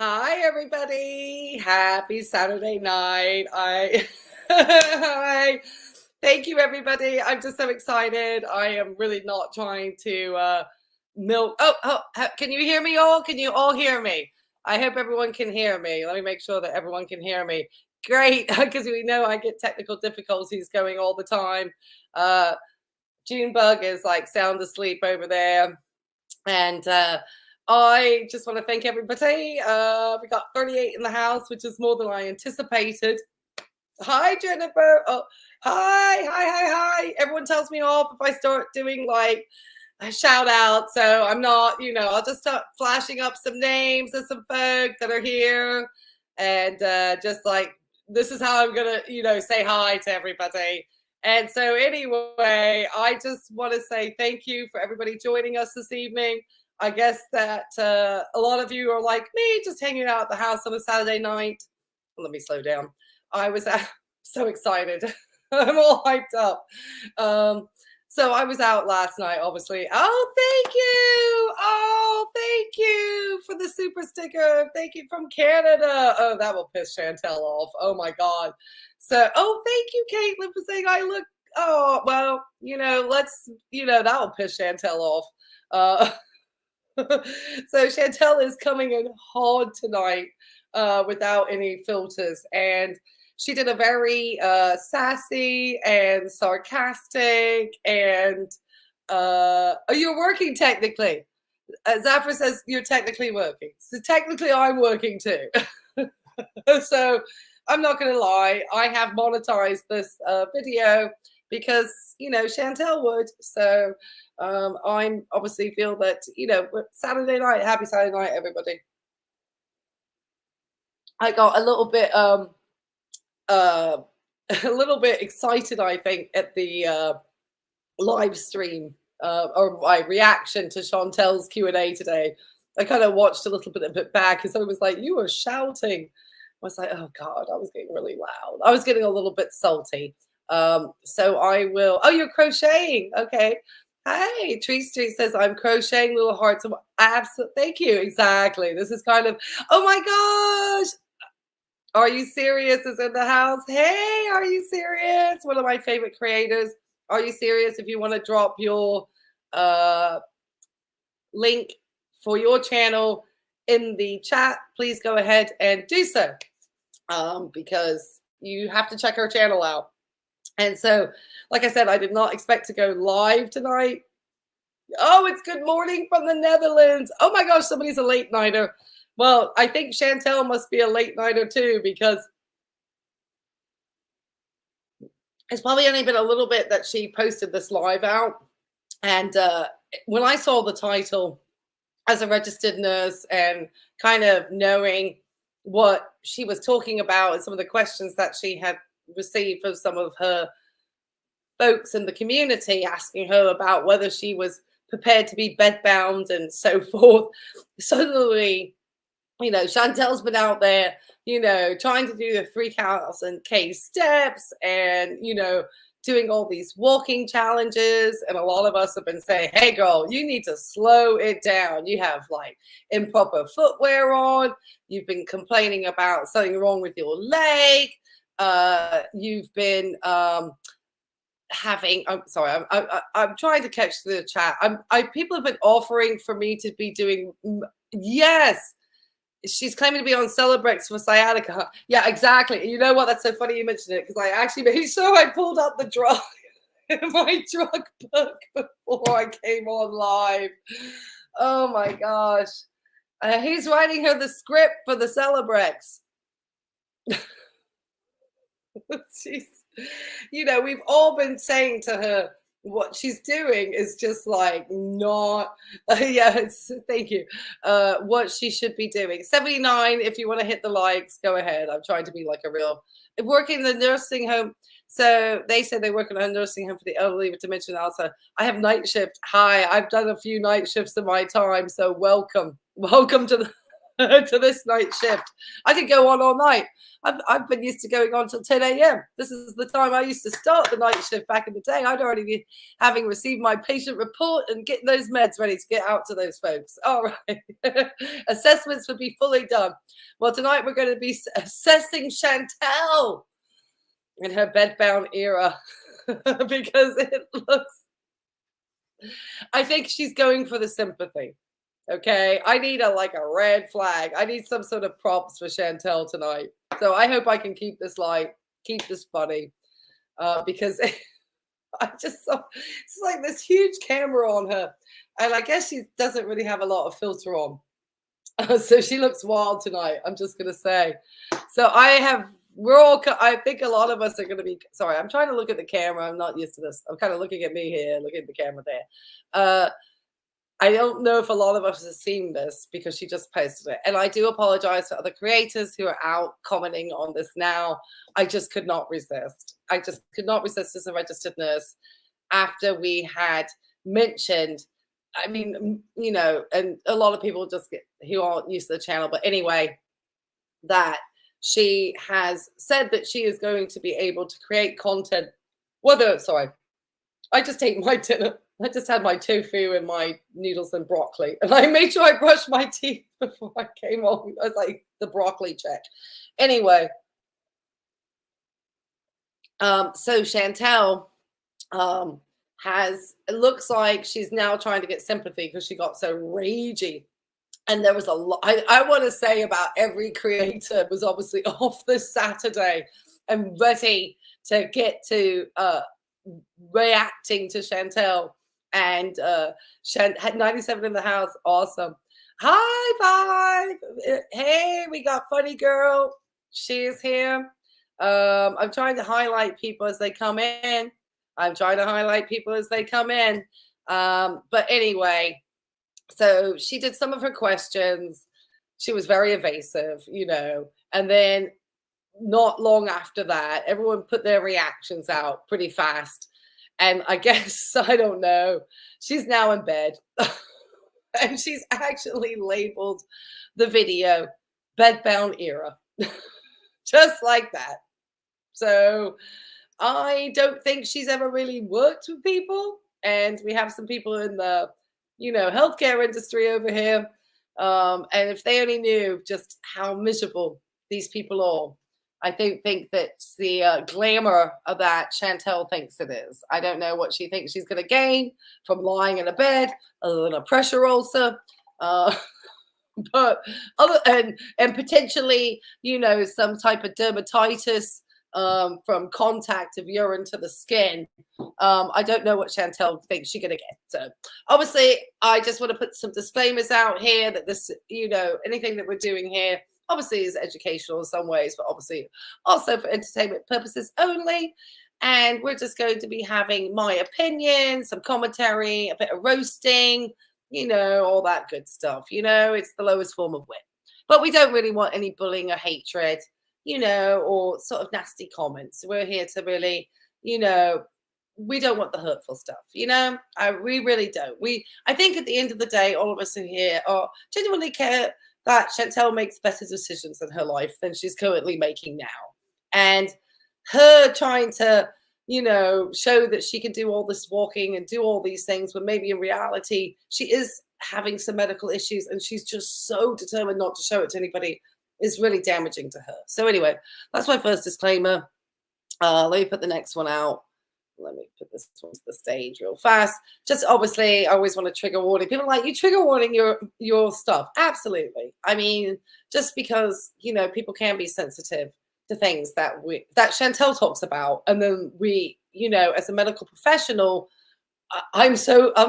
Hi, everybody. Happy Saturday night. Hi. Thank you, everybody. I'm just so excited. I am really not trying to milk. Can you hear me all? Can you all hear me? I hope everyone can hear me. Let me make sure that everyone can hear me. Great, because we know I get technical difficulties going all the time. Junebug is like sound asleep over there. And I just want to thank everybody. We got 38 in the house, which is more than I anticipated. Hi, Jennifer. Oh, hi. Everyone tells me off if I start doing like a shout out. So I'm not, I'll just start flashing up some names of some folk that are here. And just like, this is how I'm going to, say hi to everybody. And so anyway, I just want to say thank you for everybody joining us this evening. I guess that a lot of you are like me, just hanging out at the house on a Saturday night. Let me slow down. I was so excited. I'm all hyped up. So I was out last night, obviously. Oh, thank you. Oh, thank you for the super sticker. Thank you from Canada. Oh, that will piss Chantel off. Oh, my God. So, thank you, Caitlin, for saying I look. Oh, well, that will piss Chantel off. So Chantel is coming in hard tonight without any filters. And she did a very sassy and sarcastic and you're working technically. Zafra says you're technically working. So technically I'm working too. So I'm not going to lie. I have monetized this video because, Chantel would. So I'm obviously feel that, Saturday night, happy Saturday night, everybody. I got a little bit excited, I think, at the live stream or my reaction to Chantel's Q&A today. I kind of watched a little bit of it back because I was like, you were shouting. I was like, oh God, I was getting really loud. I was getting a little bit salty. So I will, you're crocheting. Okay. Hey, Tree Street says, I'm crocheting little hearts. Absolutely. Thank you. Exactly. This is kind of, oh my gosh. Are You Serious is in the house. Hey, Are You Serious? One of my favorite creators. Are You Serious? If you want to drop your link for your channel in the chat, please go ahead and do so because you have to check her channel out. And so, like I said, I did not expect to go live tonight. Oh, it's good morning from the Netherlands. Oh my gosh, somebody's a late nighter. Well, I think Chantel must be a late nighter too, because it's probably only been a little bit that she posted this live out. And when I saw the title as a registered nurse and kind of knowing what she was talking about and some of the questions that she had received from some of her folks in the community asking her about whether she was prepared to be bedbound and so forth, suddenly, Chantel's been out there, trying to do the 3,000K steps and, doing all these walking challenges. And a lot of us have been saying, hey, girl, you need to slow it down. You have like improper footwear on. You've been complaining about something wrong with your leg. You've been having, I'm sorry, I'm trying to catch the chat. People have been offering for me to be doing, yes. She's claiming to be on Celebrex for sciatica. Yeah, exactly. You know what? That's so funny you mentioned it because I actually made sure I pulled out the drug, my drug book before I came on live. Oh my gosh. He's writing her the script for the Celebrex. We've all been saying to her, what she's doing is just like not thank you what she should be doing. 79, if you want to hit the likes, go ahead. I'm trying to be like a real working in the nursing home. So they said they work in a nursing home for the elderly with dementia and Alzheimer's. I have night shift. Hi, I've done a few night shifts in my time, so welcome to the to this night shift. I could go on all night. I've been used to going on till 10 a.m. This is the time I used to start the night shift back in the day. I'd already be having received my patient report and getting those meds ready to get out to those folks. All right. Assessments would be fully done. Well, tonight we're going to be assessing Chantel in her bedbound era because it looks, I think she's going for the sympathy. Okay, I need a red flag. I need some sort of props for Chantel tonight. So I hope I can keep this light, keep this funny, because I just saw it's like this huge camera on her, and I guess she doesn't really have a lot of filter on, so she looks wild tonight. I'm just gonna say. So I think a lot of us are gonna be. Sorry, I'm trying to look at the camera. I'm not used to this. I'm kind of looking at me here, looking at the camera there. I don't know if a lot of us have seen this because she just posted it. And I do apologize for other creators who are out commenting on this now. I just could not resist. I just could not resist as a registered nurse after we had mentioned, I mean, you know, and a lot of people just who aren't used to the channel. But anyway, that she has said that she is going to be able to create content. Sorry, I just ate my dinner. I just had my tofu and my noodles and broccoli. And I made sure I brushed my teeth before I came on. I was like, the broccoli check. Anyway. So Chantel it looks like she's now trying to get sympathy because she got so ragey. And there was a lot, I want to say about every creator was obviously off this Saturday and ready to get to reacting to Chantel. And had 97 in the house. Awesome. High five. Hey, we got Funny Girl. She is here. I'm trying to highlight people as they come in. But anyway, so she did some of her questions. She was very evasive, you know. And then not long after that, everyone put their reactions out pretty fast. And I guess, I don't know, she's now in bed. And she's actually labeled the video Bedbound Era. Just like that. So I don't think she's ever really worked with people. And we have some people in the, you know, healthcare industry over here. And if they only knew just how miserable these people are. I don't think that the glamour of that Chantel thinks it is. I don't know what she thinks she's going to gain from lying in a bed other than a pressure ulcer. But and potentially, you know, some type of dermatitis from contact of urine to the skin. I don't know what Chantel thinks she's going to get. So obviously, I just want to put some disclaimers out here that this, you know, anything that we're doing here obviously is educational in some ways, but obviously also for entertainment purposes only. And we're just going to be having my opinion, some commentary, a bit of roasting, you know, all that good stuff. You know, it's the lowest form of wit. But we don't really want any bullying or hatred, you know, or sort of nasty comments. We're here to really, you know, we don't want the hurtful stuff, you know. We really don't. I think at the end of the day, all of us who here are genuinely care that Chantel makes better decisions in her life than she's currently making now. And her trying to, you know, show that she can do all this walking and do all these things, when maybe in reality, she is having some medical issues and she's just so determined not to show it to anybody, is really damaging to her. So anyway, that's my first disclaimer. Let me put the next one out. Let me put this one to the stage real fast. Just obviously, I always want to trigger warning. People are like, you trigger warning your stuff. Absolutely. I mean, just because, you know, people can be sensitive to things that Chantel talks about. And then we, you know, as a medical professional, I'm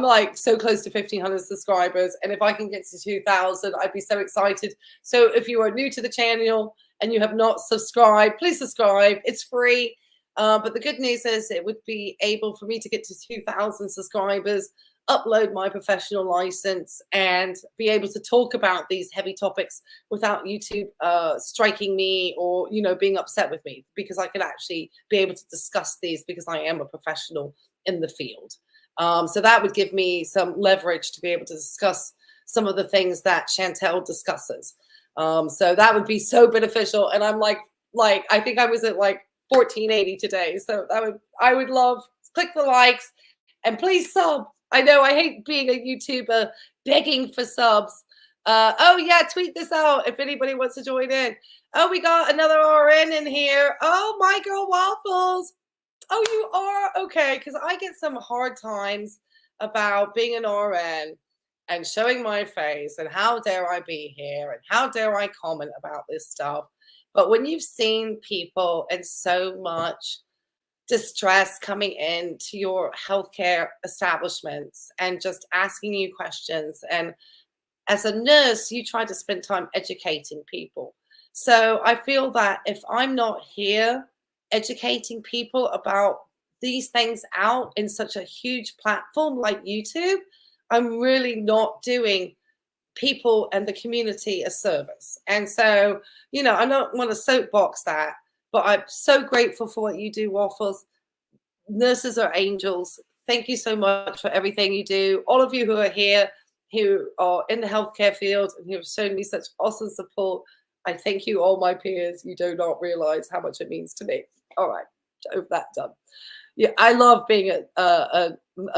like so close to 1,500 subscribers. And if I can get to 2,000, I'd be so excited. So if you are new to the channel and you have not subscribed, please subscribe. It's free. But the good news is it would be able for me to get to 2,000 subscribers, upload my professional license, and be able to talk about these heavy topics without YouTube striking me or, you know, being upset with me, because I can actually be able to discuss these because I am a professional in the field. So that would give me some leverage to be able to discuss some of the things that Chantel discusses. So that would be so beneficial. And I'm like I think I was at like 1480 today. So I would love, click the likes and please sub. I know I hate being a YouTuber begging for subs. Oh yeah, tweet this out if anybody wants to join in. Oh, we got another RN in here. Oh, my girl Waffles. Oh, you are? Okay, because I get some hard times about being an RN and showing my face and how dare I be here and how dare I comment about this stuff. But when you've seen people and so much distress coming into your healthcare establishments and just asking you questions, and as a nurse, you try to spend time educating people. So I feel that if I'm not here educating people about these things out in such a huge platform like YouTube, I'm really not doing people and the community a service. And so, I don't want to soapbox that, but I'm so grateful for what you do, Waffles. Nurses are angels. Thank you so much for everything you do. All of you who are here, who are in the healthcare field and who have shown me such awesome support, I thank you, all my peers. You do not realize how much it means to me. All right, over that done. Yeah, I love being a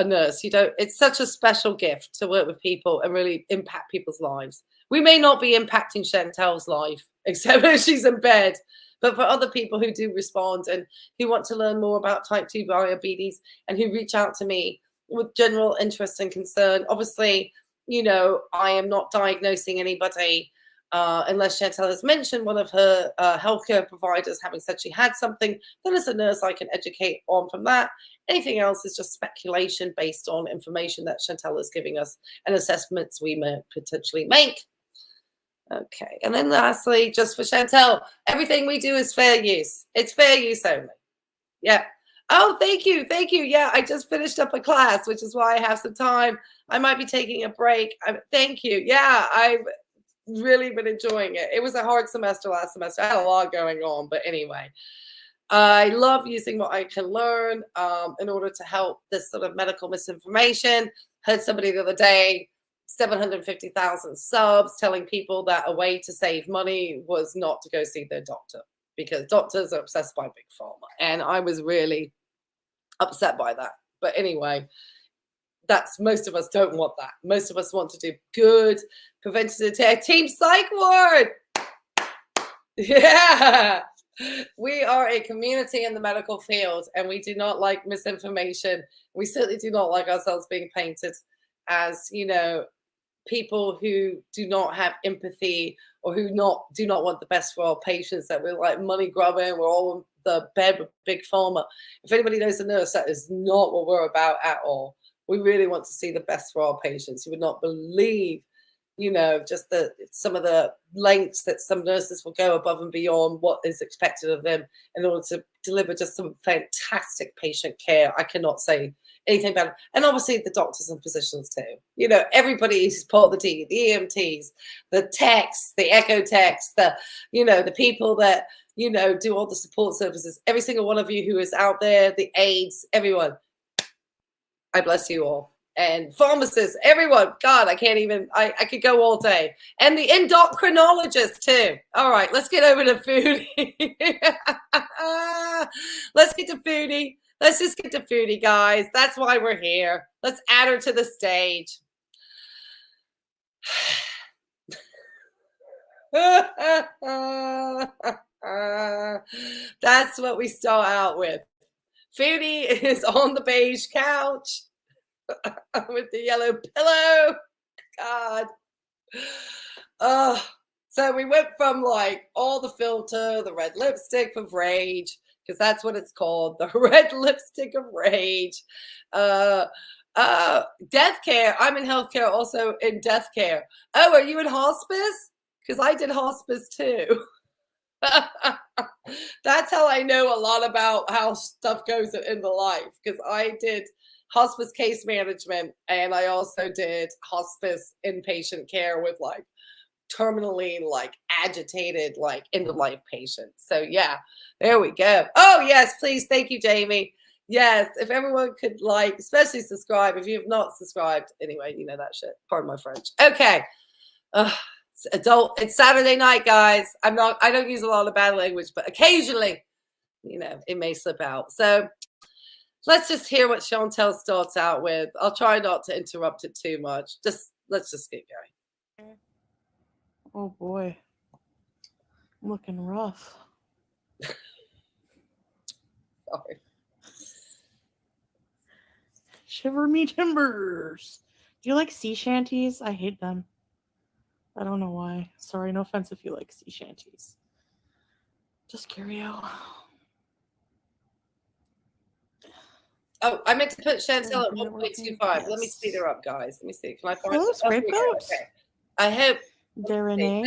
nurse. It's such a special gift to work with people and really impact people's lives. We may not be impacting Chantel's life, except when she's in bed, but for other people who do respond and who want to learn more about type 2 diabetes and who reach out to me with general interest and concern. Obviously, I am not diagnosing anybody unless Chantel has mentioned one of her healthcare providers having said she had something. Then as a nurse, I can educate on from that. Anything else is just speculation based on information that Chantel is giving us and assessments we may potentially make. Okay, and then lastly, just for Chantel, everything we do is fair use. It's fair use only. Yeah. Oh, thank you. Thank you. Yeah, I just finished up a class, which is why I have some time. I might be taking a break. Thank you. Yeah, I've really been enjoying it. It was a hard semester last semester. I had a lot going on, but anyway, I love using what I can learn in order to help this sort of medical misinformation. Heard somebody the other day, 750,000 subs, telling people that a way to save money was not to go see their doctor because doctors are obsessed by big pharma. And I was really upset by that. But anyway, most of us don't want that. Most of us want to do good preventative care. Team Psych Ward. Yeah. We are a community in the medical field and we do not like misinformation. We certainly do not like ourselves being painted as, people who do not have empathy or who do not want the best for our patients, that we're like money grubbing, we're all in the bed with big pharma. If anybody knows a nurse, that is not what we're about at all. We really want to see the best for our patients. You would not believe, just some of the lengths that some nurses will go above and beyond what is expected of them in order to deliver just some fantastic patient care. I cannot say anything better. And obviously the doctors and physicians too. Everybody is part of the team, the EMTs, the techs, the echo techs, the people that, do all the support services. Every single one of you who is out there, the aides, everyone. I bless you all. And pharmacists, everyone. God, I can't even, I could go all day. And the endocrinologists too. All right, let's get over to Foodie. Let's get to Foodie. Let's just get to Foodie, guys. That's why we're here. Let's add her to the stage. That's what we start out with. Foodie is on the beige couch with the yellow pillow. God. So we went from like all the filter, the red lipstick of rage, because that's what it's called, the red lipstick of rage. Death care. I'm in healthcare, also in death care. Oh, are you in hospice? Because I did hospice too. That's how I know a lot about how stuff goes in the life, because I did hospice case management and I also did hospice inpatient care with like terminally like agitated like end of life patients. So yeah, there we go. Oh yes, please. Thank you, Jamie. Yes, if everyone could like, especially subscribe if you have not subscribed. Anyway, you know that shit. Pardon my French. Okay. It's Saturday night, guys. I don't use a lot of bad language, but occasionally, it may slip out. So let's just hear what Chantel starts out with. I'll try not to interrupt it too much. Let's just get going. Oh boy. Looking rough. Sorry. Shiver me timbers. Do you like sea shanties? I hate them. I don't know why. Sorry, no offense if you like sea shanties. Just curious. Oh, I meant to put Chantel at 1.25. Yes. Let me speed her up, guys. Let me see. Can I find Hello, Scrapegoat. Okay. I hope. Darrenay,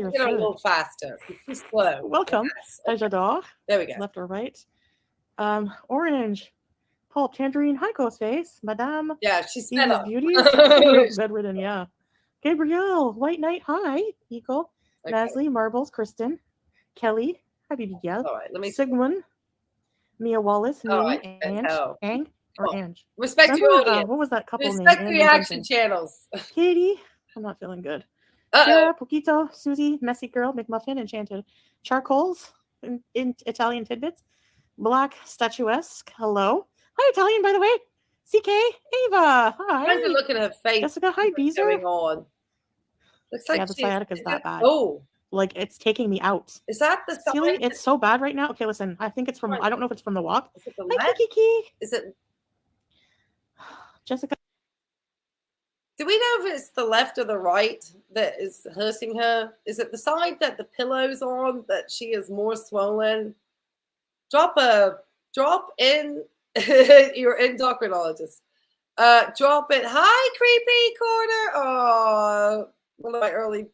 you're get a little faster. Too slow. Welcome. Yes. Okay. J'adore. There we go. Left or right. Orange. Pulp, tangerine, hi, Ghostface, Madame. Yeah, she's sped up. Beauties. Bedridden, yeah. Gabrielle, White Knight, hi. Eagle. Okay. Nasli, Marbles, Kristen. Kelly, hi, BB. All right, let me Sigmund. Mia Wallace, Mimi, Ang. Respect your audience. What was that couple name? Respect reaction channels. Katie, I'm not feeling good. Sarah, Poquito, Susie, Messy Girl, McMuffin, Enchanted. Charcoals, in Italian Tidbits. Black, Statuesque, hello. Hi, Italian, by the way. CK, Ava, hi. Trying to look at her face. Jessica, hi, Beezer. Going on. Looks like the sciatica is that bad. Oh. Like, it's taking me out. Is that the Celie, it's so bad right now. Okay, listen. I think it's from, I don't know if it's from the walk. Is it the hi, Kiki. Is it? Jessica. Do we know if it's the left or the right that is hurting her? Is it the side that the pillow's on that she is more swollen? Drop in your endocrinologist. Drop it. Hi, creepy corner. Oh, one of my early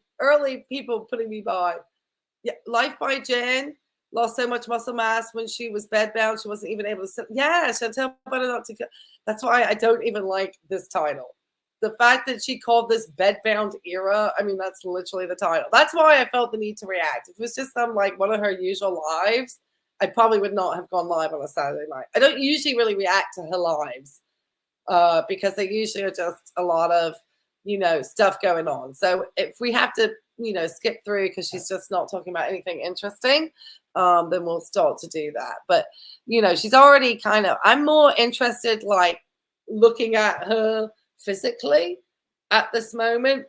people putting me by. Yeah, Life by Jen lost so much muscle mass when she was bedbound. She wasn't even able to sit. Yeah, Chantel better not to go. That's why I don't even like this title. The fact that she called this Bedbound era, I mean, that's literally the title. That's why I felt the need to react. If it was just one of her usual lives, I probably would not have gone live on a Saturday night. I don't usually really react to her lives because they usually are just a lot of, stuff going on. So if we have to, skip through because she's just not talking about anything interesting, then we'll start to do that. But, she's already I'm more interested, looking at her physically at this moment.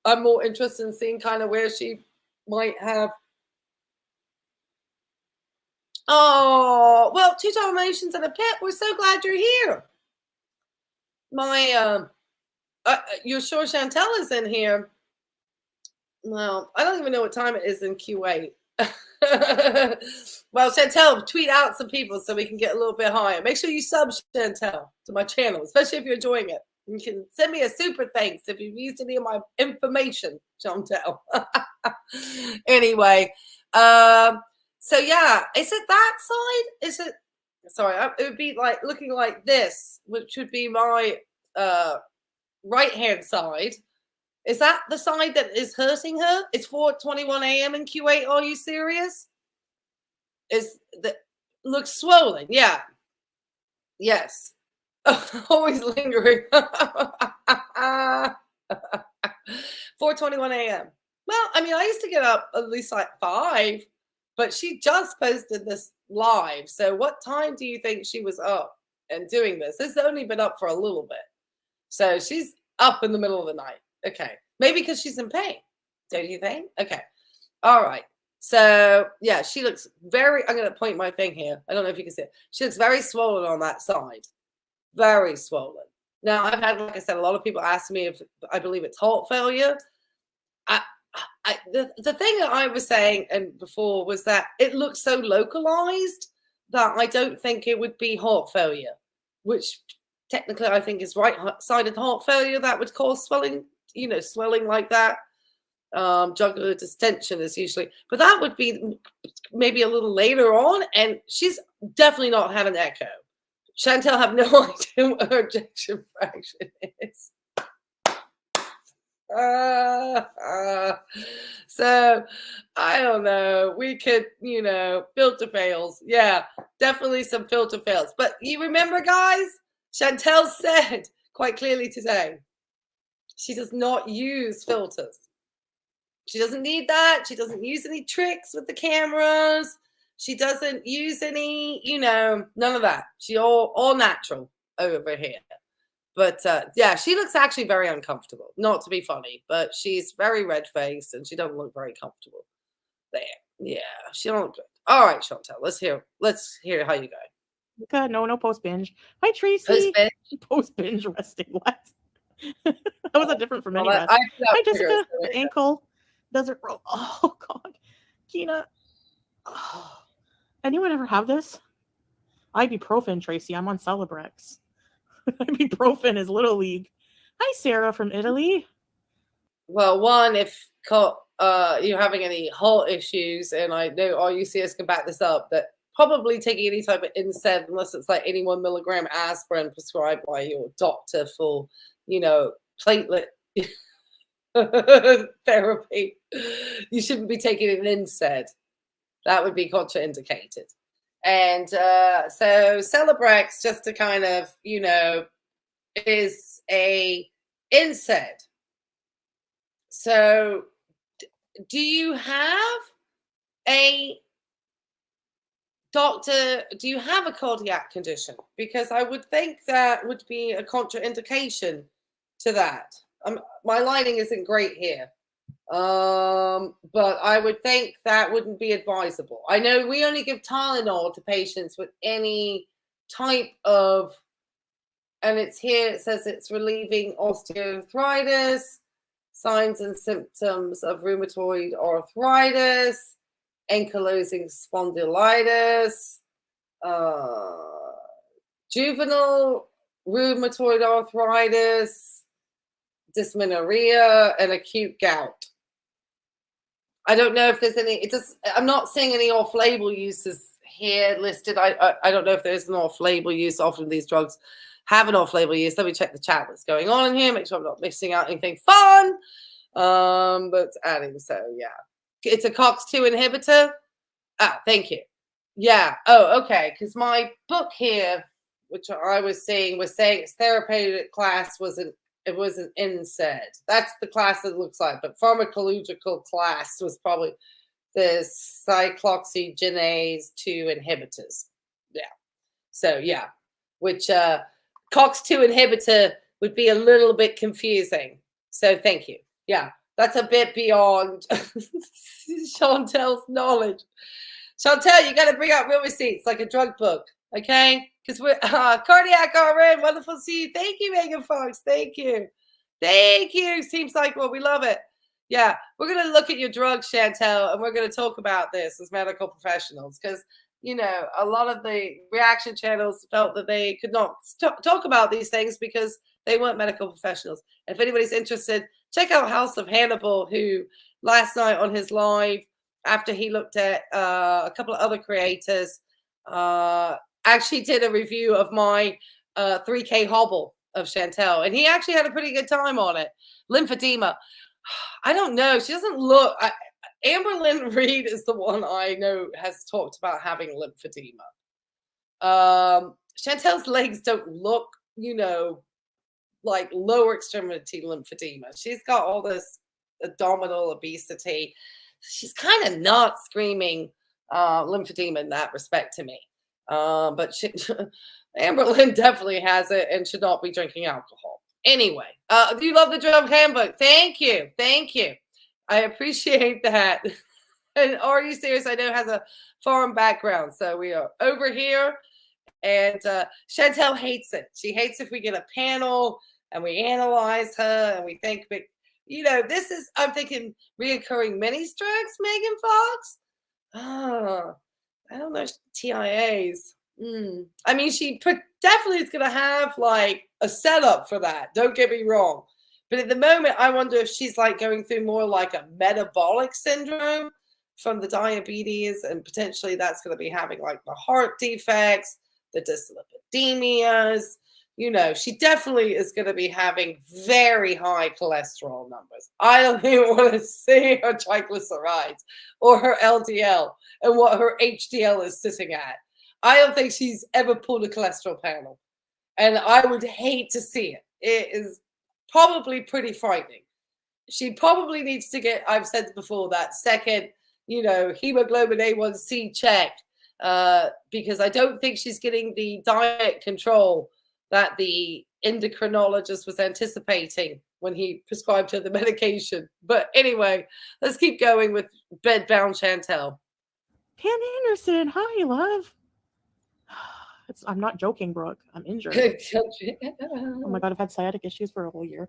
I'm more interested in seeing where she might have. Oh, well, 2 Dalmatians and a pet. We're so glad you're here. You're sure Chantel is in here? Well, I don't even know what time it is in Kuwait. Well, Chantel, tweet out some people so we can get a little bit higher. Make sure you sub, Chantel, to my channel, especially if you're enjoying it. You can send me a super thanks if you've used any of my information, Chantel. Anyway, so yeah, is it that side? Is it? Sorry, it would be looking like this, which would be my right-hand side. Is that the side that is hurting her? It's 4:21 a.m. in Kuwait. Are you serious? Looks swollen? Yeah. Yes. Always lingering. 4:21 a.m. Well, I mean, I used to get up at least 5, but she just posted this live. So what time do you think she was up and doing this? It's only been up for a little bit. So she's up in the middle of the night. Okay. Maybe because she's in pain. Don't you think? Okay. All right. So yeah, she looks I'm going to point my thing here. I don't know if you can see it. She looks very swollen on that side. Very swollen. Now, I've had, like I said, a lot of people ask me if I believe it's heart failure. The thing that I was saying before was that it looks so localized that I don't think it would be heart failure, which technically I think is right-sided heart failure that would cause swelling, swelling like that. Jugular distension is usually, but that would be maybe a little later on, and she's definitely not had an echo. Chantel, have no idea what her ejection fraction is. So I don't know. We could, filter fails. Yeah, definitely some filter fails. But you remember, guys, Chantel said quite clearly today, she does not use filters. She doesn't need that. She doesn't use any tricks with the cameras. She doesn't use any, none of that. She all natural over here. But yeah, she looks actually very uncomfortable. Not to be funny, but she's very red-faced and she doesn't look very comfortable. There. Yeah, she don't look good. All right, Chantel, let's hear how you go. Good. No post binge. Hi, Tracy. Post binge resting last. That was a different from any rest. Hi, Jessica. The ankle doesn't roll. Oh God, Kina. Oh. Anyone ever have this? Ibuprofen, Tracy. I'm on Celebrex. Ibuprofen is Little League. Hi, Sarah from Italy. Well, one, if you're having any heart issues, and I know RUCS can back this up, that probably taking any type of NSAID, unless it's like any 1 milligram aspirin prescribed by your doctor for, platelet therapy, you shouldn't be taking an NSAID. That would be contraindicated. And so Celebrex, just to kind of, is a NSAID. So do you have a doctor? Do you have a cardiac condition? Because I would think that would be a contraindication to that. My lighting isn't great here. But I would think that wouldn't be advisable. I know we only give Tylenol to patients with any type of, and it says it's relieving osteoarthritis, signs and symptoms of rheumatoid arthritis, ankylosing spondylitis, juvenile rheumatoid arthritis, dysmenorrhea, and acute gout. I don't know if there's any. I'm not seeing any off-label uses here listed. I don't know if there's an off-label use. Often these drugs have an off-label use. Let me check the chat. What's going on in here? Make sure I'm not missing out anything fun. But adding, so yeah, it's a COX-2 inhibitor. Ah, thank you. Yeah. Oh, okay. Because my book here, which I was seeing, was saying its therapeutic class wasn't. It wasn't NSAID. That's the class it looks like. But pharmacological class was probably the cyclooxygenase 2 inhibitors. Yeah. So, yeah. Which COX-2 inhibitor would be a little bit confusing. So, thank you. Yeah. That's a bit beyond Chantel's knowledge. Chantel, you got to bring out real receipts like a drug book. Okay? Because we're cardiac RN. Wonderful to see you. Thank you, Megan Fox. Thank you. Thank you. Seems like, well, we love it. Yeah. We're going to look at your drugs, Chantel, and we're going to talk about this as medical professionals because, a lot of the reaction channels felt that they could not talk about these things because they weren't medical professionals. If anybody's interested, check out House of Hannibal, who last night on his live, after he looked at a couple of other creators, actually did a review of my 3K hobble of Chantel, and he actually had a pretty good time on it. Lymphedema. I don't know. She doesn't look. Amber Lynn Reed is the one I know has talked about having lymphedema. Chantel's legs don't look, like lower extremity lymphedema. She's got all this abdominal obesity. She's kind of not screaming lymphedema in that respect to me. But Amber Lynn definitely has it and should not be drinking alcohol. Anyway, do you love the drug handbook? Thank you. Thank you. I appreciate that. And Are You Serious? I know has a foreign background. So we are over here. And Chantel hates it. She hates if we get a panel and we analyze her and we think, this is, I'm thinking, reoccurring mini strokes, Megan Fox. Oh, I don't know. TIAs. I mean, she definitely is going to have like a setup for that. Don't get me wrong. But at the moment, I wonder if she's like going through more like a metabolic syndrome from the diabetes. And potentially that's going to be having like the heart defects, the dyslipidemias. She definitely is going to be having very high cholesterol numbers. I don't even want to see her triglycerides or her LDL and what her HDL is sitting at. I don't think she's ever pulled a cholesterol panel. And I would hate to see it. It is probably pretty frightening. she probably needs to get, I've said before, that second, hemoglobin A1C checked, because I don't think she's getting the diet control that the endocrinologist was anticipating when he prescribed her the medication. But anyway, let's keep going with Bedbound Chantel. Pam Anderson, hi, love. I'm not joking, Brooke. I'm injured. Oh my God, I've had sciatic issues for a whole year.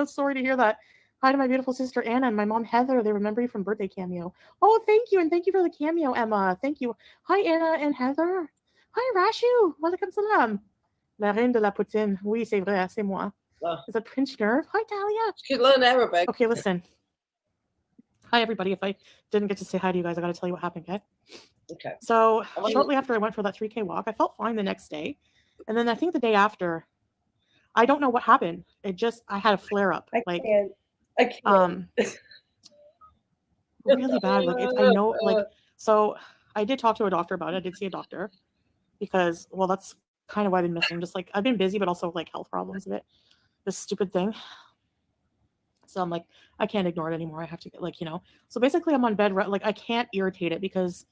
Sorry to hear that. Hi to my beautiful sister Anna and my mom Heather. They remember you from birthday cameo. Oh, thank you. And thank you for the cameo, Emma. Thank you. Hi, Anna and Heather. Hi, Rashu. Walaikum salam. La reine de la poutine. Oui, c'est vrai, c'est moi. Is that Prince Nerve? Hi, Talia. She could learn Arabic. Okay, listen. Hi, everybody. If I didn't get to say hi to you guys, I got to tell you what happened, okay? Okay. So shortly after I went for that 3K walk, I felt fine the next day. And then I think the day after, I don't know what happened. I had a flare up. I can't. Really bad. So I did talk to a doctor about it. I did see a doctor because, well, that's kind of why I've been missing. Just like, I've been busy, but also like health problems a bit. This stupid thing. So I'm like, I can't ignore it anymore. I have to get so basically I'm on bed. Like I can't irritate it because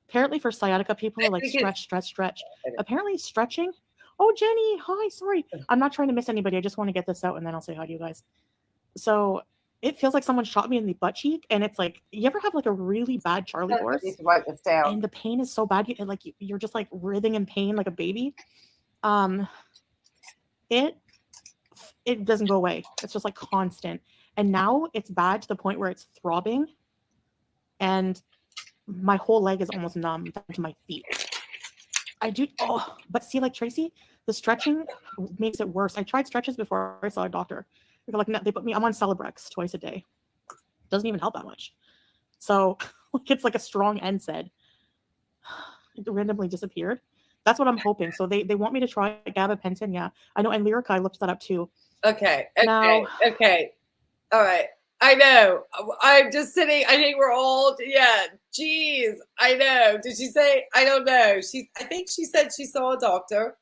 apparently for sciatica, people are like stretch. Apparently stretching. Oh, Jenny. Hi. Sorry. I'm not trying to miss anybody. I just want to get this out and then I'll say hi to you guys. So it feels like someone shot me in the butt cheek. And it's like, you ever have like a really bad Charlie horse? I need to write this down. And the pain is so bad. You're just like writhing in pain like a baby. It doesn't go away. It's just like constant. And now it's bad to the point where it's throbbing. And my whole leg is almost numb down to my feet. But see, like Tracy, the stretching makes it worse. I tried stretches before I saw a doctor. They put me, I'm on Celebrex twice a day. Doesn't even help that much. So it's like a strong NSAID. It randomly disappeared. That's what I'm hoping. So they want me to try gabapentin. Yeah, I know. And Lyrica, I looked that up too. Okay. All right. I know. I'm just sitting. I think we're all, geez. I know. Did she say? I don't know. I think she said she saw a doctor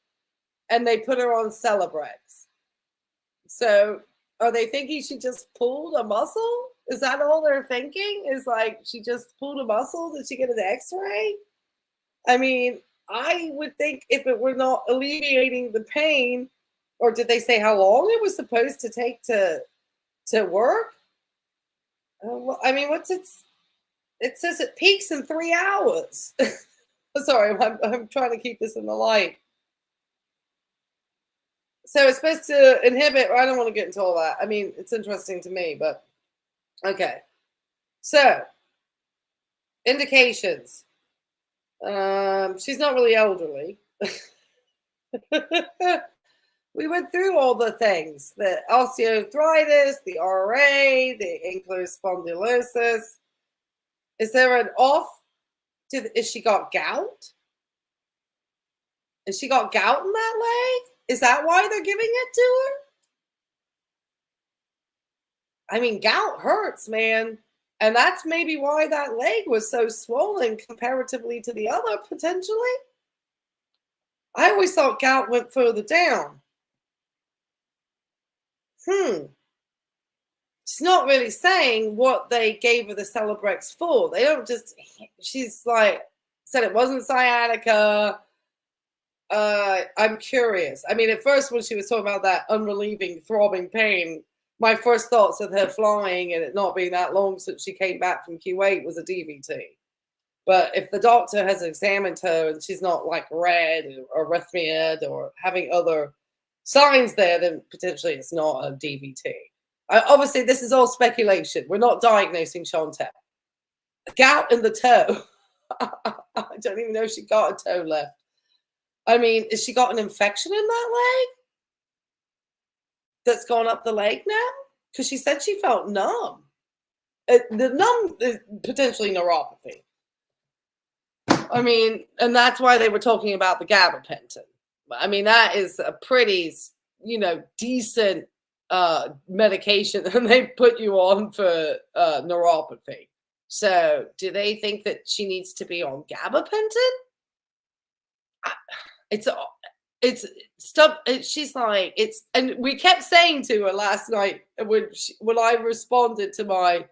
and they put her on Celebrex. So are they thinking she just pulled a muscle? Is that all they're thinking? Is like she just pulled a muscle? Did she get an x-ray? I mean, I would think if it were not alleviating the pain, or did they say how long it was supposed to take to work? Well, I mean, it says it peaks in 3 hours. Sorry, I'm trying to keep this in the light. So it's supposed to inhibit, I don't want to get into all that. I mean, it's interesting to me, but okay. So, indications. She's not really elderly. We went through all the things, the osteoarthritis, the RA, the ankylosing spondylosis. Is there an is she got gout? Has she got gout in that leg? Is that why they're giving it to her? I mean, gout hurts, man. And that's maybe why that leg was so swollen comparatively to the other, potentially. I always thought gout went further down. She's not really saying what they gave her the Celebrex for. They don't just, she's like, said it wasn't sciatica. I'm curious. I mean, at first when she was talking about that unrelieving throbbing pain, my first thoughts of her flying and it not being that long since she came back from Kuwait was a DVT. But if the doctor has examined her and she's not like red or arrhythmia or having other signs there, then potentially it's not a DVT. Obviously, this is all speculation. We're not diagnosing Chantel. Gout in the toe. I don't even know if she got a toe left. I mean, has she got an infection in that leg that's gone up the leg now? Because she said she felt numb. The numb is potentially neuropathy. I mean, and that's why they were talking about the gabapentin. I mean, that is a pretty, decent medication and they put you on for neuropathy. So do they think that she needs to be on gabapentin? it's stop. She's like, it's, and we kept saying to her last night when I responded to my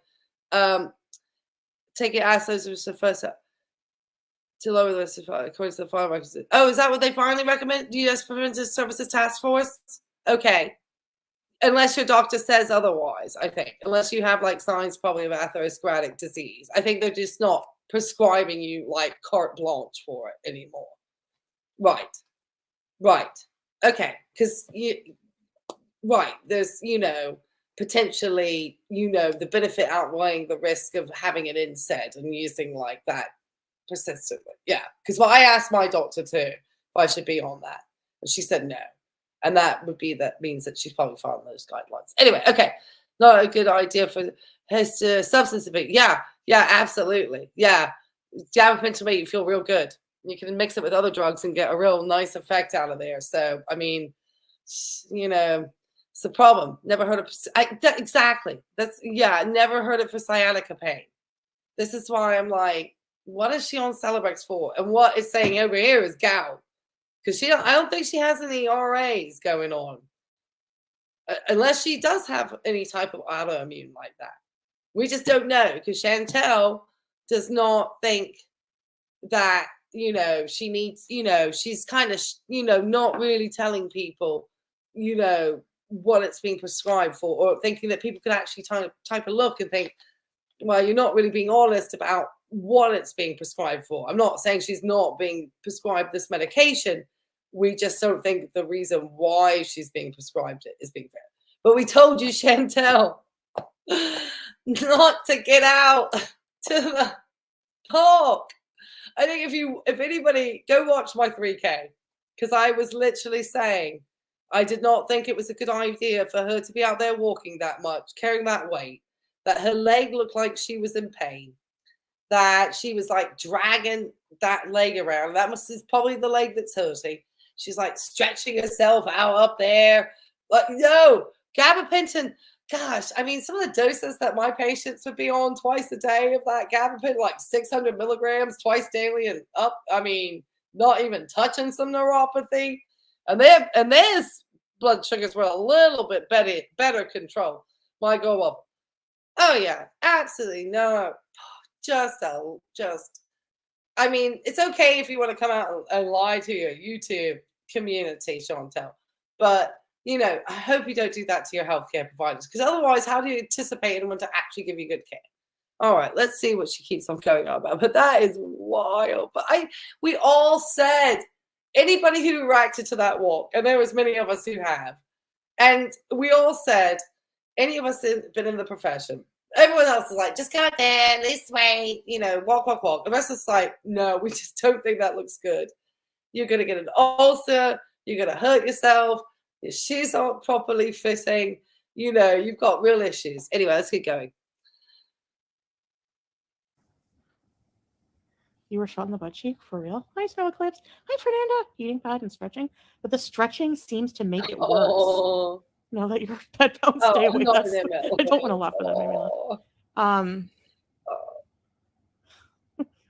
taking acid was the first to lower the risk according to the pharmacist. Oh, is that what they finally recommend? U.S. Preventive Services Task Force? Okay. Unless your doctor says otherwise, I think. Unless you have like signs probably of atherosclerotic disease. I think they're just not prescribing you like carte blanche for it anymore. Right. Okay. Because there's, potentially, the benefit outweighing the risk of having it instead and using like that persistently. Yeah. Because I asked my doctor too if I should be on that. And she said no. And that means that she's probably following those guidelines. Anyway, okay. Not a good idea for his substance abuse. Yeah, absolutely. Yeah. Gabapentin to make you feel real good. You can mix it with other drugs and get a real nice effect out of there. So, I mean, it's the problem. Never heard of exactly. Never heard it for sciatica pain. This is why I'm like, what is she on Celebrex for? And what is saying over here is gout. Because I don't think she has any RAs going on. Unless she does have any type of autoimmune like that. We just don't know. Because Chantel does not think that, she needs, she's kind of, not really telling people, what it's being prescribed for, or thinking that people could actually type a look and think, well, you're not really being honest about what it's being prescribed for. I'm not saying she's not being prescribed this medication. We just don't think the reason why she's being prescribed it is being fair. But we told you, Chantel, not to get out to the park. I think if anybody, go watch my 3K, because I was literally saying I did not think it was a good idea for her to be out there walking that much, carrying that weight, that her leg looked like she was in pain, that she was like dragging that leg around. That is probably the leg that's hurting. She's like stretching herself out up there. But no, gabapentin. Gosh, I mean, some of the doses that my patients would be on twice a day of that gabapentin, like 600 milligrams twice daily and up. I mean, not even touching some neuropathy. And their blood sugars were a little bit better control. My go up. Oh yeah, absolutely no. I mean, it's okay if you want to come out and lie to your YouTube community, Chantel, but I hope you don't do that to your healthcare providers, because otherwise, how do you anticipate anyone to actually give you good care? All right, let's see what she keeps on going on about. But that is wild. But we all said, anybody who reacted to that walk, and there was many of us who have, and we all said, any of us have been in the profession. Everyone else is like, just go out there, lose weight, walk. The rest is like, no, we just don't think that looks good. You're going to get an ulcer. You're going to hurt yourself. Your shoes aren't properly fitting. You've got real issues. Anyway, let's keep going. You were shot in the butt cheek? For real? Hi, Snow Eclipse. Hi, Fernanda. Eating bad and stretching. But the stretching seems to make it worse. Now that you're bedbound, stay away. I don't want to laugh at that. Maybe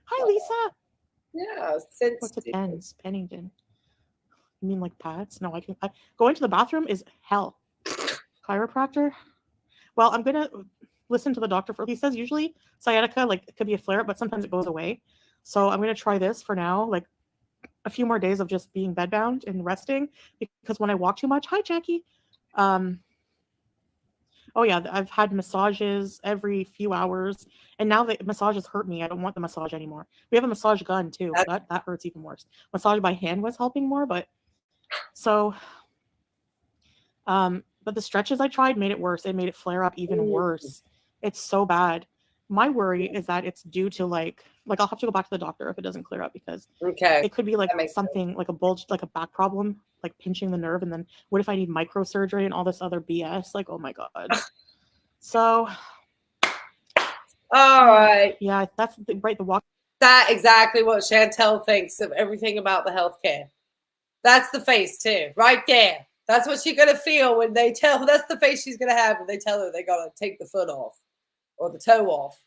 Hi, Lisa. Yeah. What's it ends? Pennington. You mean like pads? No, going to the bathroom is hell. Chiropractor? Well, I'm going to listen to the doctor for. He says usually sciatica, like it could be a flare-up, but sometimes it goes away. So I'm going to try this for now, like a few more days of just being bedbound and resting, because when I walk too much, hi, Jackie. Oh yeah, I've had massages every few hours, and now the massages hurt me. I don't want the massage anymore. We have a massage gun too. That hurts even worse. Massage by hand was helping more, but but the stretches I tried made it worse. It made it flare up even worse. It's so bad. My worry is that it's due to like I'll have to go back to the doctor if it doesn't clear up, because it could be like something sense. Like a bulge, like a back problem, like pinching the nerve. And then what if I need microsurgery and all this other BS? Like, oh my God. So. All right. Yeah, that's right. The walk. That's exactly what Chantel thinks of everything about the healthcare. That's the face too, right there. That's what she's going to feel when they tell, that's the face she's going to have when they tell her they got to take the foot off or the toe off.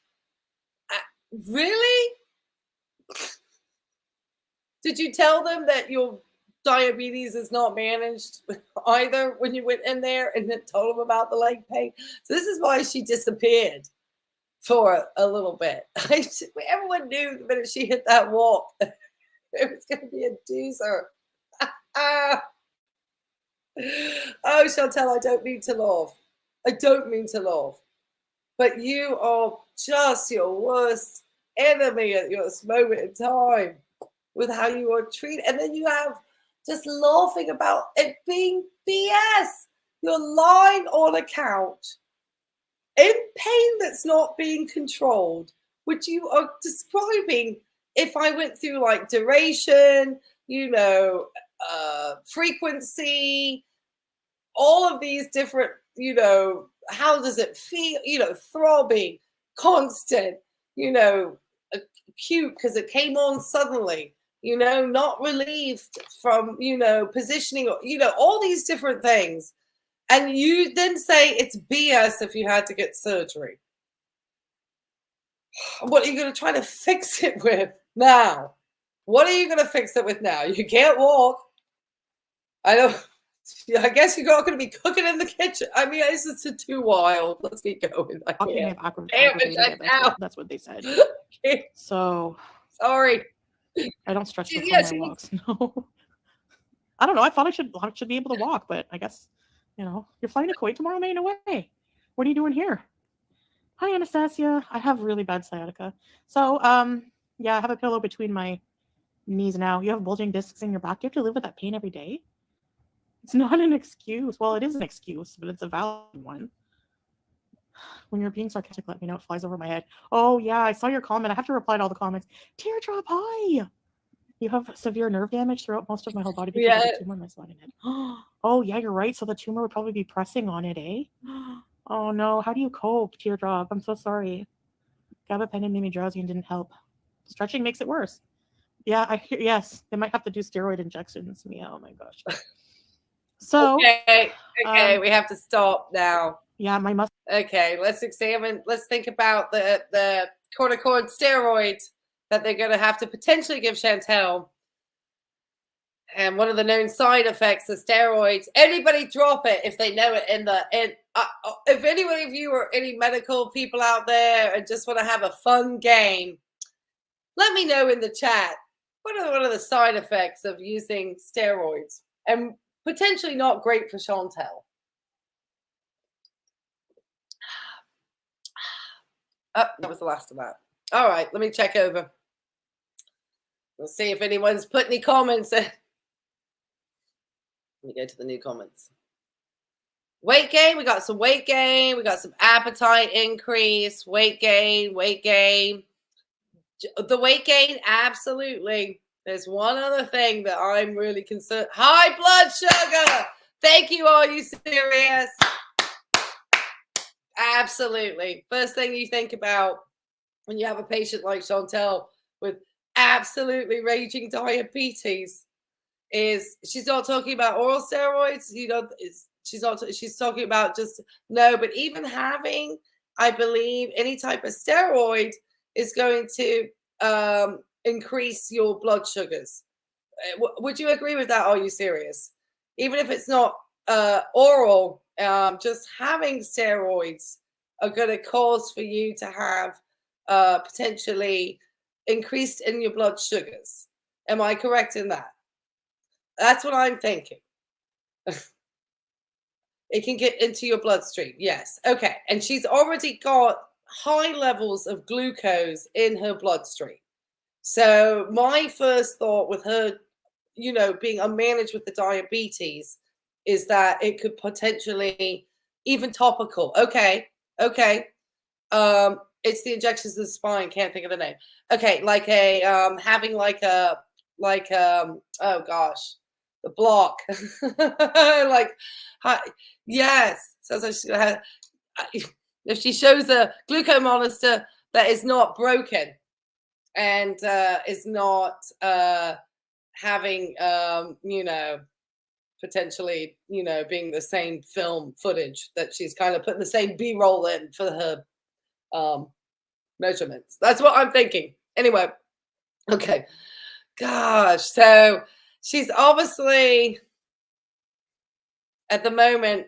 Really? Did you tell them that your diabetes is not managed either when you went in there and then told them about the leg pain. So this is why she disappeared for a little bit. Everyone knew the minute she hit that wall, it was going to be a doozer. Oh, Chantel, I don't mean to laugh. I don't mean to laugh. But you are just your worst enemy at this moment in time with how you are treated. And then you have just laughing about it being BS. You're lying on a couch in pain that's not being controlled, which you are describing. If I went through like duration, frequency, all of these different, how does it feel, throbbing, constant, acute because it came on suddenly, not relieved from, positioning, all these different things. And you then say it's BS if you had to get surgery. What are you going to try to fix it with now? What are you going to fix it with now? You can't walk. I guess you're not going to be cooking in the kitchen. I mean, this is too wild. Let's keep going. That's what they said. So sorry. I don't stretch before my walks. No. I don't know. I thought I should be able to walk, but I guess, you're flying to Kuwait tomorrow, May? No way. What are you doing here? Hi, Anastasia. I have really bad sciatica. So, I have a pillow between my knees now. You have bulging discs in your back. Do you have to live with that pain every day? It's not an excuse. Well, it is an excuse, but it's a valid one. When you're being sarcastic, let me know. It flies over my head. Oh, yeah, I saw your comment. I have to reply to all the comments. Teardrop, hi. You have severe nerve damage throughout most of my whole body because of the tumor in my spine and head. Oh, yeah, you're right. So the tumor would probably be pressing on it, eh? Oh, no. How do you cope, Teardrop? I'm so sorry. Gabapentin made me drowsy and didn't help. Stretching makes it worse. Yeah, yes. They might have to do steroid injections. Yeah, oh, my gosh. So okay, we have to stop now. Yeah, my muscle. Okay, let's think about the corticosteroids that they're going to have to potentially give Chantel. And one of the known side effects of steroids. Anybody drop it if they know it if anyone of you or any medical people out there and just want to have a fun game, let me know in the chat. What are the side effects of using steroids? And potentially not great for Chantel. Oh, that was the last of that. All right, let me check over. We'll see if anyone's put any comments in. Let me go to the new comments. Weight gain. We got some weight gain. We got some appetite increase. Weight gain. The weight gain, absolutely. There's one other thing that I'm really concerned. High blood sugar. Thank you. Are you serious? Absolutely. First thing you think about when you have a patient like Chantel with absolutely raging diabetes is she's not talking about oral steroids. She's talking about but even having, I believe, any type of steroid is going to increase your blood sugars. Would you agree with that? Are you serious? Even if it's not oral, just having steroids are going to cause for you to have potentially increased in your blood sugars. Am I correct in that? That's what I'm thinking. It can get into your bloodstream. Yes. Okay. And she's already got high levels of glucose in her bloodstream. So my first thought with her, being unmanaged with the diabetes is that it could potentially, even topical. Okay. It's the injections of the spine. Can't think of the name. Okay. Like having oh gosh, the block. Yes. So if she shows a glucose monitor that is not broken and is not having, potentially, being the same film footage that she's kind of putting the same B-roll in for her measurements. That's what I'm thinking. Anyway, okay. Gosh. So she's obviously at the moment,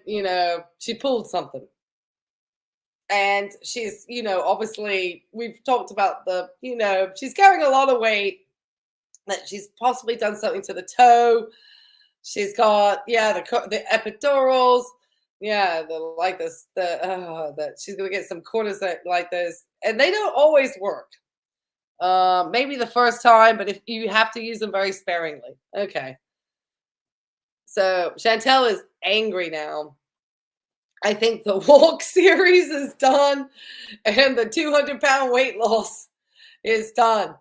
she pulled something. And she's, obviously we've talked about she's carrying a lot of weight, that she's possibly done something to the toe. She's got, the epidurals. Yeah, that she's gonna get some cortisone like this, and they don't always work. Maybe the first time, but if you have to use them very sparingly. Okay. So Chantel is angry now. I think the walk series is done, and the 200-pound weight loss is done.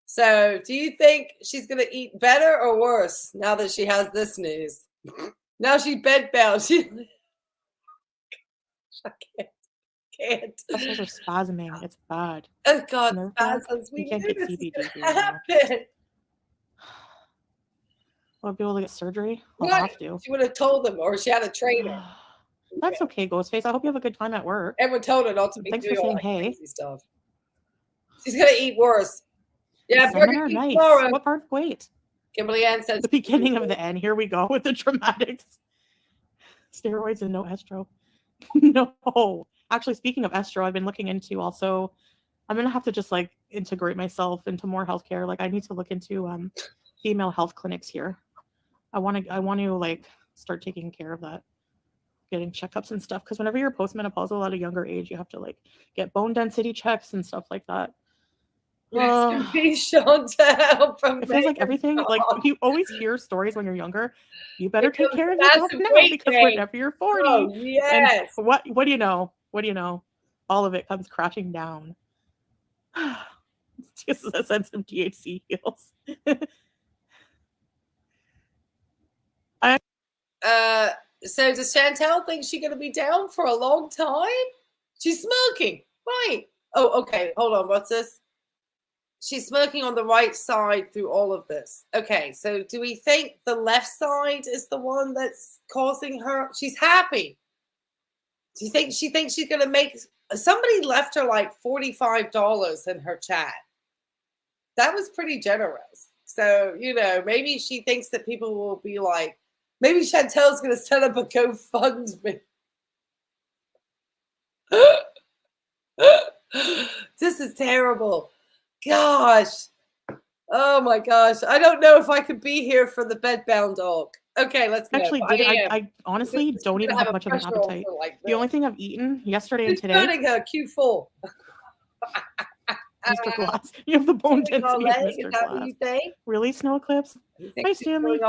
So, do you think she's gonna eat better or worse now that she has this news? Now she's bedbound. I can't. Muscles are spasming. It's bad. Oh God, Nerve spasms. You We can't knew get this CBD was here gonna anymore. happen. Will I be able to get surgery? I'll Right. have to. She would have told them, or she had a trainer. That's okay, Ghostface. I hope you have a good time at work. Everyone told her not to be Thanks doing for all saying that hey. crazy stuff. She's gonna eat worse. Yeah, Seminar, nice. What part of Kuwait? Kimberly Ann says the beginning of the end. Here we go with the dramatics. Steroids and no estro. No. Actually, speaking of estro, I've been looking into also. I'm gonna have to just like integrate myself into more healthcare. Like I need to look into female health clinics here. I want to like start taking care of that, getting checkups and stuff. Because whenever you're postmenopausal at a younger age, you have to like get bone density checks and stuff like that. Be Chantel from it feels like everything. Like you always hear stories when you're younger. You better take care of massive yourself now weight because gain. whenever you're 40, Oh, yes. and what do you know? What do you know? All of it comes crashing down. It's just a sense of THC heals. So does Chantel think she's gonna be down for a long time? She's smoking, right? Oh, okay. Hold on. What's this? She's smoking on the right side through all of this. Okay, so do we think the left side is the one that's causing her? She's happy. Do you think she thinks she's gonna make? Somebody left her like $45 in her chat. That was pretty generous. So maybe she thinks that people will be like, maybe Chantel's gonna set up a GoFundMe. This is terrible. Gosh. Oh my gosh. I don't know if I could be here for the bedbound dog. Okay, let's go. Actually, I honestly don't even have much of an appetite. The only thing I've eaten yesterday and today. Putting a Q4. Mr. Glass. You have the bone density of Mr. Is that what you think? Really, Snow Eclipse? Hi, Stanley.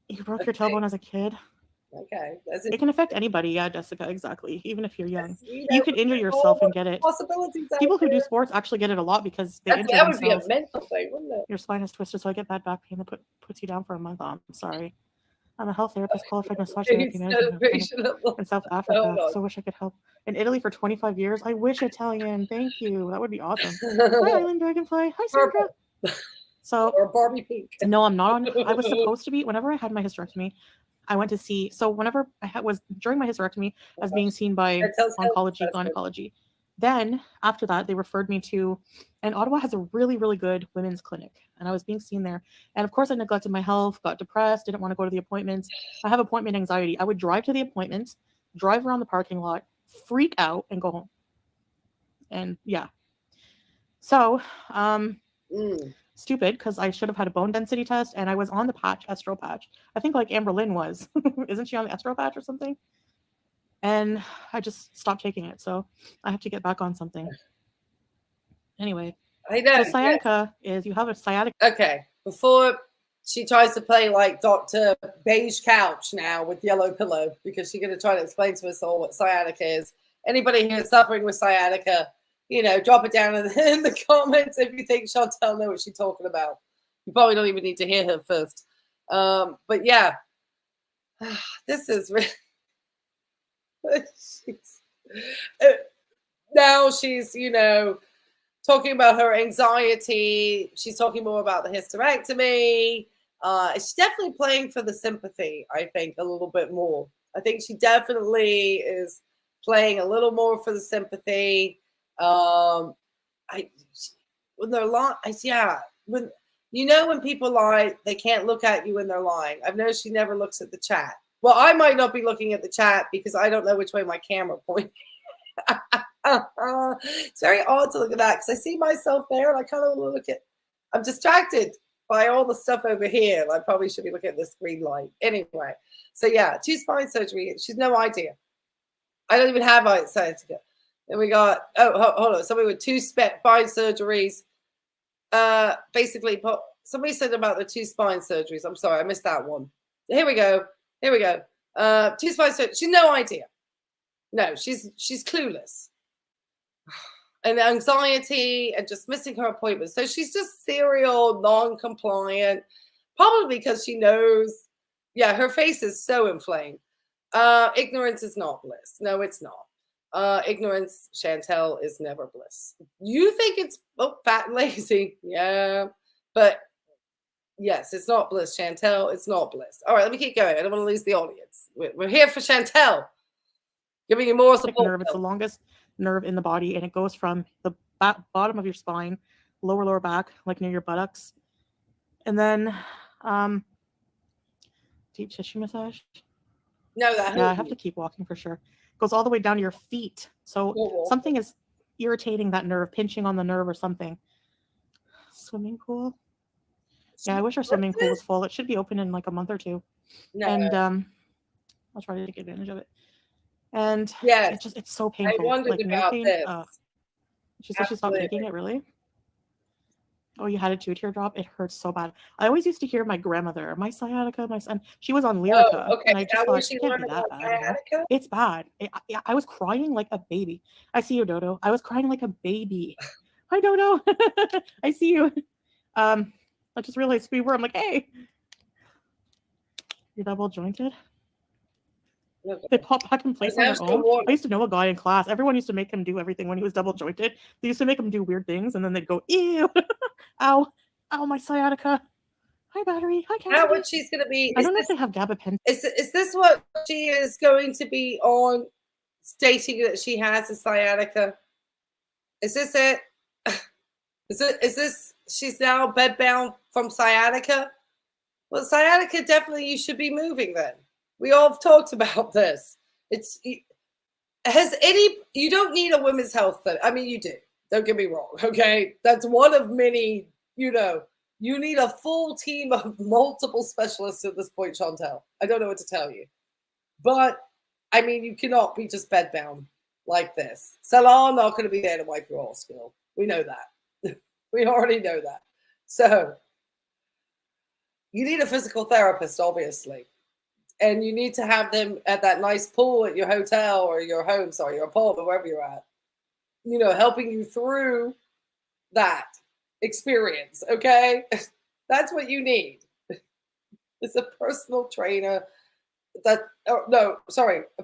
You broke your tailbone as a kid. Okay. It can affect anybody, yeah, Jessica, exactly. Even if you're young. You could injure yourself and get it. People who do sports actually get it a lot because they injure themselves. That would be a mental thing, wouldn't it? Your spine is twisted, so I get bad back pain that puts you down for a month. I'm sorry. I'm a health therapist qualified massage therapy manager in South Africa, so I wish I could help. In Italy for 25 years. I wish Italian. Thank you. That would be awesome. Hi, Island Dragonfly. Hi, Sandra. So, or Barbie Pink. No, I'm not on. I was supposed to be. Whenever I had my hysterectomy, I went to see. So whenever was during my hysterectomy, I was being seen by oncology, gynecology. Then after that, they referred me to, and Ottawa has a really, really good women's clinic, and I was being seen there. And of course, I neglected my health, got depressed, didn't want to go to the appointments. I have appointment anxiety. I would drive to the appointments, drive around the parking lot, freak out, and go home. And yeah, so stupid because I should have had a bone density test, and I was on the patch, estro patch. I think like Amber Lynn was. Isn't she on the estro patch or something? And I just stopped taking it, so I have to get back on something. Anyway, I know. So sciatica is you have a sciatica. Okay, before she tries to play like Dr. Beige Couch now with Yellow Pillow, because she's going to try to explain to us all what sciatica is. Anybody who is suffering with sciatica, drop it down in the comments if you think Chantel knows what she's talking about. You probably don't even need to hear her first. But yeah, this is really... now she's, talking about her anxiety. She's talking more about the hysterectomy. She's definitely playing for the sympathy, I think, a little bit more. I think she definitely is playing a little more for the sympathy. When You know when people lie, they can't look at you when they're lying. I've noticed she never looks at the chat. Well, I might not be looking at the chat because I don't know which way my camera points. It's very odd to look at that because I see myself there and I kind of look at. I'm distracted by all the stuff over here. I probably should be looking at this green light. Anyway, so yeah, 2 spine surgery. She's no idea. I don't even have sciatica. And we got, hold on. Somebody with 2 spine surgeries. Basically, somebody said about the 2 spine surgeries. I'm sorry, I missed that one. Here we go. 2 spine surgeries. She's no idea. No, she's clueless. And anxiety and just missing her appointments. So she's just serial, non-compliant, probably because she knows, her face is so inflamed. Ignorance is not bliss. No, it's not. Ignorance, Chantel, is never bliss. You think it's fat and lazy. Yeah. But yes, it's not bliss, Chantel. It's not bliss. All right, let me keep going. I don't want to lose the audience. We're here for Chantel. Giving you more support. Nerve. It's the longest nerve in the body, and it goes from the bottom of your spine, lower back, like near your buttocks, and then deep tissue massage. No, that. Yeah, I have to keep walking for sure. It goes all the way down to your feet. So something is irritating that nerve, pinching on the nerve or something. Swimming pool. Yeah, I wish our swimming pool was full. It should be open in like a month or 2. No. And I'll try to take advantage of it. And it's so painful. I wondered about this. She said she stopped taking it, really? Oh, you had a 2 teardrop? It hurts so bad. I always used to hear my grandmother, my sciatica, my son. She was on Lyrica. Oh, okay. And I just thought, it can't be that bad. Sciatica? It's bad. I was crying like a baby. I see you, Dodo. I was crying like a baby. Hi, Dodo. I see you. I just realized we were. I'm like, hey. You're double jointed? They pop back in place on their own. I used to know a guy in class. Everyone used to make him do everything when he was double jointed. They used to make him do weird things, and then they'd go, ew, ow, my sciatica. Hi, battery. Hi, Cassidy. How what she's going to be? I don't know if they have gabapentin. Is this what she is going to be on, stating that she has a sciatica? Is this it? Is this? She's now bedbound from sciatica. Well, sciatica, definitely you should be moving then. We all have talked about this. You don't need a women's health thing. I mean, you do. Don't get me wrong. Okay. That's one of many, you need a full team of multiple specialists at this point, Chantel. I don't know what to tell you. But, I mean, you cannot be just bedbound like this. Salon not going to be there to wipe your all spill. We know that. We already know that. So, you need a physical therapist, obviously. And you need to have them at that nice pool at your hotel or your home, your apartment, wherever you're at, helping you through that experience, okay? That's what you need. It's a personal trainer a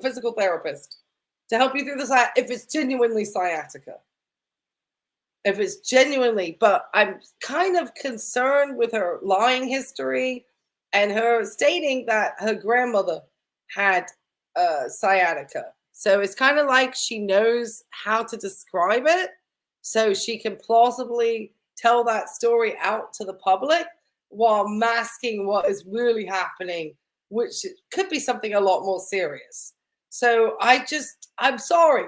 physical therapist to help you through this if it's genuinely sciatica. But I'm kind of concerned with her lying history and her stating that her grandmother had sciatica. So it's kind of like she knows how to describe it so she can plausibly tell that story out to the public while masking what is really happening, which could be something a lot more serious. So I'm sorry.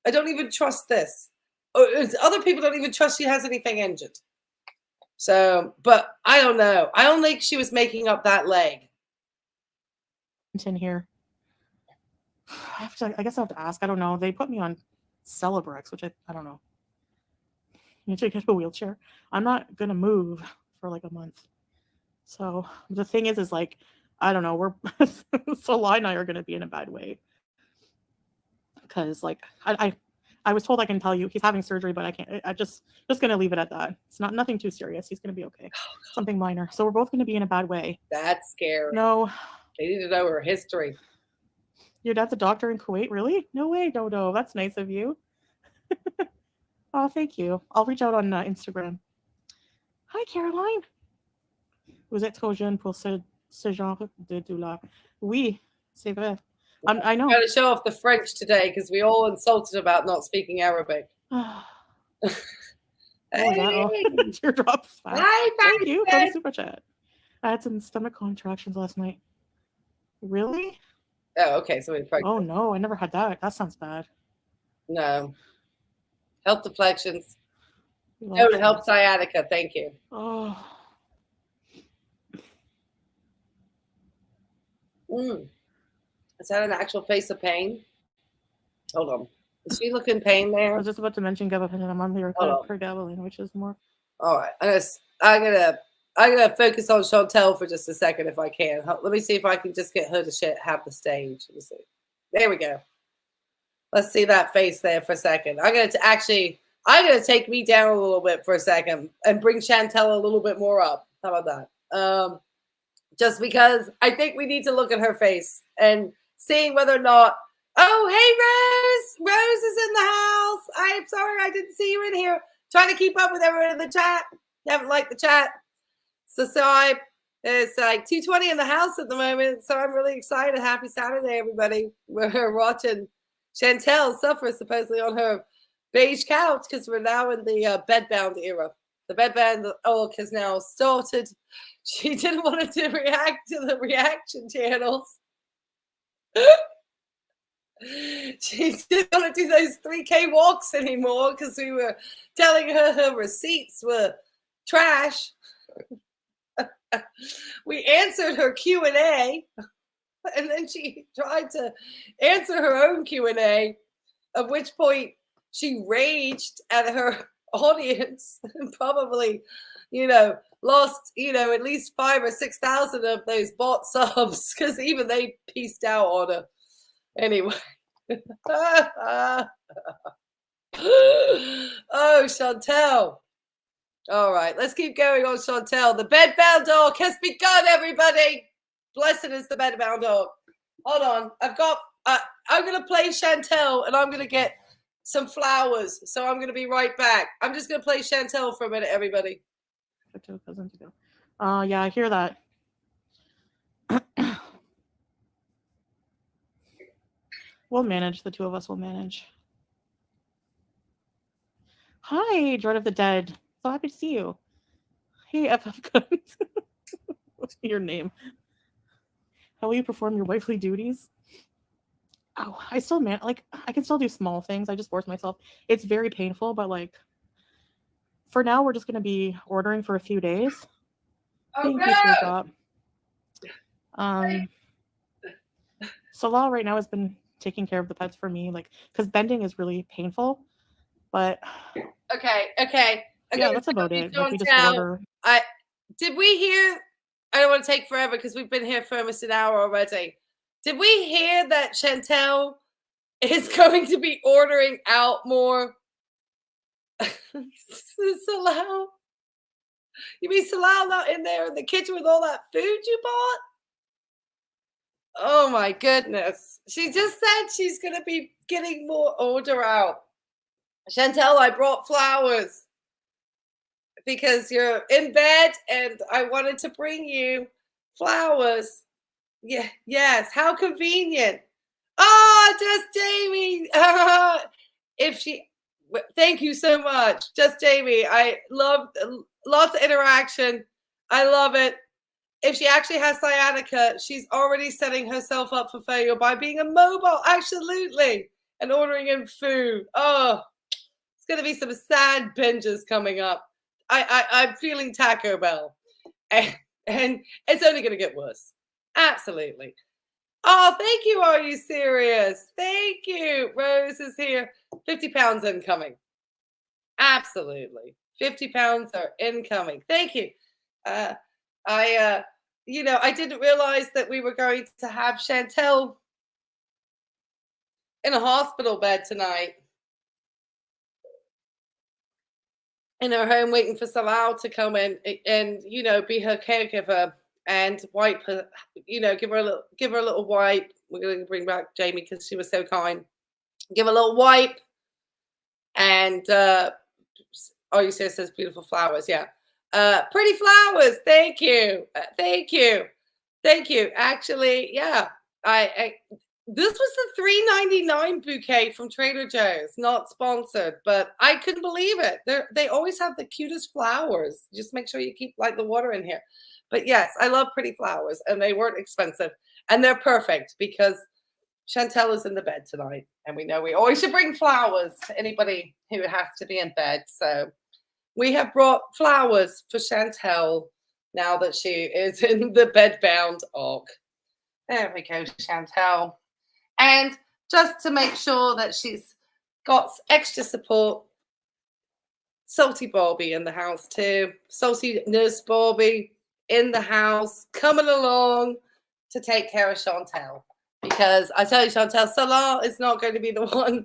I don't even trust this. Other people don't even trust she has anything injured. So, but I don't know. I don't think she was making up that leg. In here. I guess I have to ask. I don't know. They put me on Celebrex, which I don't know. You need to get a wheelchair. I'm not going to move for like a month. So the thing is like, I don't know. Solai and I are going to be in a bad way. Because like, I was told I can tell you he's having surgery, but I can't. I just going to leave it at that. It's nothing too serious. He's going to be okay. Something minor. So we're both going to be in a bad way. That's scary. No. They need to know her history. Your dad's a doctor in Kuwait? Really? No way, Dodo. That's nice of you. Oh, thank you. I'll reach out on Instagram. Hi, Caroline. Vous êtes trop jeune pour ce genre de douleur. Oui, c'est vrai. I know. I'm going to show off the French today because we all insulted about not speaking Arabic. What was that? Oh, teardrops. Hi, Thank you for the super chat. I had some stomach contractions last night. Really? Oh, okay. So oh no, I never had that. That sounds bad. No. Help deflections. No, help sciatica. Thank you. Oh. Is that an actual face of pain? Hold on. Is she looking pain there? I was just about to mention gabapentin. I'm on the pregabalin, which is more. All right. I'm gonna focus on Chantel for just a second if I can. Let me see if I can just get her to have the stage. Let me see. There we go. Let's see that face there for a second. I'm gonna take me down a little bit for a second and bring Chantel a little bit more up. How about that? Just because I think we need to look at her face and see whether or not. Oh, hey, Rose! Rose is in the house. I'm sorry I didn't see you in here. Trying to keep up with everyone in the chat. You haven't liked the chat. Subscribe. It's like 2:20 in the house at the moment, so I'm really excited. Happy Saturday, everybody. We're watching Chantel suffer supposedly on her beige couch because we're now in the Bedbound era. The Bedbound arc has now started. She didn't want to react to the reaction channels. She didn't want to do those 3K walks anymore because we were telling her receipts were trash. We answered her Q&A, and then she tried to answer her own Q&A, at which point she raged at her audience and probably, lost, at least 5,000 or 6,000 of those bot subs because even they pieced out on her. Anyway. Oh, Chantel. All right, let's keep going on Chantel. The Bedbound dog has begun, everybody. Blessed is the Bedbound dog. Hold on. I'm going to play Chantel and I'm going to get some flowers. So I'm going to be right back. I'm just going to play Chantel for a minute, everybody. Yeah, I hear that. We'll manage. The two of us will manage. Hi, Dread of the Dead. So happy to see you. Hey, FF Guns. What's your name? How will you perform your wifely duties? Oh, I still I can still do small things. I just force myself. It's very painful, but for now, we're just going to be ordering for a few days. Thank you, Teardrop. Salah right now has been taking care of the pets for me, because bending is really painful. But okay. Yeah, that's about it. We just order. Did we hear? I don't want to take forever because we've been here for almost an hour already. Did we hear that Chantel is going to be ordering out more? Salah? You mean Salah not in there in the kitchen with all that food you bought? Oh my goodness. She just said she's going to be getting more order out. Chantel, I brought flowers because you're in bed and I wanted to bring you flowers. Yeah, yes. How convenient. Oh, just Jamie. Thank you so much. Just Jamie. I love lots of interaction. I love it. If she actually has sciatica, she's already setting herself up for failure by being immobile. Absolutely. And ordering in food. Oh, it's going to be some sad binges coming up. I'm feeling Taco Bell. And it's only going to get worse. Absolutely. Oh, thank you. Are you serious? Thank you. Rose is here. 50 pounds incoming. Absolutely. 50 pounds are incoming. Thank you. I didn't realize that we were going to have Chantel in a hospital bed tonight. In her home waiting for Salah to come in and be her caregiver and wipe her, give her a little wipe. We're going to bring back Jamie because she was so kind. Give her a little wipe. And you says beautiful flowers. Yeah. Pretty flowers. Thank you. Thank you. Actually, yeah. This was the $3.99 bouquet from Trader Joe's, not sponsored, but I couldn't believe it. They always have the cutest flowers. Just make sure you keep like the water in here. But yes, I love pretty flowers, and they weren't expensive, and they're perfect because Chantel is in the bed tonight, and we know we always should bring flowers to anybody who has to be in bed. So we have brought flowers for Chantel now that she is in the bedbound arc. There we go, Chantel. And just to make sure that she's got extra support, Salty Bobby in the house too. Salty Nurse Bobby in the house, coming along to take care of Chantel. Because I tell you, Chantel, Salah is not going to be the one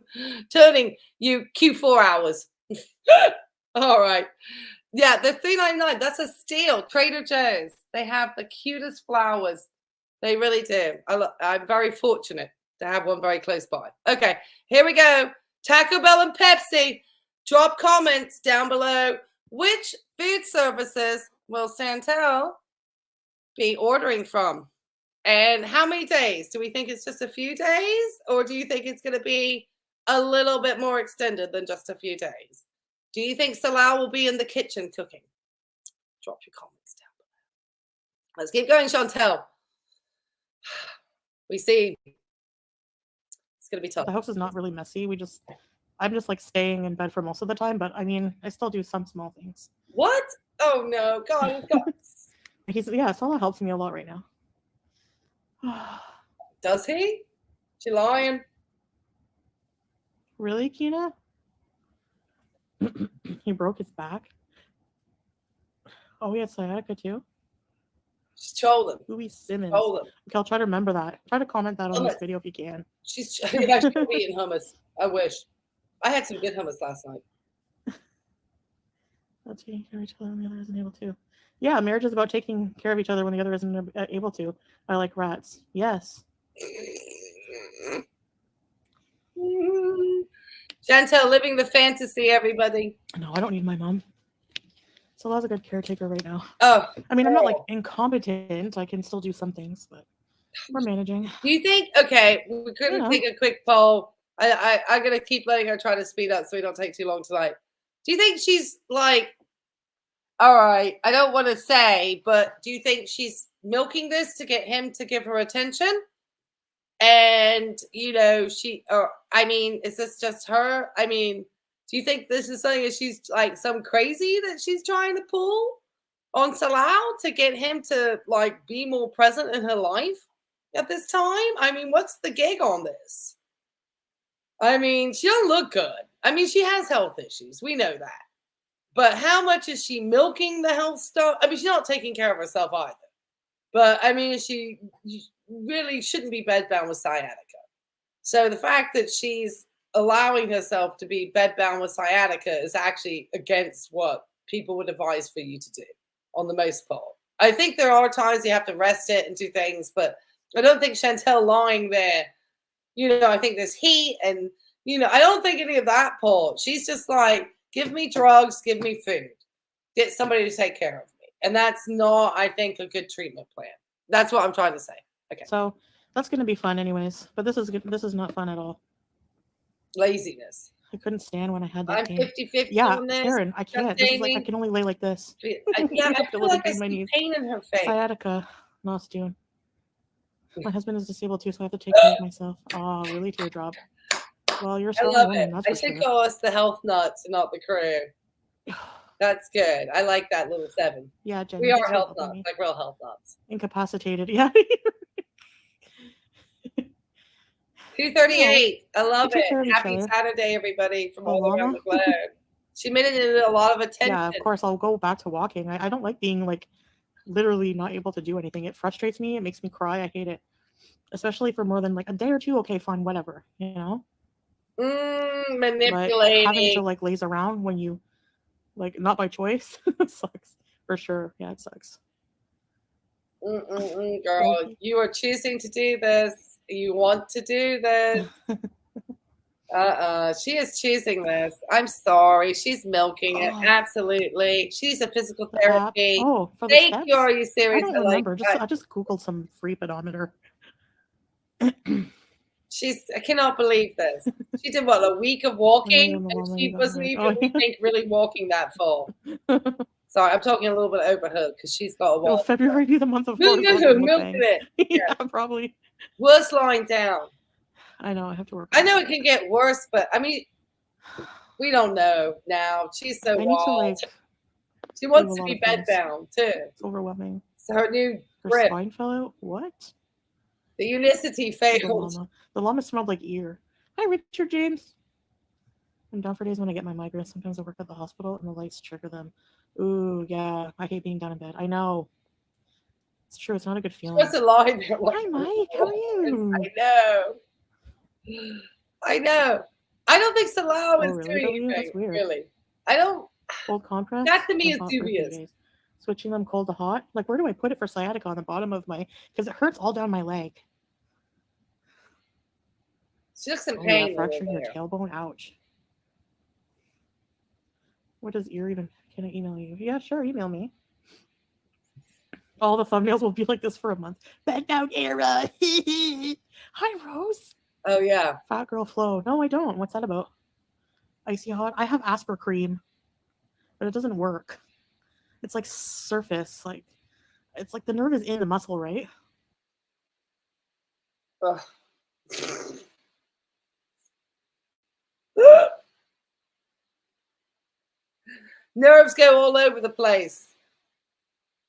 turning you Q4 hours. All right. Yeah, the $3.99, that's a steal. Trader Joe's. They have the cutest flowers. They really do. I'm very fortunate to have one very close by. Okay, here we go. Taco Bell and Pepsi. Drop comments down below. Which food services will Chantel be ordering from? And how many days? Do we think it's just a few days? Or do you think it's going to be a little bit more extended than just a few days? Do you think Salah will be in the kitchen cooking? Drop your comments down below. Let's keep going, Chantel. We see. It's going to be tough. The house is not really messy. I'm just like staying in bed for most of the time, but I mean, I still do some small things. What? Oh no, God. Salah helps me a lot right now. Does he? She lying? Really, Kina? He broke his back. Oh, he had sciatica too. She's trolling. Louis Simmons. Trolling. Okay, I'll try to remember that. Try to comment that on this video if you can. She's eating hummus. I wish. I had some good hummus last night. That's taking care of each other when the other isn't able to. Yeah, marriage is about taking care of each other when the other isn't able to. I like rats. Yes. Chantel, living the fantasy, everybody. No, I don't need my mom. Salah's a good caretaker right now. Oh. I mean, I'm not like incompetent. I can still do some things, but we're managing. Do you think, okay, we couldn't take a quick poll. I'm going to keep letting her try to speed up so we don't take too long tonight. Do you think she's like, all right, I don't want to say, but do you think she's milking this to get him to give her attention? And, you know, is this just her? I mean, do you think this is something that she's like some crazy that she's trying to pull on Salah to get him to like be more present in her life at this time? I mean, what's the gig on this? I mean, she don't look good. I mean, she has health issues. We know that. But how much is she milking the health stuff? I mean, she's not taking care of herself either. But I mean, she really shouldn't be bedbound with sciatica. So the fact that she's allowing herself to be bedbound with sciatica is actually against what people would advise for you to do on the most part. I think there are times you have to rest it and do things, but I don't think Chantel lying there, you know, I think there's heat and, you know, I don't think any of that part. She's just like, give me drugs, give me food, get somebody to take care of me. And that's not, I think, a good treatment plan. That's what I'm trying to say. Okay. So that's going to be fun anyways, but this is not fun at all. Laziness. I couldn't stand when I had that. I'm 50-50 yeah, on this. Karen, I can't. This is like I can only lay like this. I feel like I see pain in her face. Sciatica, lost June. My husband is disabled too, so I have to take care of myself. Oh, really, teardrop. Well, you're a strong woman. I should call us the health nuts and not the crew. That's good. I like that little 7. Yeah, Jen, we are health nuts, like real health nuts. Incapacitated, yeah. 2:38. I love it. Happy Saturday, everybody, from all around the globe. She made it a lot of attention. Yeah, of course. I'll go back to walking. I don't like being like literally not able to do anything. It frustrates me. It makes me cry. I hate it, especially for more than like a day or two. Okay, fine, whatever. You know. Manipulating. But having to like laze around when you like not by choice sucks for sure. Yeah, it sucks. Girl, you are choosing to do this. You want to do this. She is choosing this. I'm sorry. She's milking it. Absolutely. She's a physical therapy. Oh, for the Thank steps? you. Are you serious? I don't remember. I just Googled some free pedometer. I cannot believe this. She did what, a week of walking, and she wasn't even, we think, really walking that full. Sorry, I'm talking a little bit over her because she's got a Will walk. February be the month of milking it. Yeah, probably. Worst lying down. I know, I have to work. I know it can get worse, but I mean, we don't know now. She's so wild. She wants to be bedbound too. It's overwhelming. So her new grip. Spine fell out. What? The unicity failed. The llama smelled like ear. Hi, Richard James. I'm down for days when I get my migraines. Sometimes I work at the hospital and the lights trigger them. Ooh, yeah. I hate being down in bed. I know. It's true. It's not a good feeling. What's a lie there? Hi, Mike. How are you? I know. I don't think Salau is really? doing anything. That's weird. Really. I don't. Cold compress? That to me is dubious. Switching them cold to hot? Like, where do I put it for sciatica? On the bottom of my... Because it hurts all down my leg. She looks in pain. Yeah, fracturing your tailbone. Ouch. What does ear even... Can I email you? Yeah, sure. Email me. All the thumbnails will be like this for a month. Bedbound era. Hi, Rose. Oh, yeah. Fat girl flow. No, I don't. What's that about? Icy hot. I have Asper cream, but it doesn't work. It's like surface. Like, it's like the nerve is in the muscle, right? Ugh. Nerves go all over the place.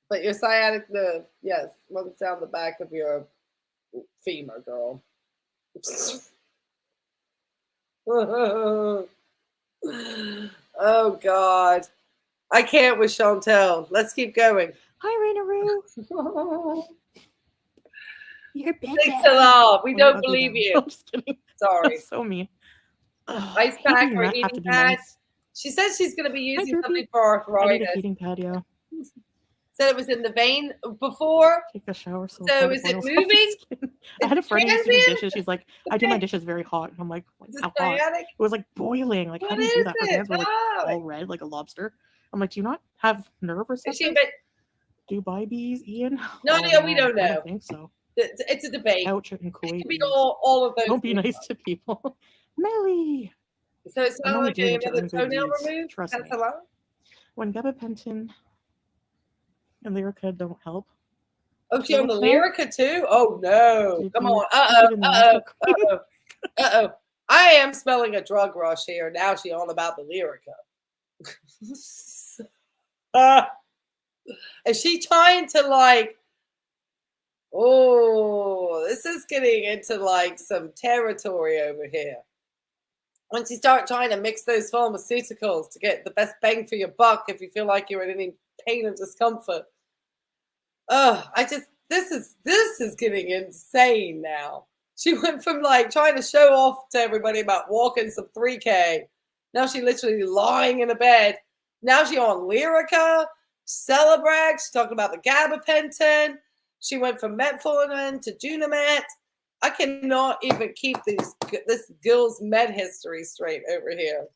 But your sciatic nerve, yes, runs down the back of your femur, girl. Oh, God. I can't with Chantel. Let's keep going. Hi, Raina-Roo. You're bad. Thanks a lot. We don't believe you. I'm just kidding. Sorry. So mean. Ice pack or heating pad. Nice. She says she's going to be using something for arthritis. I need a heating pad, yeah. Said it was in the vein before. Take a shower. So is it moving? I had a friend who's doing dishes. She's like, I do my dishes very hot. And I'm like, how hot? It was like boiling. Like, how do you do that? Her hands were like all red, like a lobster. I'm like, do you not have nerve or something? Dubai bees, Ian? No, we don't know. I don't think so. It's a debate. Couch and Kuwait. It could be all of those. Don't be nice to people. Melly. So it's not like doing another toenail removed? Trust me. When gabapentin and Lyrica don't help. Oh, she on the Lyrica too? Oh no. Come on. Uh-oh. I am smelling a drug rush here. Now she on about the Lyrica. Is she trying to like, oh, this is getting into like some territory over here. Once you start trying to mix those pharmaceuticals to get the best bang for your buck, if you feel like you're in any pain or discomfort. This is getting insane now. She went from like trying to show off to everybody about walking some 3K. Now she literally lying in a bed. Now she on Lyrica, Celebrax. She's talking about the gabapentin. She went from metformin to Junamet. I cannot even keep this girl's med history straight over here.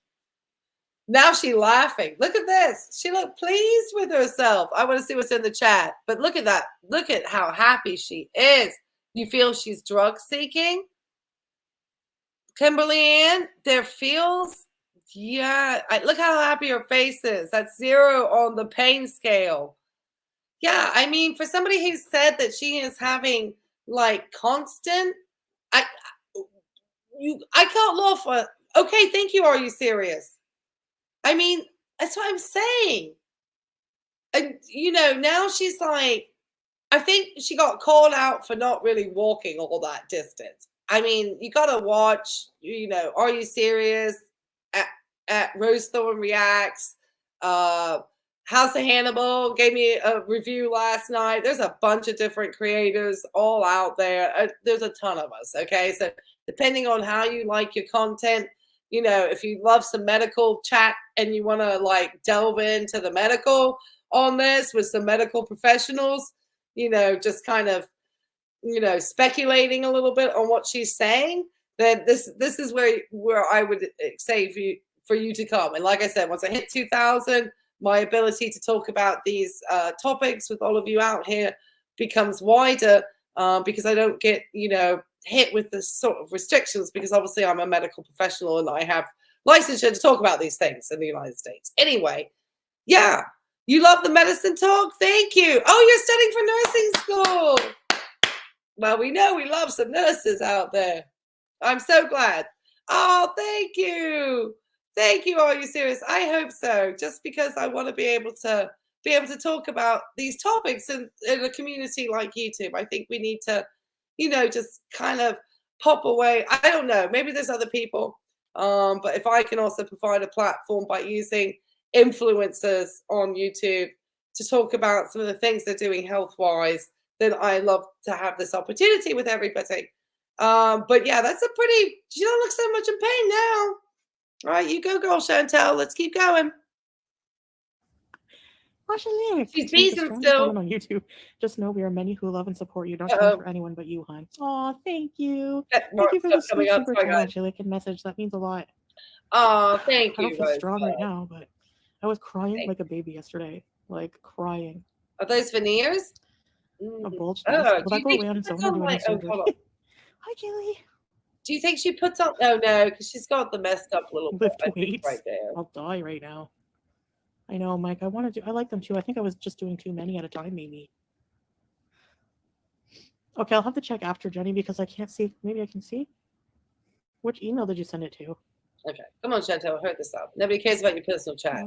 Now she laughing. Look at this. She looked pleased with herself. I want to see what's in the chat. But look at that. Look at how happy she is. You feel she's drug seeking? Kimberly Ann, there feels, yeah. Look how happy her face is. That's 0 on the pain scale. Yeah, I mean, for somebody who said that she is having like constant, I can't laugh. Okay, thank you. Are you serious? I mean, that's what I'm saying. And now she's like, I think she got called out for not really walking all that distance. I mean, you gotta watch. Are you serious? At Rose Thorn Reacts, House of Hannibal gave me a review last night. There's a bunch of different creators all out there. There's a ton of us. Okay. So depending on how you like your content, if you love some medical chat and you want to like delve into the medical on this with some medical professionals, just kind of, speculating a little bit on what she's saying, then this is where I would say for you to come. And like I said, once I hit 2,000, my ability to talk about these topics with all of you out here becomes wider. because I don't get, hit with this sort of restrictions, because obviously I'm a medical professional and I have licensure to talk about these things in the United States. Anyway, yeah, you love the medicine talk? Thank you. Oh, you're studying for nursing school. Well, we know we love some nurses out there. I'm so glad. Oh, thank you. Thank you. Are you serious? I hope so. Just because I want to be able to talk about these topics in a community like YouTube. I think we need to, just kind of pop away. I don't know. Maybe there's other people. But if I can also provide a platform by using influencers on YouTube to talk about some of the things they're doing health-wise, then I love to have this opportunity with everybody. But yeah, that's a pretty, you don't look so much in pain now. All right, you go, girl, Chantel. Let's keep going. She's beating still on YouTube. Just know we are many who love and support you. Don't change for anyone but you, hon. Oh, thank you. Thank you for the sweet super angelic message. That means a lot. Oh, thank you. I don't feel strong right now, but I was crying like a baby yesterday. Like crying. Are those veneers? A bulge. Will that go away on its own or do I need surgery? Hi, Kaylee. Do you think she puts on? Oh no, because she's got the messed up little lift weights right there. I'll die right now. I know, Mike. I like them too. I think I was just doing too many at a time, maybe. Okay, I'll have to check after, Jenny, because I can't see. Maybe I can see. Which email did you send it to? Okay, come on, Chantel. Hurt this up. Nobody cares about your personal chat.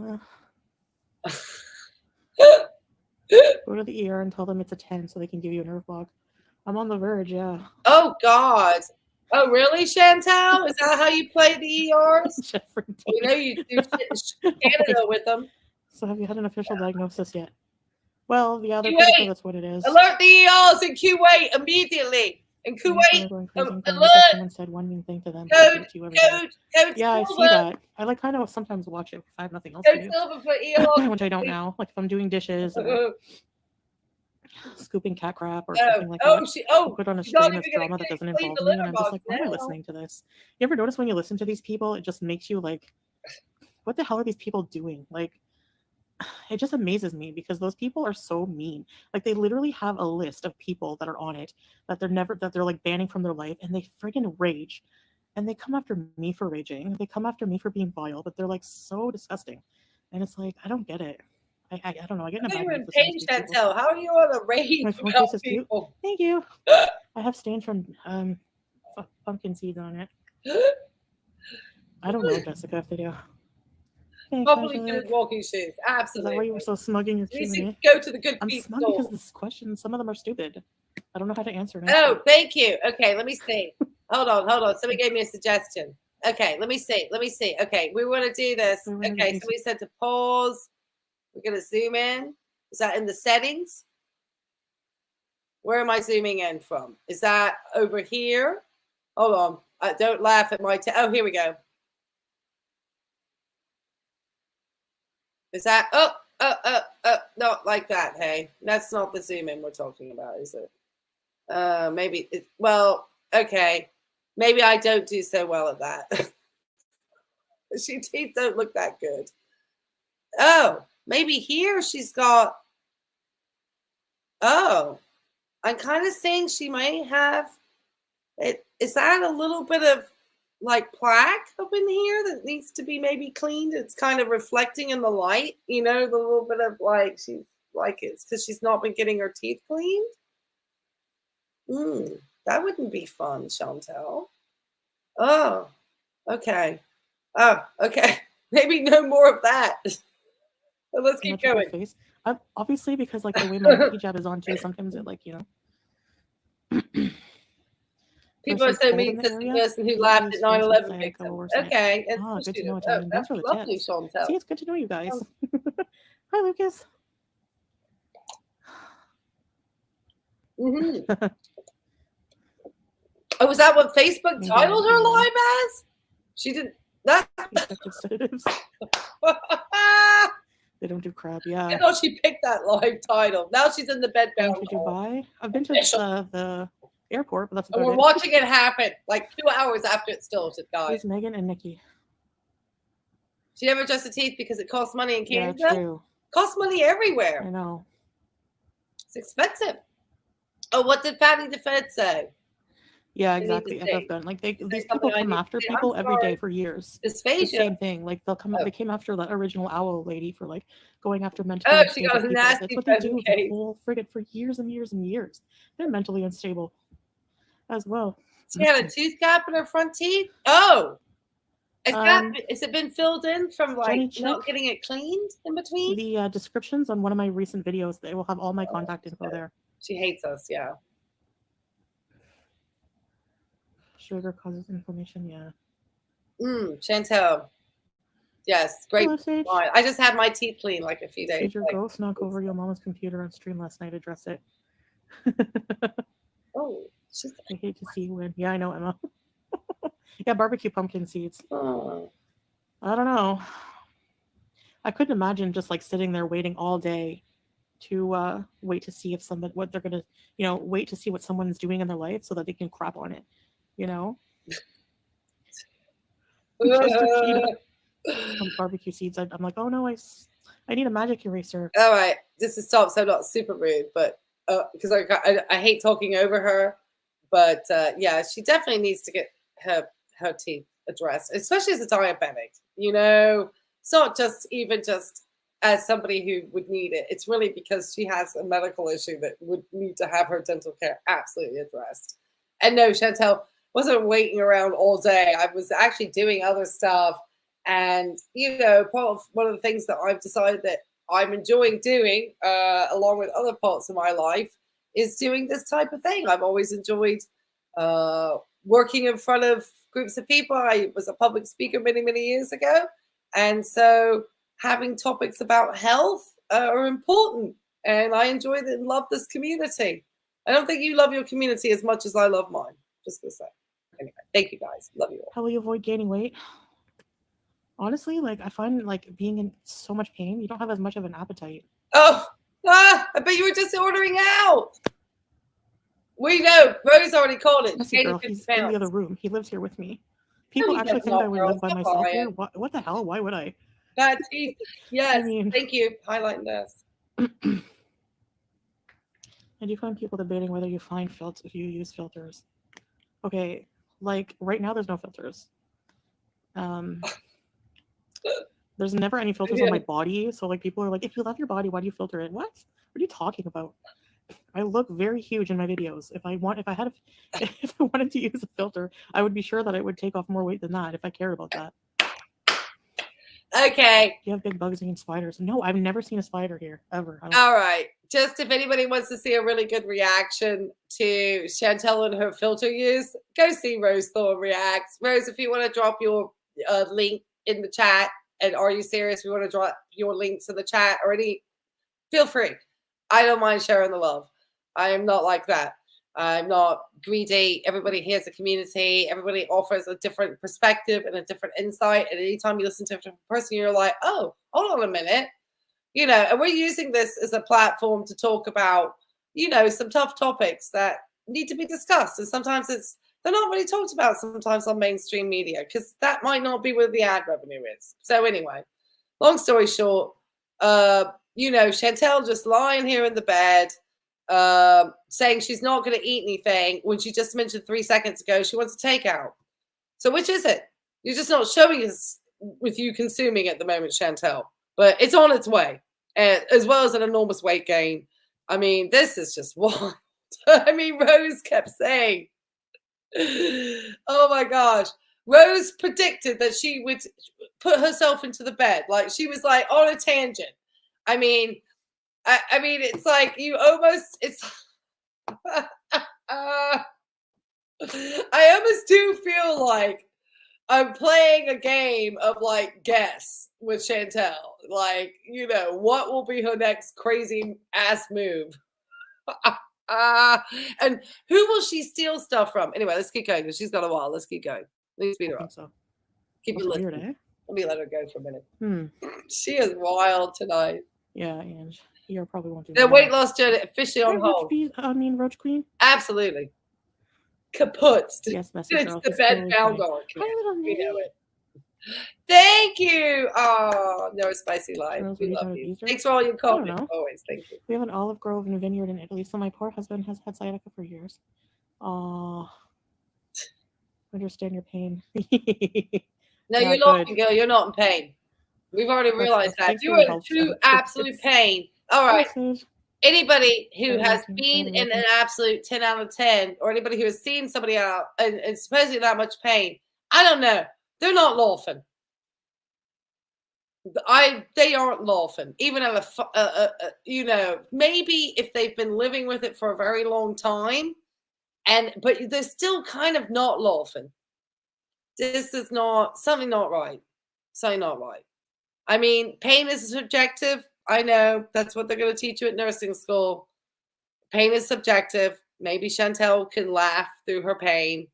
Go to the ER and tell them it's a 10 so they can give you a nerve block. I'm on the verge, yeah. Oh, God. Oh, really, Chantal? Is that how you play the ERs? We know you do shit in Canada with them. So have you had an official diagnosis yet? Well, yeah, they're pretty sure that's what it is. Alert the ERs in Kuwait immediately. In Kuwait, alert. Someone said one mean thing to them. Code yeah, I see that. I kind of sometimes watch it if I have nothing else to do. Which I don't now. Like if I'm doing dishes or scooping cat crap or something like that. I put on a stream of drama that doesn't involve me, and I'm just like, why am I listening to this? You ever notice when you listen to these people, it just makes you like, what the hell are these people doing? Like, it just amazes me because those people are so mean. Like they literally have a list of people that are on it that they're like banning from their life, and they friggin' rage, and they come after me for raging. They come after me for being vile, but they're like so disgusting, and it's like I don't get it. I don't know. I get in a bad mood. Chantel, how are you on a rage? My phone case is cute. Thank you. I have stains from pumpkin seeds on it. I don't know, Jessica, if they do. Probably good walking shoes. Absolutely. Is that why you were so smug in your Q&A? Go to the good I'm people. smug because this question, some of them are stupid. I don't know how to answer. Oh, thank you. Okay, let me see. Hold on. Somebody gave me a suggestion. Okay, let me see. Okay, we want to do this. Okay, somebody said to pause. We're going to zoom in. Is that in the settings? Where am I zooming in from? Is that over here? Hold on. Don't laugh at my... Oh, here we go. Is that... not like that, hey. That's not the zoom in we're talking about, is it? Maybe... well, okay. Maybe I don't do so well at that. She teeth don't look that good. Oh, maybe here she's got... Oh, I'm kind of saying she might have... Is that a little bit of like plaque up in here that needs to be maybe cleaned? It's kind of reflecting in the light, the little bit of like she's like it's because she's not been getting her teeth cleaned. That wouldn't be fun, Chantel. Oh, okay. Oh, okay. Maybe no more of that. But let's keep going. Face. Obviously, because like the way my hijab is on too, sometimes it like People are so mean to the person who laughed at 9/11 victims. Okay. Oh, good to know. That's really lovely, Chantel. See, it's good to know you guys. Hi, Lucas. Mm-hmm. Oh, was that what Facebook titled her live as? She didn't. That. They don't do crap. Yeah. I thought she picked that live title. Now she's in the Bedbound. To Dubai. I've been to the airport, but that's about we're watching it happen like 2 hours after it started, guys. It's Megan and Nikki. She never adjusts the teeth because it costs money in Canada. Yeah, true. Costs money everywhere. I know. It's expensive. Oh, what did Patty the Fed say? Yeah, exactly. FF gun. Like these people come after people every day for years. Dysphagia. The same thing. Like they'll come. They came after the original owl lady for like going after mentally Oh, she unstable got a people. nasty That's what they do phone with case. the whole frigate for years and years and years. They're mentally unstable as well. She had a tooth gap in her front teeth. Oh, has it been filled in from like not getting it cleaned in between? The descriptions on one of my recent videos, they will have all my contact info there. She hates us, yeah. Sugar causes inflammation, yeah. Chantel. Yes, great. I just had my teeth cleaned like a few days ago. Did your girl snuck over your mama's computer on stream last night? Address it. Oh, I hate to see you win. Yeah, I know, Emma. Yeah, barbecue pumpkin seeds. Oh. I don't know. I couldn't imagine just like sitting there waiting all day to wait to see if what they're gonna, wait to see what someone's doing in their life so that they can crap on it, Barbecue seeds. I'm like, oh no, I need a magic eraser. All right, this is stop, so I'm not super rude, but because I hate talking over her, but yeah, she definitely needs to get her teeth addressed, especially as a diabetic. It's not just as somebody who would need it. It's really because she has a medical issue that would need to have her dental care absolutely addressed. And no, Chantel wasn't waiting around all day. I was actually doing other stuff. And, part of one of the things that I've decided that I'm enjoying doing, along with other parts of my life, is doing this type of thing. I've always enjoyed working in front of groups of people. I was a public speaker many, many years ago. And so having topics about health are important. And I enjoy and love this community. I don't think you love your community as much as I love mine. Just to say. Anyway, thank you guys. Love you all. How will you avoid gaining weight? Honestly, like I find like being in so much pain, you don't have as much of an appetite. Oh, I bet you were just ordering out. We know. Rose already called it. Girl, he's in the other room. He lives here with me. People actually think I would live by myself here. What the hell? Why would I? Yes, thank you. Highlighting this. And you find people debating whether you use filters. Okay, like right now there's no filters. There's never any filters on my body. So like people are like, if you love your body, why do you filter it? What are you talking about? I look very huge in my videos. If I wanted to use a filter, I would be sure that I would take off more weight than that if I cared about that. Okay. You have big bugs and spiders. No, I've never seen a spider here ever. All right. Just if anybody wants to see a really good reaction to Chantel and her filter use, go see Rose Thorne Reacts. Rose, if you want to drop your link in the chat, and Are You Serious? We want to drop your links in the chat or feel free. I don't mind sharing the love. I am not like that. I'm not greedy. Everybody here is a community. Everybody offers a different perspective and a different insight. And anytime you listen to a different person, you're like, oh, hold on a minute. And we're using this as a platform to talk about, some tough topics that need to be discussed. And sometimes they're not really talked about sometimes on mainstream media because that might not be where the ad revenue is. So anyway, long story short, Chantel just lying here in the bed, saying she's not going to eat anything when she just mentioned 3 seconds ago she wants a takeout. So which is it? You're just not showing us with you consuming at the moment, Chantel. But it's on its way, as well as an enormous weight gain. I mean, this is just wild. Rose kept saying, oh my gosh. Rose predicted that she would put herself into the bed. Like she was like on a tangent. I mean, it's like you almost, I almost do feel like I'm playing a game of like guess with Chantel. Like, what will be her next crazy ass move? And who will she steal stuff from? Anyway, let's keep going because she's got a while. Let's keep going. Let's speed her up. So. Keep you listening. Let me let her go for a minute. She is wild tonight. Yeah, and you probably won't do the weight loss journey officially on hold. Roach Queen? Absolutely. Kaput. Yes, message girl. It's the Bedbound. Hi, little we know it. Thank you. Oh, no spicy life. Charles, We we love thought of you. Easter? Thanks for all your I don't comments. know. Always. Thank you. We have an olive grove and a vineyard in Italy, so my poor husband has had sciatica for years. Oh, I understand your pain. No, Yeah, you're not, good. girl. You're not in pain. We've already realized that. Thanks You for were your in help, true, Sage. absolute pain. All right. Sage. Anybody who Sorry, has Sage. been Sorry, in an welcome. absolute 10 out of 10, or anybody who has seen somebody out and supposedly that much pain, I don't know. They're not laughing. They aren't laughing. Even at you know, maybe if they've been living with it for a very long time, but they're still kind of not laughing. This is not something not right. Something not right. I mean, pain is subjective. I know that's what they're going to teach you at nursing school. Pain is subjective. Maybe Chantel can laugh through her pain,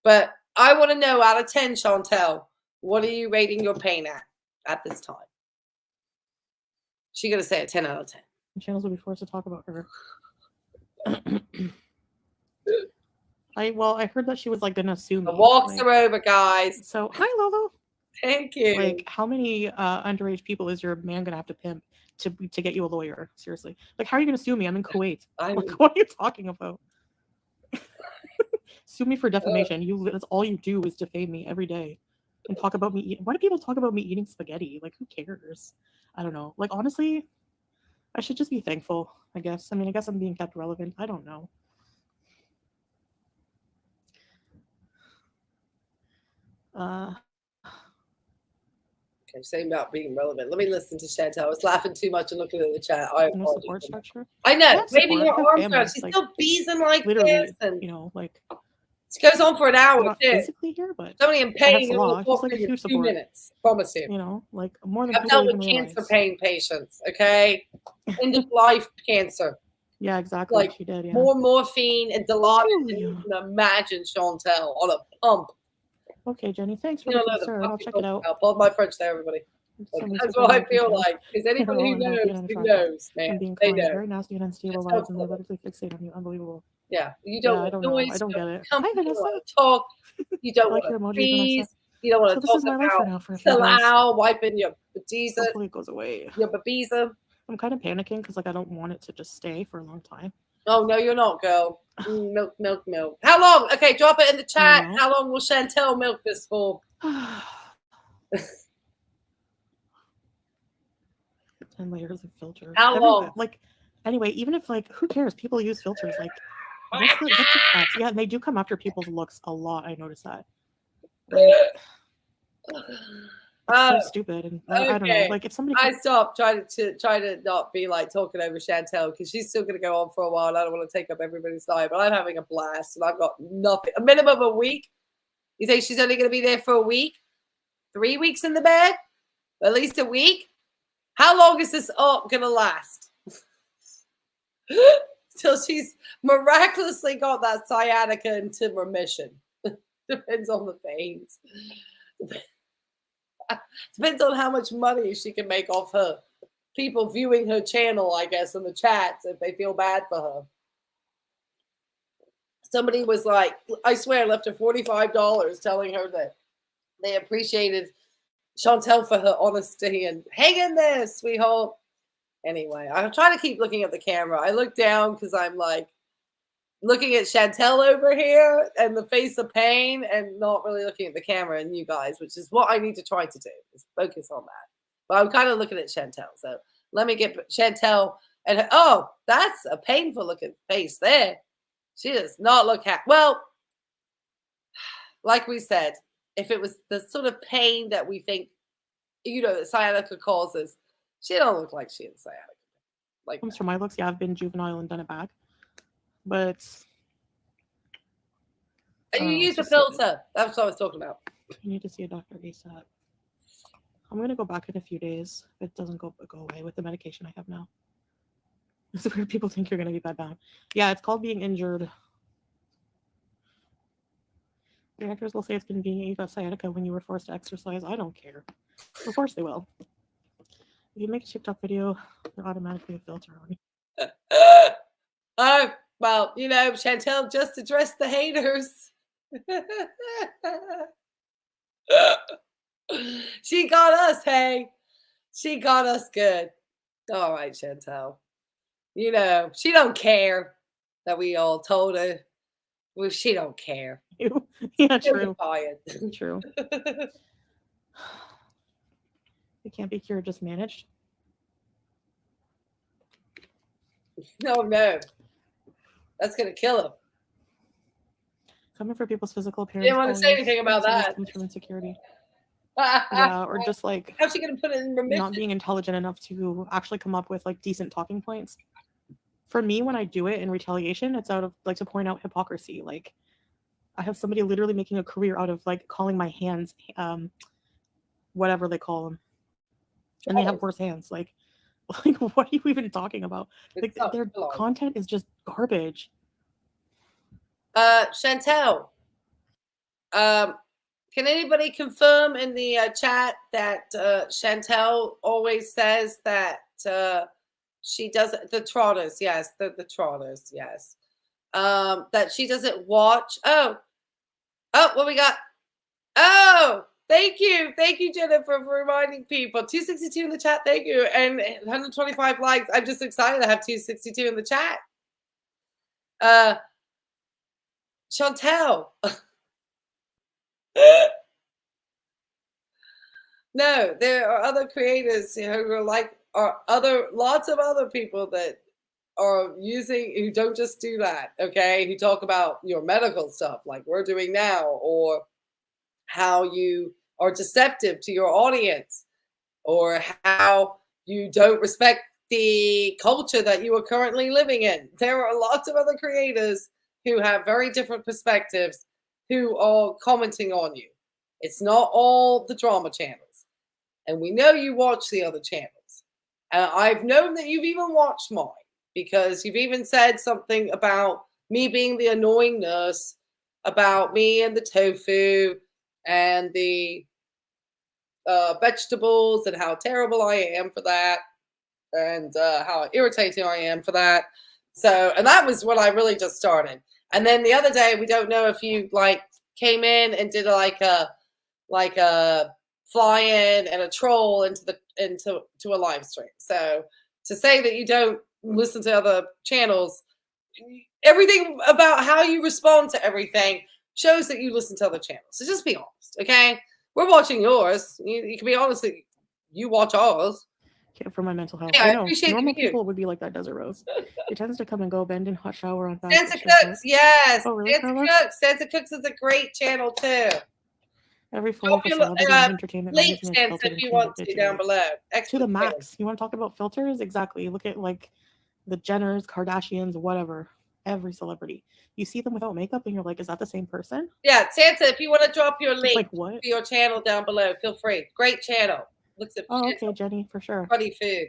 but I want to know out of 10, Chantel, what are you rating your pain at this time? She's going to say a 10 out of 10. Channels will be forced to talk about her. I heard that she was like gonna sue me. The walks are over, guys. So hi, Lolo. Thank you. Like, how many underage people is your man gonna have to pimp to get you a lawyer? Seriously, like, how are you gonna sue me? I'm in Kuwait. Like, what are you talking about? Sue me for defamation. That's all you do is defame me every day and talk about me. Why do people talk about me eating spaghetti? Like, who cares? I don't know. Like, honestly, I should just be thankful, I guess. I mean, I guess I'm being kept relevant. I don't know. Okay, saying about being relevant. Let me listen to Chantel. I was laughing too much and looking at the chat. No support structure. I know. Maybe support. her arms around. She's like, still beezing like literally, this, and you know, like it goes on for an hour. Not physically here, but somebody in pain. He's like a huge support. 2 minutes. Promise you. You know, like more than I've people dealt even with realize. cancer pain patients. Okay, end of life cancer. Yeah, exactly. Like she did. Yeah. More morphine and Dilaudid than you can imagine, Chantel, on a pump. Okay, Jenny. Thanks for the concern. I'll check it out. Pardon my French there, everybody. That's what I feel like. Because anybody who knows, man, they know. Very nasty and unstable vibes, and they literally fixate on you. Unbelievable. Yeah, you don't want noise. I don't get it. Hi, Vanessa. Talk. You don't want to freeze. You don't want to talk about Salau wiping your babiza. Hopefully it goes away. Your babiza. I'm kind of panicking because like I don't want it to just stay for a long time. Oh no, you're not, girl. Milk. How long? Okay, drop it in the chat. How long will Chantel milk this for? 10 layers of filters. How long? Like, anyway, even if like, who cares? People use filters. Like, what's the facts? Yeah, they do come after people's looks a lot. I noticed that. So stupid, and I don't know. Like, if somebody, I stopped trying to not be like talking over Chantel because she's still going to go on for a while. And I don't want to take up everybody's time, but I'm having a blast, and I've got nothing. A minimum of a week. You think she's only going to be there for a week? 3 weeks in the bed? At least a week? How long is this going to last? Till she's miraculously got that sciatica into remission. Depends on the veins. Depends on how much money she can make off her people viewing her channel, I guess, in the chats if they feel bad for her. Somebody was like, I swear, left her $45 telling her that they appreciated Chantel for her honesty and hang in there, sweetheart. Anyway, I'm trying to keep looking at the camera. I look down because I'm like looking at Chantel over here and the face of pain and not really looking at the camera and you guys, which is what I need to try to do, is focus on that. But I'm kind of looking at Chantel. So let me get Chantel and her, oh, that's a painful looking face there. She does not look happy. Well, like we said, if it was the sort of pain that we think, you know, that sciatica causes, she don't look like she has sciatica. Like comes from my looks, yeah, I've been juvenile and done it back. But you use a filter. That's what I was talking about. You need to see a doctor ASAP. I'm gonna go back in a few days if it doesn't go away with the medication I have now. It's weird people think you're gonna be bedbound. Yeah, it's called being injured. The doctors will say it's convenient you got sciatica when you were forced to exercise. I don't care. Of course they will. If you make a TikTok video, they're automatically a filter on you. Oh, well, you know, Chantel just addressed the haters. She got us, hey. She got us good. All right, Chantel. You know, she don't care that we all told her. Well, she don't care. Yeah, true. True. It can't be cured, just managed. No. That's gonna kill him. Coming for people's physical appearance. You didn't want to say anything about that. Comes from insecurity. Yeah, or just like how's she gonna put it in remission? Not being intelligent enough to actually come up with like decent talking points. For me, when I do it in retaliation, it's out of like to point out hypocrisy. Like I have somebody literally making a career out of like calling my hands whatever they call them, and they have worse hands. Like what are you even talking about? Like their content is just garbage. Chantel, can anybody confirm in the chat that Chantel always says that she doesn't, the trotters, yes, the trotters, yes, that she doesn't watch. Oh, what we got? Oh, thank you, Jennifer, for reminding people. 262 in the chat, thank you, and 125 likes. I'm just excited to have 262 in the chat. Chantel. No, there are other creators who are like, lots of other people that are who don't just do that, okay? Who talk about your medical stuff like we're doing now, or how you are deceptive to your audience, or how you don't respect the culture that you are currently living in. There are lots of other creators who have very different perspectives who are commenting on you. It's not all the drama channels. And we know you watch the other channels. And I've known that you've even watched mine because you've even said something about me being the annoying nurse, about me and the tofu and the vegetables and how terrible I am for that, and how irritating I am for that. So, and that was when I really just started. And then the other day, we don't know if you like came in and did like a fly-in and a troll into a live stream. So to say that you don't listen to other channels, everything about how you respond to everything shows that you listen to other channels. So just be honest, okay? We're watching yours. You can be honest that you watch ours. For my mental health. Yeah, I know. Normal people would be like that, Desert Rose. It tends to come and go, bend in hot shower on back. Santa Cooks, yes. Oh, really, Santa Cooks is a great channel too. Every form of entertainment link Santa if you want to down below. To the max. You want to talk about filters? Exactly. Look at like the Jenners, Kardashians, whatever. Every celebrity. You see them without makeup and you're like, is that the same person? Yeah, Santa, if you want to drop your link to your channel down below, feel free. Great channel. Looks at okay, Jenny, for sure. Funny food.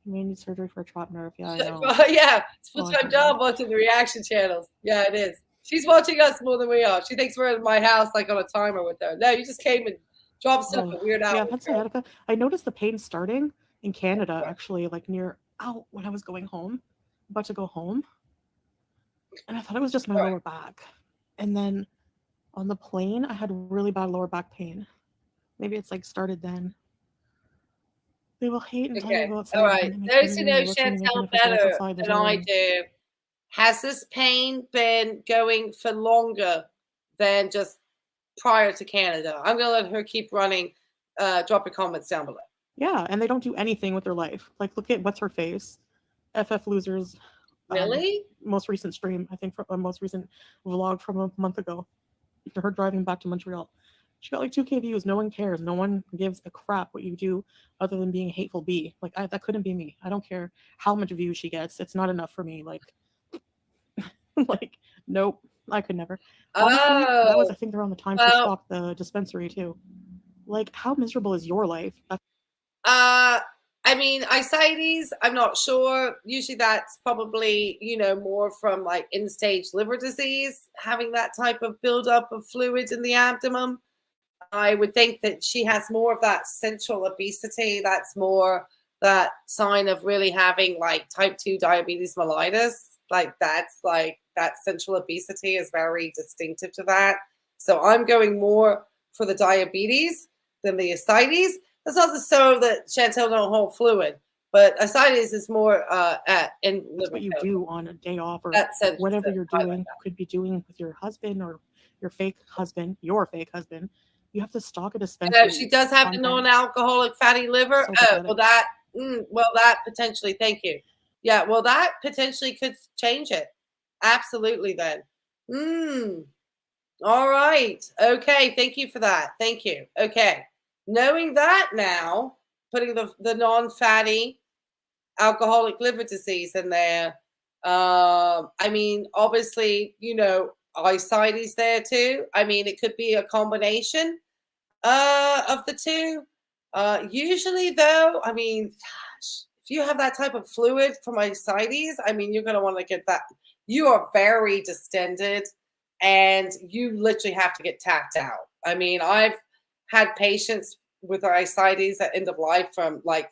You may need surgery for a trapped nerve. Yeah, I know. Yeah, it's full-time job watching the reaction channels. Yeah, it is. She's watching us more than we are. She thinks we're in my house like on a timer with her. No, you just came and dropped stuff at weird hours. Yeah, that's sciatica. I noticed the pain starting in Canada, actually, like when I was going home, about to go home. And I thought it was just my lower back. And then on the plane, I had really bad lower back pain. Maybe it's like started then. They will hate and tell you about all right. Those who know Chantel better than I do, has this pain been going for longer than just prior to Canada? I'm going to let her keep running. Drop your comments down below. Yeah, and they don't do anything with their life. Like, look at what's her face, FF Losers. Really? Most recent stream, I think, from a most recent vlog from a month ago. Her driving back to Montreal. She got like 2K views. No one cares. No one gives a crap what you do other than being a hateful bee. Like, that couldn't be me. I don't care how much views she gets. It's not enough for me. Like, nope. I could never. Honestly, that was, I think, around the time she stopped the dispensary too. Like, how miserable is your life? I mean, ascites, I'm not sure. Usually that's probably, more from like end-stage liver disease, having that type of buildup of fluid in the abdomen. I would think that she has more of that central obesity. That's more that sign of really having like type 2 diabetes mellitus. Like that central obesity is very distinctive to that. So I'm going more for the diabetes than the ascites. That's not to so that Chantel don't hold fluid, but ascites is more in That's what you do on a day off or whatever you're doing. You could be doing with your husband or your fake husband. You have to stock a dispensary. She does have the non-alcoholic fatty liver. So that potentially. Thank you. Yeah, well, that potentially could change it. Absolutely. Then. All right. Okay. Thank you for that. Thank you. Okay. Knowing that now, putting the non-fatty alcoholic liver disease in there. I mean, obviously, ascites there too. I mean, it could be a combination of the two. Usually, though, I mean, gosh, if you have that type of fluid from ascites, I mean, you're going to want to get that. You are very distended, and you literally have to get tapped out. I mean, I've had patients with our ascites at end of life from like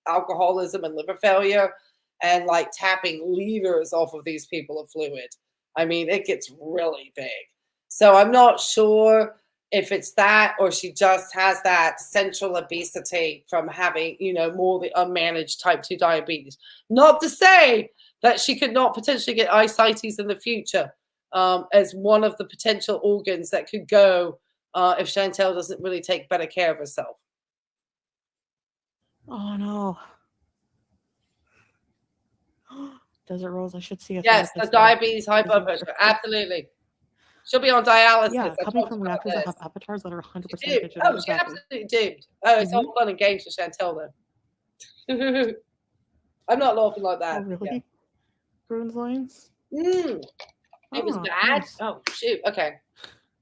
alcoholism and liver failure, and like tapping liters off of these people of fluid. I mean, it gets really big. So I'm not sure if it's that or she just has that central obesity from having, more the unmanaged type 2 diabetes. Not to say that she could not potentially get ascites in the future as one of the potential organs that could go if Chantel doesn't really take better care of herself. Oh, no. Desert Rose, I should see if yes, the diabetes, high blood pressure. Absolutely. She'll be on dialysis. Yeah, coming from reactors that have avatars that are 100% digital. Oh, she absolutely did. Oh, it's all fun and games for Chantel, though. I'm not laughing like that. Oh, really? Yeah. Bruins lines? It was bad? Nice. Oh, shoot. Okay.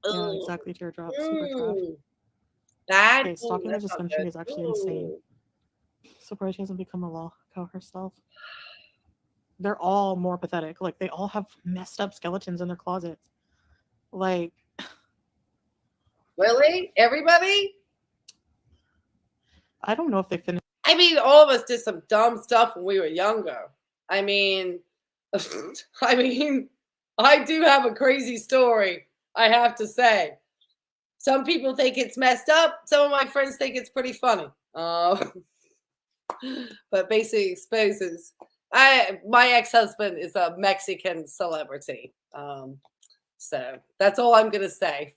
Yeah, exactly. Teardrop. Super trash. Bad? Okay, stalking the dispensary is actually insane. Surprised she hasn't become a law cow herself. They're all more pathetic. Like, they all have messed up skeletons in their closets. Like, really? Everybody? I don't know if they finished. I mean, all of us did some dumb stuff when we were younger. I mean, I do have a crazy story, I have to say. Some people think it's messed up. Some of my friends think it's pretty funny. But basically exposes. My ex-husband is a Mexican celebrity. So that's all I'm going to say.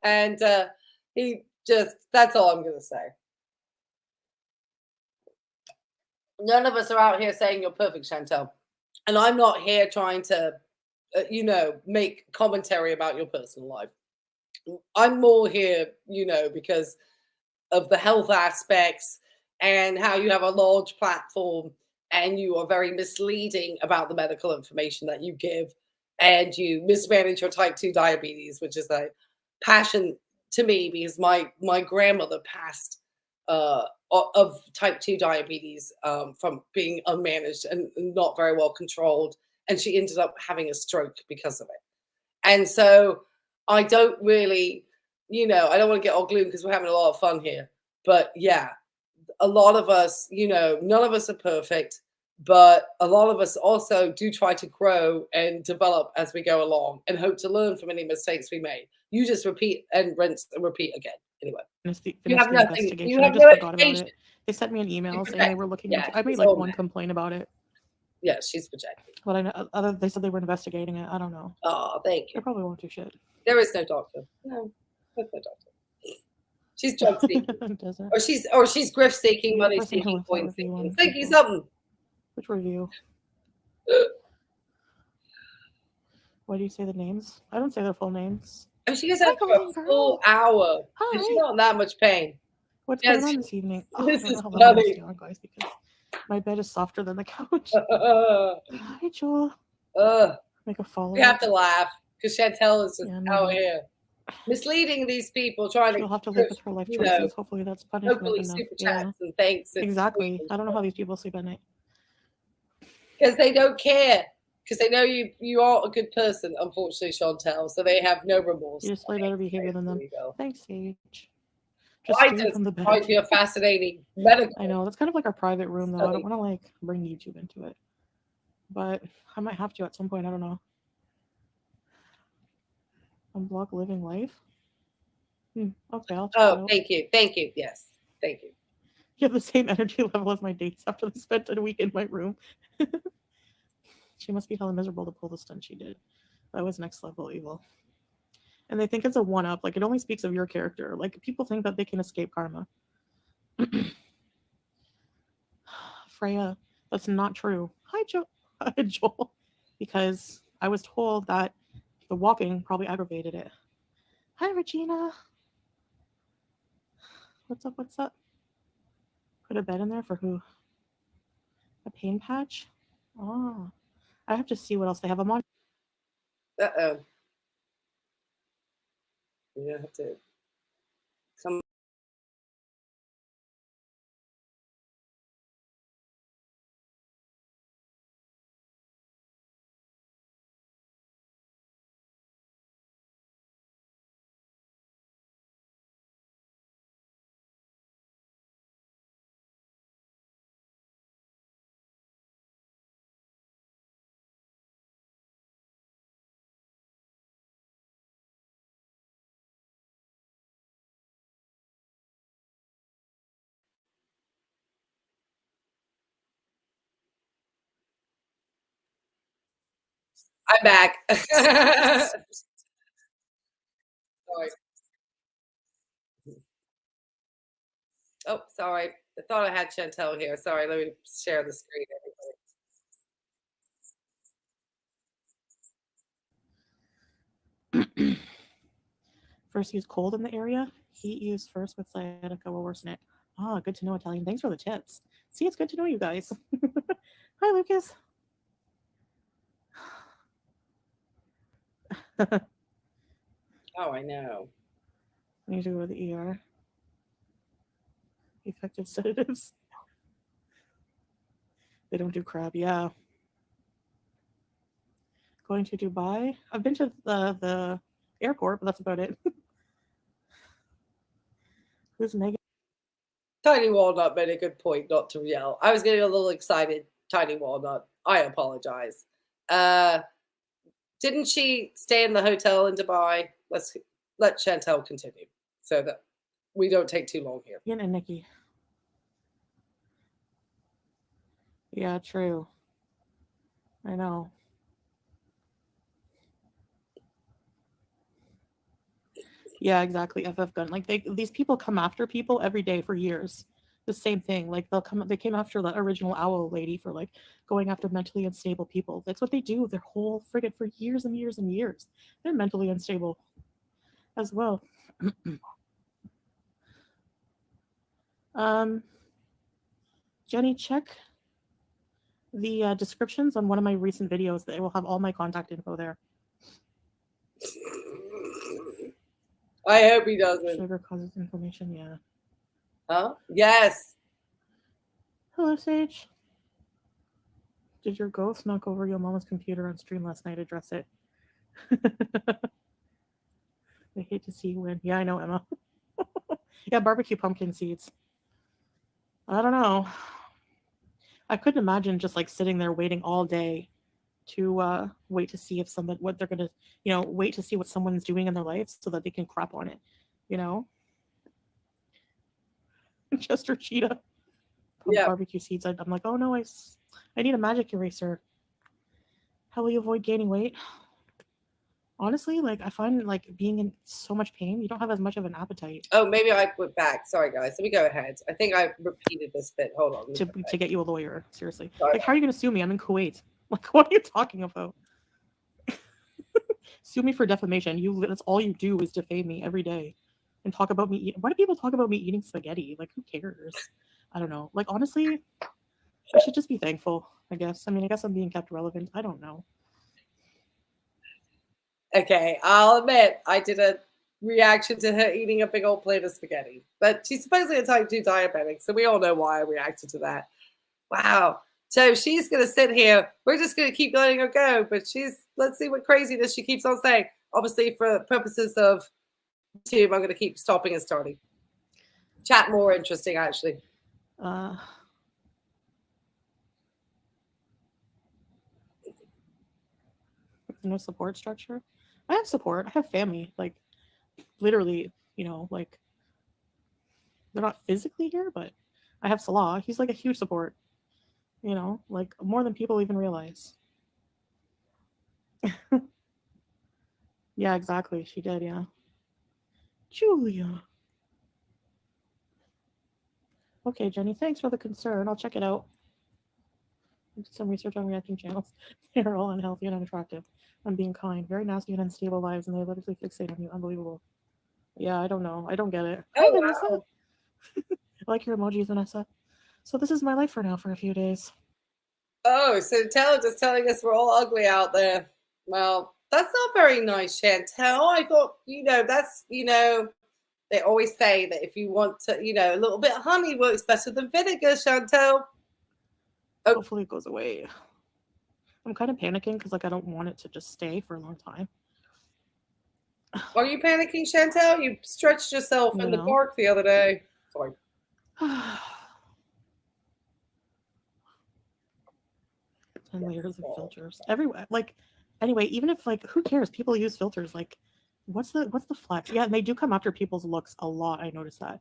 And that's all I'm going to say. None of us are out here saying you're perfect, Chantel. And I'm not here trying to, make commentary about your personal life. I'm more here, because of the health aspects and how you have a large platform and you are very misleading about the medical information that you give, and you mismanage your type 2 diabetes, which is a passion to me because my grandmother passed of type 2 diabetes from being unmanaged and not very well controlled. And she ended up having a stroke because of it. And so I don't really, I don't want to get all gloom because we're having a lot of fun here. But yeah, a lot of us, none of us are perfect, but a lot of us also do try to grow and develop as we go along and hope to learn from any mistakes we made. You just repeat and rinse and repeat again. Anyway, you have nothing. You have no forgot about it. They sent me an email saying they were looking into. I made like one complaint about it. Yeah, she's projecting. But I know they said they were investigating it. I don't know. Oh, thank you. They probably won't do shit. There is no doctor. No, there's no doctor. She's drug seeking, or she's grift seeking, money seeking, point seeking. Thank you, something. Which review? Why do you say the names? I don't say their full names. Oh, she goes out for a full hour. Hi. And she's not in that much pain. What's going on this evening? This is funny, guys, because my bed is softer than the couch. Hi, Joel. Make a follow. We have to laugh because Chantel is just out here misleading these people, trying She'll have to live with her life choices. Hopefully, that's punishment. Hopefully, super chats and thanks. Exactly. I don't know how these people sleep at night because they don't care. Because they know you are a good person, unfortunately, Chantel. So they have no remorse. You display better behavior than them. Thanks, Sage. Might be a fascinating medical. I know. That's kind of like our private room, though. I don't want to bring YouTube into it. But I might have to at some point. I don't know. Unblock living life? Okay, I'll check it Oh, out. thank you. Thank you. Yes. Thank you. You have the same energy level as my dates after they spent a week in my room. She must be hella miserable to pull the stunt she did. That was next level evil. And they think it's a one up. Like, it only speaks of your character. Like, people think that they can escape karma. Freya, that's not true. Hi, Hi, Joel. Because I was told that the walking probably aggravated it. Hi, Regina. What's up? What's up? Put a bed in there for who? A pain patch? Oh. I have to see what else they have. I'm on. Uh-oh. You have to come. I'm back. Sorry. Oh, sorry. I thought I had Chantel here. Sorry. Let me share the screen. First use cold in the area. Heat used first with sciatica will worsen it. Ah, good to know, Italian. Thanks for the tips. See, it's good to know you guys. Hi, Lucas. Oh, I know. I need to go to the ER. Effective sedatives. They don't do crab. Yeah. Going to Dubai. I've been to the airport, but that's about it. Who's Megan? Tiny Walnut made a good point not to yell. I was getting a little excited. Tiny Walnut. I apologize. Didn't she stay in the hotel in Dubai? Let's let Chantel continue so that we don't take too long here. Ian and Nikki. Yeah, true. I know. Yeah, exactly. FF gun. Like these people come after people every day for years. The same thing. Like they came after the original owl lady for like going after mentally unstable people. That's what they do their whole frigate for years and years and years. They're mentally unstable as well. Jenny, check the descriptions on one of my recent videos. They will have all my contact info there. I hope he doesn't. Sugar causes inflammation, yeah. Huh? Yes. Hello, Sage. Did your ghost knock over your mama's computer on stream last night? Address it. I hate to see you win. Yeah, I know, Emma. Yeah, barbecue pumpkin seeds. I don't know. I couldn't imagine just like sitting there waiting all day to wait to see if someone what they're gonna wait to see what someone's doing in their life so that they can crap on it. You know? Chester Cheetah. Yeah. Barbecue seeds. I'm like, oh no, I need a magic eraser. How will you avoid gaining weight? Honestly, like I find like being in so much pain, you don't have as much of an appetite. Oh, maybe I went back. Sorry, guys. Let me go ahead. I think I repeated this bit. Hold on. To get you a lawyer, seriously. Sorry. Like, how are you going to sue me? I'm in Kuwait. Like, what are you talking about? Sue me for defamation. That's all you do is defame me every day and talk about me eating. Why do people talk about me eating spaghetti? Like, who cares? I don't know. Like, honestly, I should just be thankful, I guess. I mean, I guess I'm being kept relevant. I don't know. Okay, I'll admit I did a reaction to her eating a big old plate of spaghetti, but she's supposedly a type 2 diabetic, so we all know why I reacted to that. Wow. So she's going to sit here. We're just going to keep letting her go, but let's see what craziness she keeps on saying. Obviously, for purposes of YouTube, I'm going to keep stopping and starting. Chat more interesting, actually. No support structure. I have support. I have family. Like, literally, you know, like they're not physically here, but I have Salah. He's like a huge support, you know, like more than people even realize. Yeah, exactly. She did, yeah. Julia. Okay, Jenny, thanks for the concern. I'll check it out. I did some research on reacting channels. They're all unhealthy and unattractive. I'm being kind. Very nasty and unstable lives, and they literally fixate on you. Unbelievable. Yeah, I don't know. I don't get it. Hi, Vanessa. Wow. I like your emojis, Vanessa. So this is my life for now for a few days. Oh, so just telling us we're all ugly out there. Well, that's not very nice, Chantel. I thought, that's, they always say that if you want to, a little bit of honey works better than vinegar, Chantel. Oh. Hopefully it goes away. I'm kind of panicking because like I don't want it to just stay for a long time. Are you panicking, Chantel? You stretched yourself in the park the other day. Sorry. 10 layers of filters everywhere. Like, anyway, even if like, who cares? People use filters. Like, what's the flex? Yeah, and they do come after people's looks a lot. I noticed that.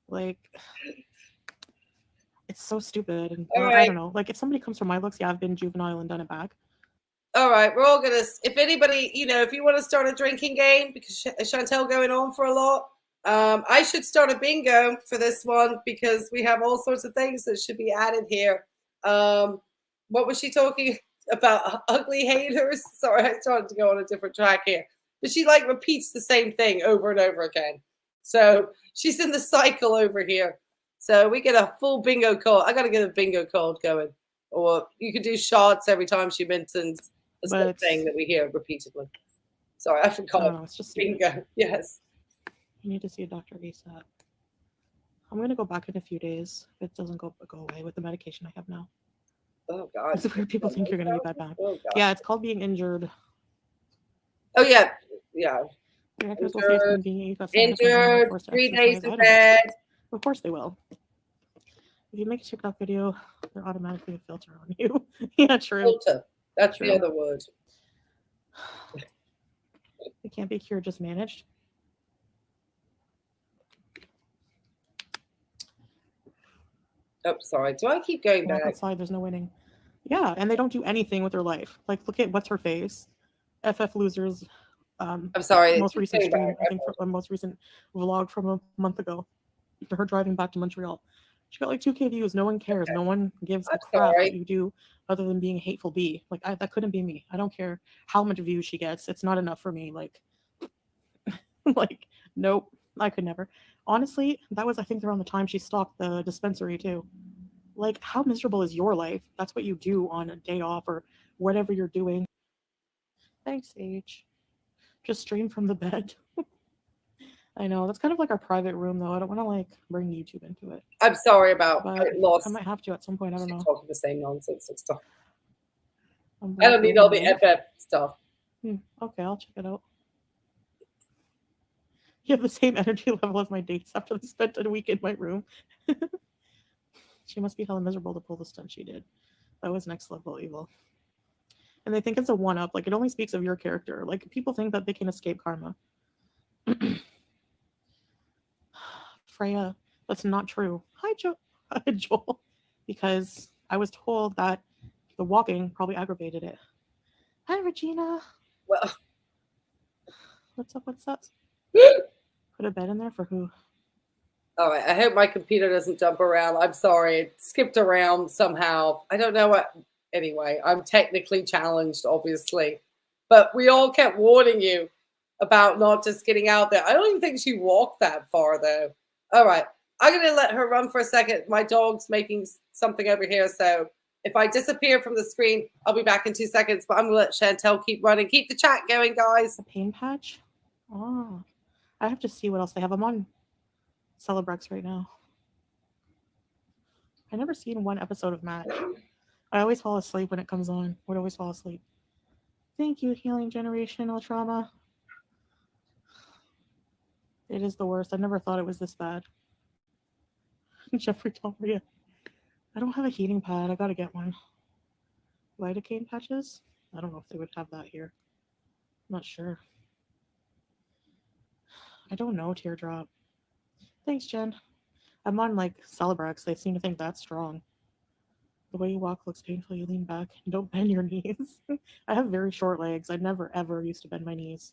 Like, it's so stupid. And I don't know. Like, if somebody comes for my looks, yeah, I've been juvenile and done it back. All right, we're all gonna. If anybody, if you want to start a drinking game, because Chantel going on for a lot, I should start a bingo for this one because we have all sorts of things that should be added here. What was she talking about? Ugly haters. Sorry, I started to go on a different track here, but she like repeats the same thing over and over again. So she's in the cycle over here. So we get a full bingo card. I got to get a bingo card going, or you could do shots every time she mentions the same thing that we hear repeatedly. Sorry, I forgot. It's just bingo. Yes. You need to see a doctor ASAP. I'm gonna go back in a few days if it doesn't go away with the medication I have now. Oh God! It's weird. People think you're gonna be bedbound. Oh, yeah, it's called being injured. Oh yeah, yeah. Injured. 3 days in bed. Of course they will. If you make a TikTok video, they're automatically a filter on you. Yeah, true. Filter. That's true. The other word. It can't be cured, just managed. Oh, sorry. Do I keep going back? Outside, there's no winning. Yeah, and they don't do anything with their life. Like, look at what's her face. FF losers. I'm sorry. Most recent stream, I think, from most recent vlog from a month ago. Her driving back to Montreal. She got like 2K views. No one cares. Okay. No one gives a crap what you do other than being a hateful bee. Like, that couldn't be me. I don't care how much views she gets. It's not enough for me. Like, nope. I could never. Honestly, that was, I think, around the time she stalked the dispensary too. Like, how miserable is your life? That's what you do on a day off or whatever you're doing. Thanks, H. Just stream from the bed. I know. That's kind of like our private room, though. I don't want to, like, bring YouTube into it. I'm sorry about loss. I might have to at some point. I don't know. Talking the same nonsense and stuff. I don't need all the FF stuff. Okay, I'll check it out. You have the same energy level as my dates after they spent a week in my room. She must be hella miserable to pull the stunt she did. That was next level evil. And they think it's a one-up. Like, it only speaks of your character. Like, people think that they can escape karma. Freya, that's not true. Hi, Joel. Because I was told that the walking probably aggravated it. Hi, Regina. Well. What's up? Put a bed in there for who? All right. I hope my computer doesn't jump around. I'm sorry. It skipped around somehow. I don't know what. Anyway, I'm technically challenged, obviously. But we all kept warning you about not just getting out there. I don't even think she walked that far, though. All right. I'm going to let her run for a second. My dog's making something over here. So if I disappear from the screen, I'll be back in 2 seconds. But I'm going to let Chantel keep running. Keep the chat going, guys. A pain patch? Oh. I have to see what else they have. I'm on Celebrex right now. I never seen one episode of Match. I always fall asleep when it comes on. Would always fall asleep. Thank you, Healing Generational Trauma. It is the worst. I never thought it was this bad. Jeffrey Toria. I don't have a heating pad. I gotta get one. Lidocaine patches? I don't know if they would have that here. I'm not sure. I don't know, Teardrop. Thanks, Jen. I'm on like Celebrex. They seem to think that's strong. The way you walk looks painful. You lean back and don't bend your knees. I have very short legs. I never ever used to bend my knees.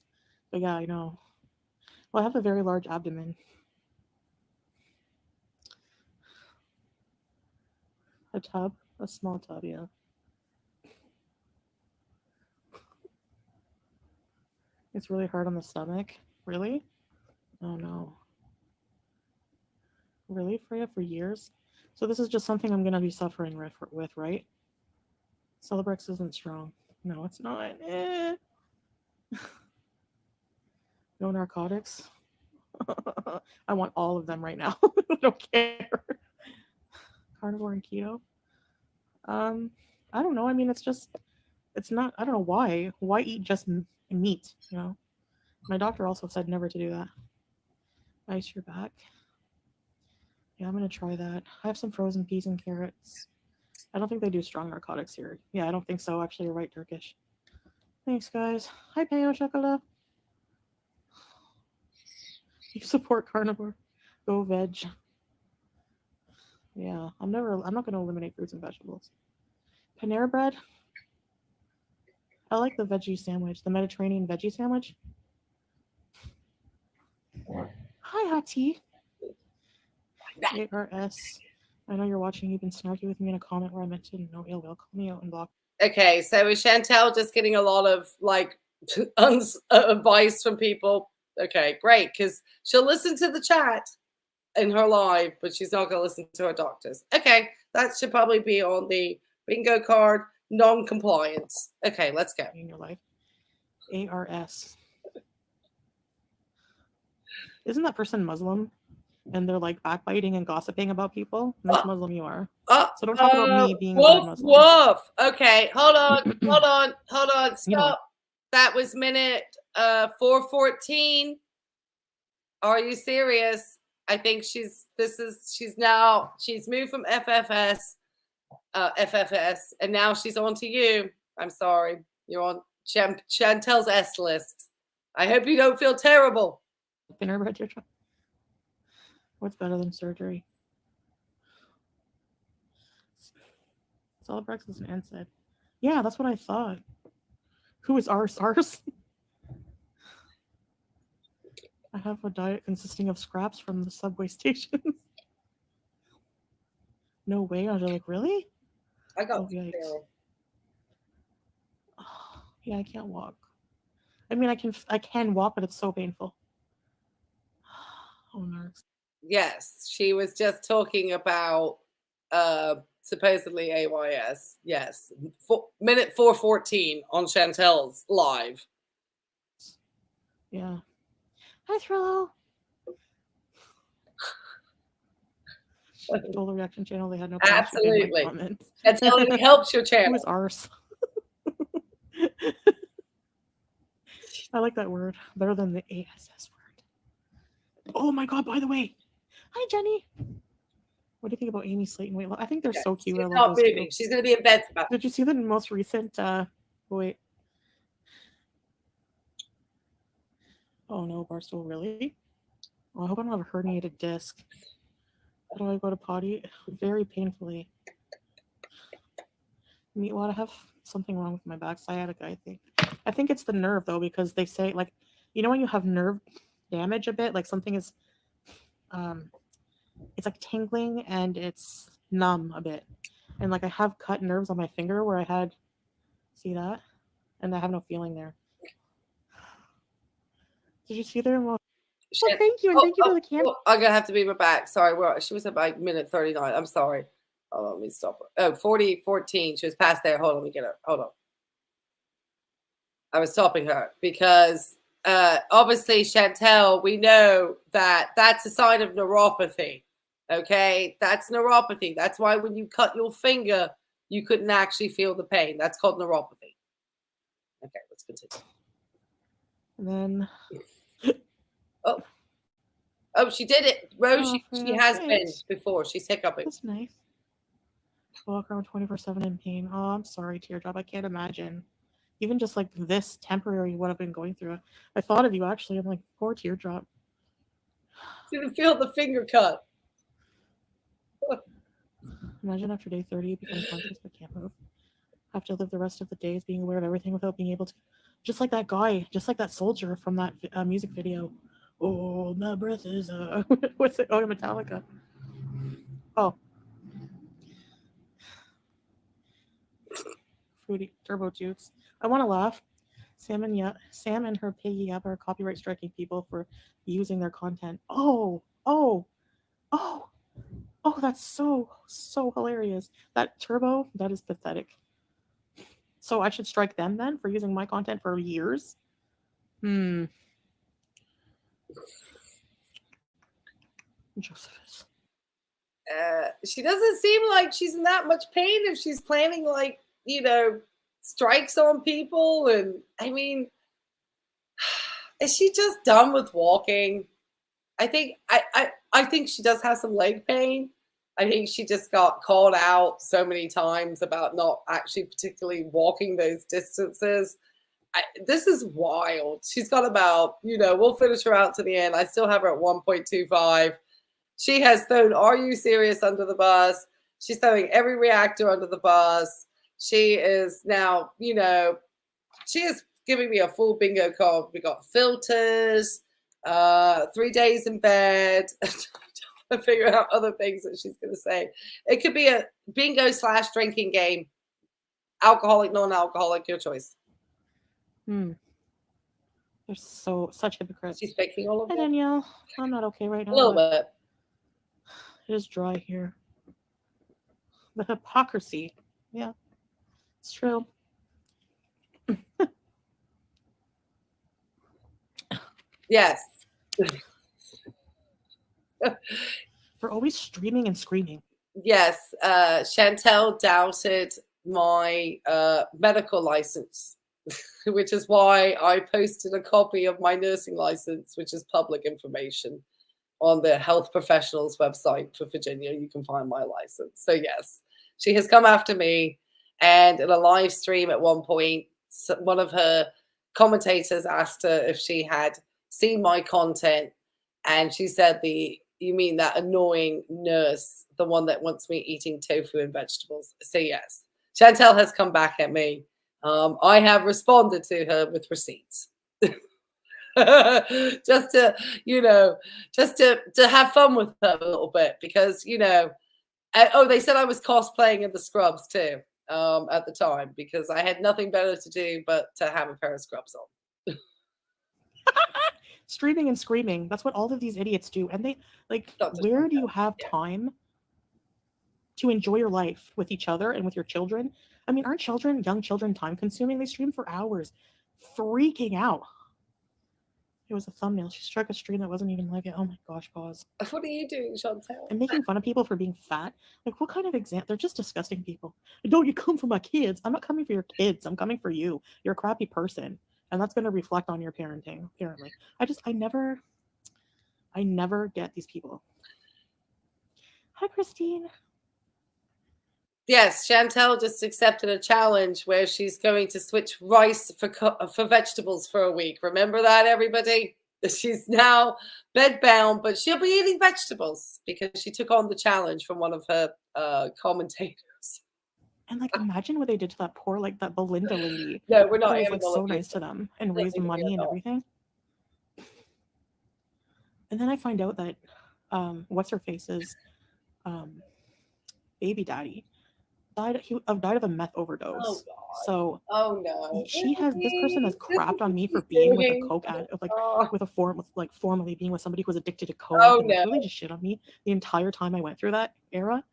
But yeah, I know. Well, I have a very large abdomen. A tub? A small tub, yeah. It's really hard on the stomach. Really? Oh no. Really, Freya, for years? So this is just something I'm gonna be suffering with, right? Celebrex isn't strong. No, it's not. No narcotics. I want all of them right now. I don't care. Carnivore and keto. Um, I don't know. I mean, it's not. I don't know why. Why eat just meat? You know. My doctor also said never to do that. Ice your back. Yeah, I'm gonna try that. I have some frozen peas and carrots. I don't think they do strong narcotics here. Yeah, I don't think so. Actually, you're right, Turkish. Thanks, guys. Hi, Peo Chocolat. You support carnivore. Go veg. Yeah, I'm not gonna eliminate fruits and vegetables. Panera bread. I like the veggie sandwich, the Mediterranean veggie sandwich. Hi, hot tea. ARS. I know you're watching. You've been snarky with me in a comment where I mentioned no ill will. Call me out and block. Okay, so is Chantel just getting a lot of like advice from people? Okay, great, because she'll listen to the chat in her live, but she's not going to listen to her doctors. Okay, that should probably be on the bingo card. Non-compliance. Okay, let's go. In your life. ARS. Isn't that person Muslim? And they're like backbiting and gossiping about people. Nice Muslim you are. So don't talk about me being a bad Muslim. Woof. Okay, hold on. Stop. You know, that was minute 4:14. Are you serious? I think she's moved from FFS, and now she's on to you. I'm sorry. You're on Chantel's S list. I hope you don't feel terrible. What's better than surgery? Celebrex is an NSAID. Yeah, that's what I thought. Who is ours? I have a diet consisting of scraps from the subway stations. No way. I was like, really? I got yikes. Oh, yeah, I can't walk. I mean, I can walk, but it's so painful. Oh, nerves. Yes, she was just talking about supposedly AYS. Yes, minute 4:14 on Chantel's live. Yeah. Hi, Thrello. Total reaction channel. They had no absolutely comments. That totally helps your channel. Who is ours? I like that word better than the ASS word. Oh my god! By the way, hi Jenny. What do you think about Amy Slayton weight loss? I think they're so cute. She's not moving. She's going to be in bed for about. Did you see the most recent? Wait. Oh no, Barstool, really? Oh, I hope I don't have a herniated disc. How do I go to potty? Very painfully. Meatwad, I have something wrong with my back, sciatica, I think. I think it's the nerve though, because they say like, you know when you have nerve damage a bit, like something is, it's like tingling and it's numb a bit, and like I have cut nerves on my finger where I had, see that, and I have no feeling there. Did you see there? Well, thank you, and thank you for the camera. I'm gonna have to be my back. Sorry, she was at like minute 39. I'm sorry. Hold on, let me stop her. Oh, 40:14. She was past there. Hold on, let me get her. Hold on. I was stopping her because obviously, Chantel, we know that that's a sign of neuropathy. Okay, that's neuropathy. That's why when you cut your finger, you couldn't actually feel the pain. That's called neuropathy. Okay, let's continue. And then, oh, she did it, Rose. She has been before. She's hiccuping. That's nice. Walk around 24/7 in pain. Oh, I'm sorry, Teardrop. I can't imagine. Even just like this temporary, what I've been going through. I thought of you actually. I'm like, poor Teardrop. Didn't feel the finger cut. Imagine after day 30, you become conscious but can't move. Have to live the rest of the days being aware of everything without being able to. Just like that guy, just like that soldier from that music video. Oh, my breath is what's it? Oh, Metallica. Oh, Foodie Turbo Jukes. I want to laugh. Sam and her piggy Yap are copyright striking people for using their content. Oh, that's so hilarious. That Turbo, that is pathetic. So I should strike them then for using my content for years? Josephus. She doesn't seem like she's in that much pain if she's planning, like, strikes on people. And I mean, is she just done with walking? I think I think she does have some leg pain. I think she just got called out so many times about not actually particularly walking those distances. This is wild. She's got about, we'll finish her out to the end. I still have her at 1.25. She has thrown Are You Serious under the bus. She's throwing every reactor under the bus. She is now, she is giving me a full bingo card. We got filters, 3 days in bed. To figure out other things that she's going to say. It could be a bingo / drinking game. Alcoholic, non-alcoholic, your choice. They're such hypocrites. She's faking all of it. Hi, Danielle. I'm not okay right now. A little bit. It is dry here. The hypocrisy. Yeah, it's true. Yes. They're always streaming and screaming. Yes. Chantel doubted my medical license, which is why I posted a copy of my nursing license, which is public information, on the health professionals website for Virginia. You can find my license. So yes, she has come after me. And in a live stream at one point, one of her commentators asked her if she had seen my content. And she said, you mean that annoying nurse, the one that wants me eating tofu and vegetables? So yes, Chantel has come back at me. I have responded to her with receipts. just to have fun with her a little bit, because they said I was cosplaying in the scrubs too at the time, because I had nothing better to do but to have a pair of scrubs on. Streaming and screaming, that's what all of these idiots do. And they where do you have time to enjoy your life with each other and with your children? I mean, aren't young children time consuming? They stream for hours, freaking out. It was a thumbnail. She struck a stream that wasn't even live yet. Oh my gosh, pause. What are you doing, Chantel? And making fun of people for being fat. Like, what kind of example? They're just disgusting people. Don't you come for my kids? I'm not coming for your kids. I'm coming for you. You're a crappy person. And that's going to reflect on your parenting, apparently. I never get these people. Hi, Christine. Yes, Chantel just accepted a challenge where she's going to switch rice for vegetables for a week. Remember that, everybody? She's now bedbound, but she'll be eating vegetables because she took on the challenge from one of her commentators. And imagine what they did to that poor, that Belinda lady. No, we're not. It was so nice to them and raised money and everything. And then I find out that what's her face's baby daddy died of a meth overdose. Oh, so no, this person has crapped on me for being with a coke addict, formally being with somebody who was addicted to coke. Oh, and no. Really just shit on me the entire time I went through that era.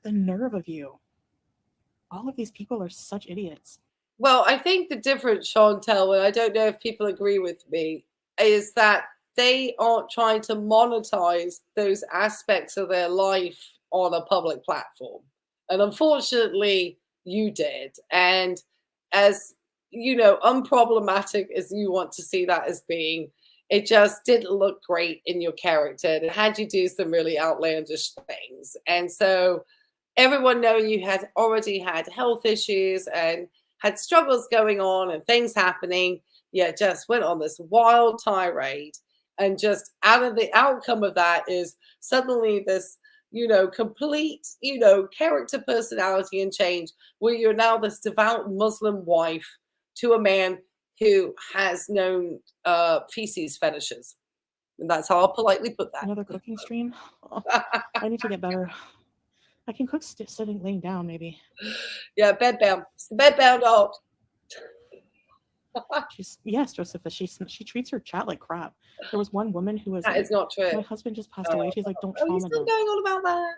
The nerve of you. All of these people are such idiots. Well, I think the difference, Chantel, and I don't know if people agree with me, is that they aren't trying to monetize those aspects of their life on a public platform. And unfortunately, you did. And as, unproblematic as you want to see that as being, it just didn't look great in your character. And it had you do some really outlandish things. And so everyone knowing you had already had health issues and had struggles going on and things happening, just went on this wild tirade. And just out of the outcome of that is suddenly this, complete, character, personality, and change, where you're now this devout Muslim wife to a man who has known feces fetishes. And that's how I'll politely put that. Another cooking stream? Oh, I need to get better. I can cook sitting, laying down, maybe. Yeah, Bedbound. It's the Bedbound art. Yes, Josepha. She treats her chat like crap. There was one woman who was That like, is not true. my husband just passed away. She's like, don't Are you trauma still dump. going on about that?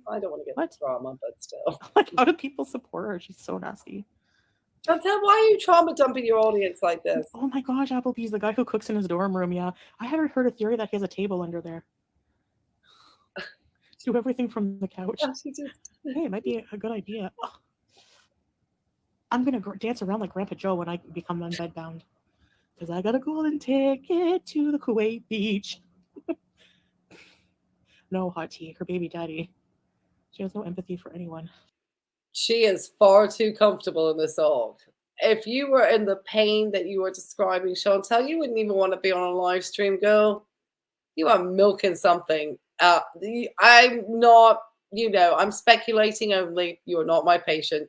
I don't want to get What? drama, but still. Like, how do people support her? She's so nasty. Chantel, why are you trauma dumping your audience like this? Oh my gosh, Applebee's, the guy who cooks in his dorm room. Yeah, I haven't heard a theory that he has a table under there. Do everything from the couch. Hey, it might be a good idea. Oh. I'm gonna dance around like Grandpa Joe when I become unbedbound, because I got a golden ticket to the Kuwait beach. No, hot tea. Her baby daddy. She has no empathy for anyone. She is far too comfortable in this org. If you were in the pain that you were describing, Chantel, you wouldn't even want to be on a live stream, girl. You are milking something. I'm not, I'm speculating only. You are not my patient.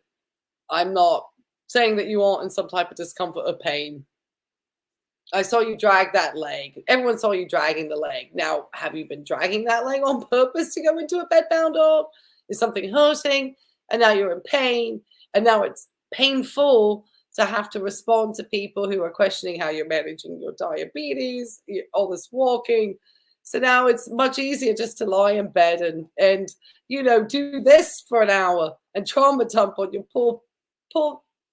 I'm not saying that you aren't in some type of discomfort or pain. I saw you drag that leg. Everyone saw you dragging the leg. Now, have you been dragging that leg on purpose to go into a bedbound org? Is something hurting? And now you're in pain. And now it's painful to have to respond to people who are questioning how you're managing your diabetes, all this walking. So now it's much easier just to lie in bed and do this for an hour and trauma dump on your poor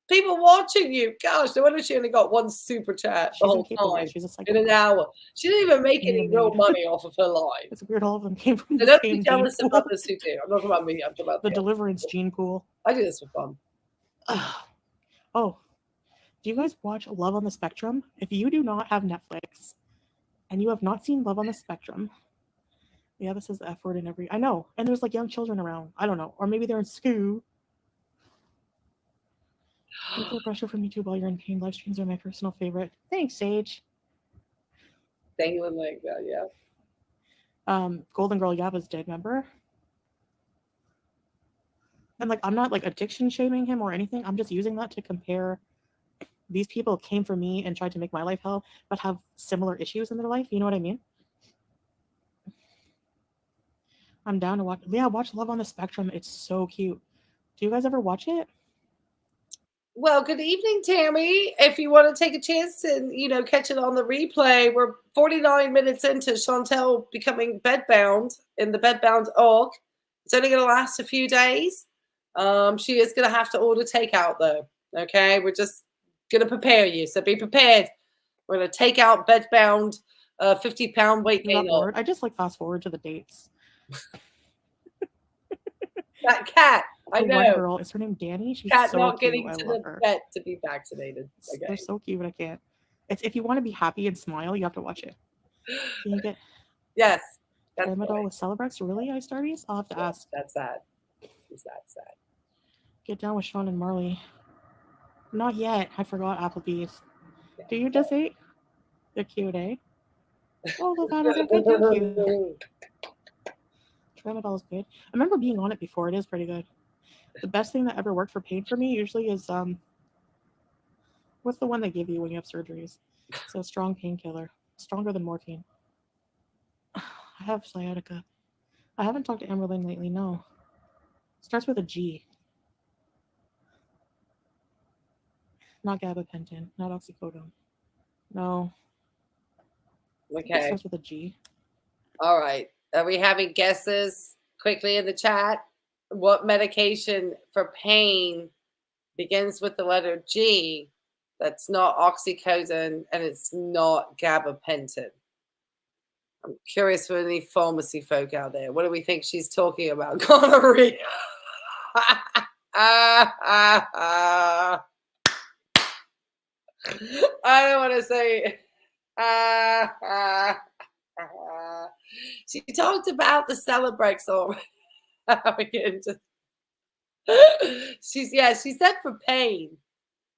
people watching you. Gosh, no wonder she only got one super chat the whole time. She's a in an hour. She didn't even make any real money off of her live. It's weird. All of them came from So the don't same be jealous gene of pool. others who do. I'm not talking about me. I'm talking about the Deliverance gene pool. I do this for fun. Oh, do you guys watch Love on the Spectrum? If you do not have Netflix and you have not seen Love on the Spectrum, yeah, this is the F word in every. I know, and there's like young children around. I don't know, or maybe they're in school. Don't feel pressure from YouTube while you're in pain. Live streams are my personal favorite. Thanks, Sage. Dangling like that, yeah. Golden Girl Yaba's dead, remember? And like, I'm not like addiction shaming him or anything. I'm just using that to compare. These people came for me and tried to make my life hell, but have similar issues in their life. You know what I mean? I'm down to watch. Yeah, watch Love on the Spectrum. It's so cute. Do you guys ever watch it? Well, good evening, Tammy. If you want to take a chance and, catch it on the replay, we're 49 minutes into Chantel becoming bedbound in the Bedbound org. It's only going to last a few days. She is going to have to order takeout, though. Okay, we're just going to prepare you. So be prepared. We're going to take out Bedbound 50-pound weight gain. I just fast forward to the dates. That cat. I know. One girl, is her name Danny? She's cat so not cute. getting to the vet to be vaccinated. Okay. They're so cute, but I can't. It's if you want to be happy and smile, you have to watch it. Can you get? Yes. Tramadol with Celebrex? Really, Ice Darbies? I'll have to ask. That's sad. Is that sad? Get down with Sean and Marley. Not yet. I forgot Applebee's. Yeah. Do you just eat? They're cute, eh? Oh, look at it. Thank you. Tramadol is good. I remember being on it before. It is pretty good. The best thing that ever worked for pain for me usually is what's the one they give you when you have surgeries? It's a strong painkiller, stronger than morphine. I have sciatica. I haven't talked to Amberlynn lately. No. Starts with a G. Not gabapentin. Not oxycodone. No. Okay. It starts with a G. All right. Are we having guesses quickly in the chat? What medication for pain begins with the letter G that's not oxycodone and it's not gabapentin? I'm curious for any pharmacy folk out there. What do we think she's talking about? Gonorrhea. I don't want to say. She talked about the Celebrex already. She said for pain.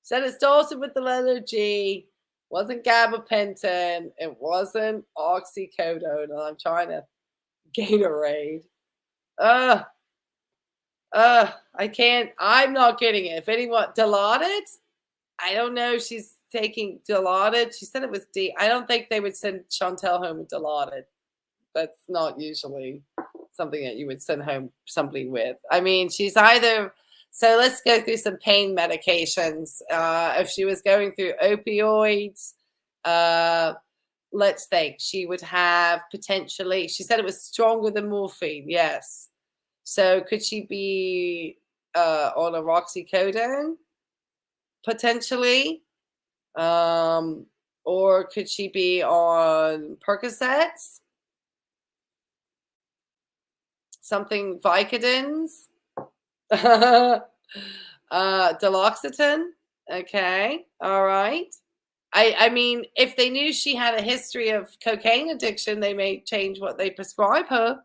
Said it started with the letter G. Wasn't gabapentin. It wasn't oxycodone. And I'm trying to Gatorade. I can't. I'm not getting it. If anyone Dilaudid, I don't know. If she's taking Dilaudid. She said it was D. I don't think they would send Chantel home with Dilaudid. That's not usually something that you would send home somebody with. I mean, she's either. So let's go through some pain medications. If she was going through opioids, let's think. She would have potentially. She said it was stronger than morphine. Yes. So could she be on a roxycodone potentially? Or could she be on Percocets? Something Vicodins? Duloxetine? Okay. All right. I mean, if they knew she had a history of cocaine addiction, they may change what they prescribe her.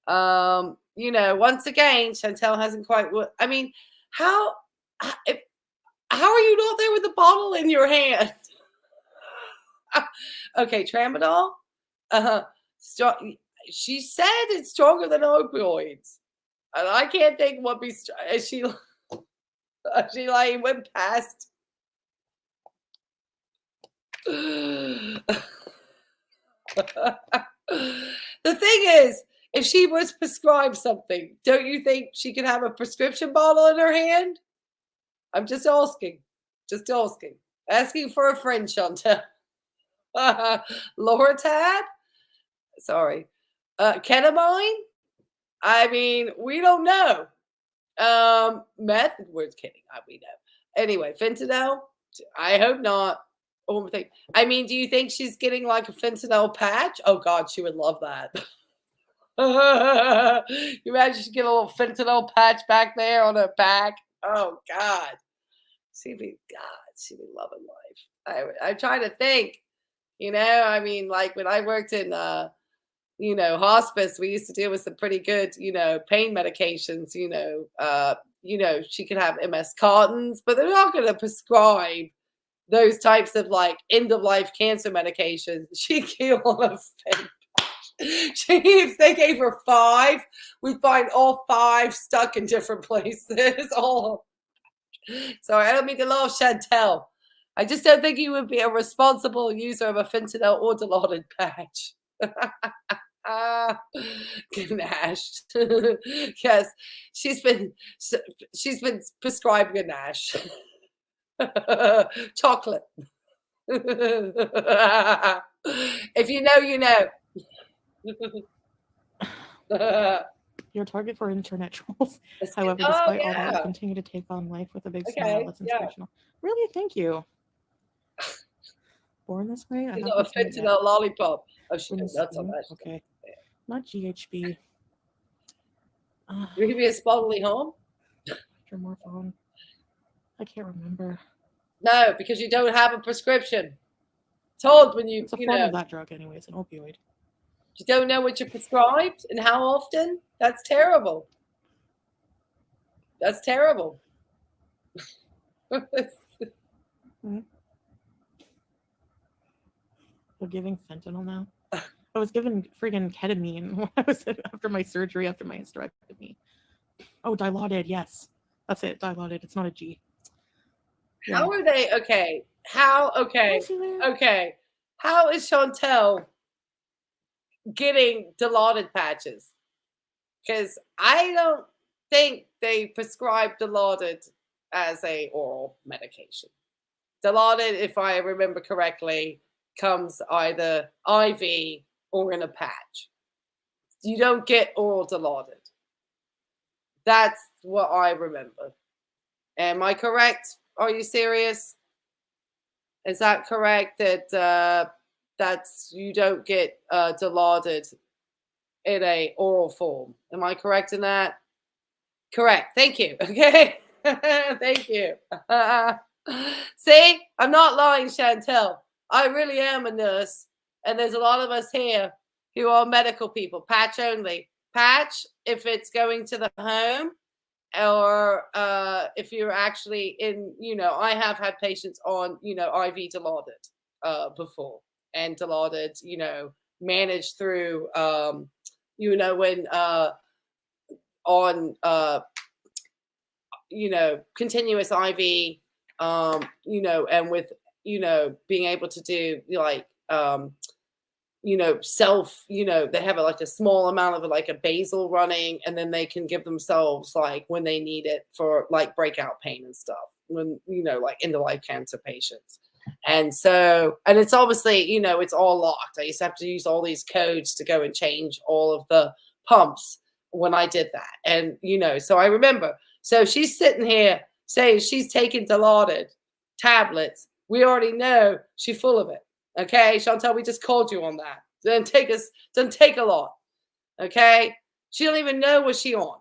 Once again, Chantel hasn't quite. I mean, how are you not there with the bottle in your hand? Okay, tramadol. She said it's stronger than opioids, and I can't think what be. She like went past. The thing is, if she was prescribed something, don't you think she could have a prescription bottle in her hand? I'm just asking. Just asking. Asking for a friend, Chantel. Loratab? Sorry. Ketamine? I mean, we don't know. Meth? We're kidding. We know. Anyway, fentanyl? I hope not. I mean, do you think she's getting like a fentanyl patch? Oh, God, she would love that. You imagine she get a little fentanyl patch back there on her back. Oh God, she'd be loving life. I'm trying to think. I mean, like when I worked in hospice, we used to deal with some pretty good pain medications. She could have MS Cottons, but they're not going to prescribe those types of like end of life cancer medications. She gave on a fake. If they gave her 5, we'd find all 5 stuck in different places. All. Sorry, I don't mean to laugh, Chantel. I just don't think you would be a responsible user of a fentanyl or Dilaudid patch. Ganache. Yes, she's been prescribed Ganache. Chocolate. If you know, you know. Your target for internet trolls. However, despite all that, you continue to take on life with a big smile. That's inspirational. Really, thank you. Born this way? I got a fentanyl lollipop. Oh, shit, that's on that. Okay. Not GHB. Previous bodily harm? More phone. I can't remember. No, because you don't have a prescription. Told when you. It's a form of that drug, anyway. It's an opioid. You don't know what you're prescribed and how often? That's terrible. That's terrible. We're giving fentanyl now. I was given friggin' ketamine when I was after my surgery, after my hysterectomy. Oh, Dilaudid, yes. That's it, Dilaudid. It's not a G. Yeah. How are they? Okay. How? Okay. Okay. How is Chantel getting Dilaudid patches? Because I don't think they prescribe Dilaudid as a oral medication. Dilaudid, if I remember correctly, comes either IV or in a patch. You don't get oral Dilaudid. That's what I remember. Am I correct? Are you serious? Is that correct that that's you don't get Dilaudid in a oral form? Am I correct in that? Correct. Thank you. Okay. Thank you. See, I'm not lying, Chantel. I really am a nurse, and there's a lot of us here who are medical people. Patch only. Patch if it's going to the home, or if you're actually in, I have had patients on, IV Dilaudid. before, and Dilaudid, managed through, when on continuous IV, and with being able to do like self, they have like a small amount of like a basal running, and then they can give themselves like when they need it for like breakout pain and stuff when like end of life cancer patients. And so, and it's obviously, it's all locked. I used to have to use all these codes to go and change all of the pumps when I did that. And, so I remember, so she's sitting here saying she's taking Dilaudid tablets. We already know she's full of it. Okay, Chantel, we just called you on that. Doesn't take a lot. Okay, she don't even know what she on.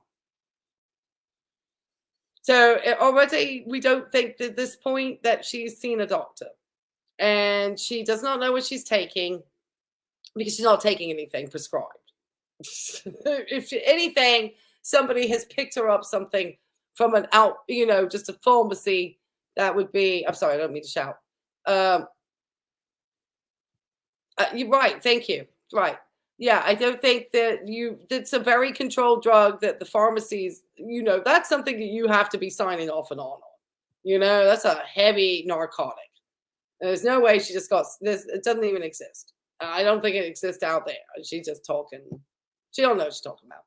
So already we don't think at this point that she's seen a doctor, and she does not know what she's taking because she's not taking anything prescribed. If anything, somebody has picked her up something from an just a pharmacy. That would be. I'm sorry, I don't mean to shout. You're right. Thank you. Right. Yeah, I don't think that it's a very controlled drug that the pharmacies, that's something that you have to be signing off and on. That's a heavy narcotic. There's no way she just got this. It doesn't even exist. I don't think it exists out there. She's just talking. She don't know what she's talking about.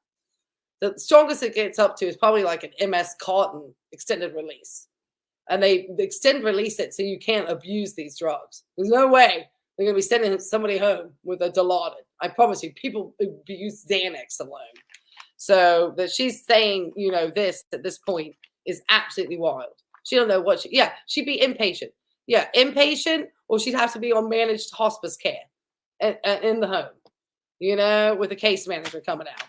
The strongest it gets up to is probably like an MS Cotton extended release. And they extend release it so you can't abuse these drugs. There's no way they're going to be sending somebody home with a Dilaudid. I promise you, people abuse Xanax alone. So that she's saying, this at this point is absolutely wild. She don't know what she'd be inpatient. Yeah, inpatient, or she'd have to be on managed hospice care in the home, with a case manager coming out.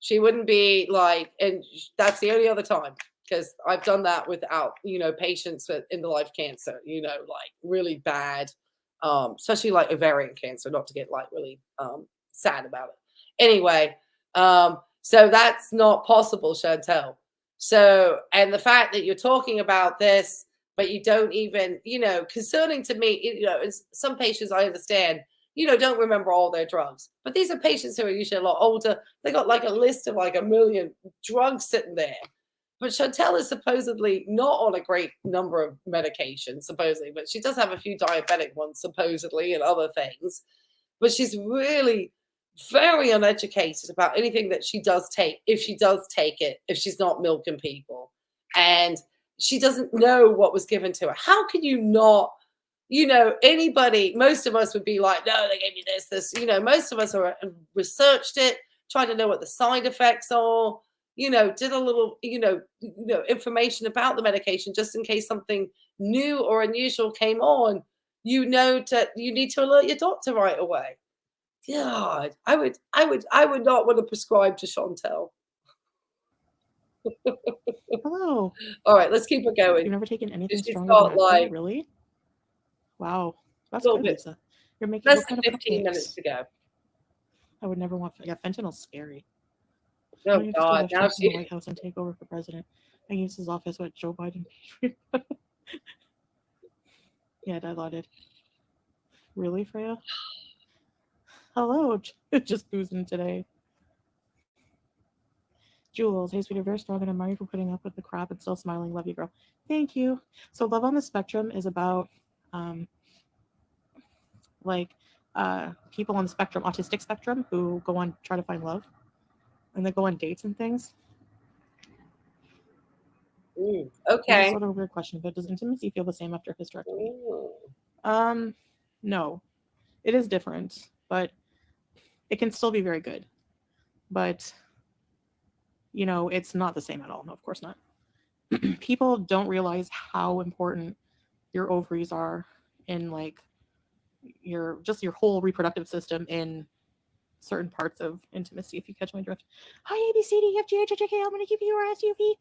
She wouldn't be like, and that's the only other time, because I've done that without, patients with end-of-life cancer, like really bad, especially like ovarian cancer, not to get like really sad about it. Anyway, so that's not possible, Chantel. So, and the fact that you're talking about this, but you don't even, concerning to me, some patients I understand, don't remember all their drugs. But these are patients who are usually a lot older. They got like a list of like 1 million drugs sitting there. But Chantel is supposedly not on a great number of medications, supposedly, but she does have a few diabetic ones, supposedly, and other things. But she's really very uneducated about anything that she does take, if she does take it, if she's not milking people. And she doesn't know what was given to her. How can you not, anybody, most of us would be like, no, they gave me this. Most of us are researched it, tried to know what the side effects are, did a little, information about the medication just in case something new or unusual came on, you need to alert your doctor right away. God, I would not want to prescribe to Chantel. Hello. All right, let's keep it going. You've never taken anything stronger than Advil, really? Wow, that's good, Lisa. You're making less than 15 minutes to go. I would never want. Yeah, fentanyl's scary. Oh God! Now she the White House and take over for president and use his office with Joe Biden. Yeah, Dilaudid. Really, Freya? Hello, just boozing today. Jules, hey sweetie, very strong, and I'm for putting up with the crap and still smiling. Love you, girl. Thank you. So, Love on the Spectrum is about people on the spectrum, autistic spectrum, who go on try to find love, and they go on dates and things. Okay. That's sort of a weird question, but does intimacy feel the same after hysterectomy? No, it is different, but it can still be very good. But it's not the same at all. No, of course not. People don't realize how important your ovaries are in like your whole reproductive system in certain parts of intimacy, if you catch my drift. Hi, A, B, C, D, F, G, H, I, J, K, L, M, N, O, P, Q, R, S, U, V.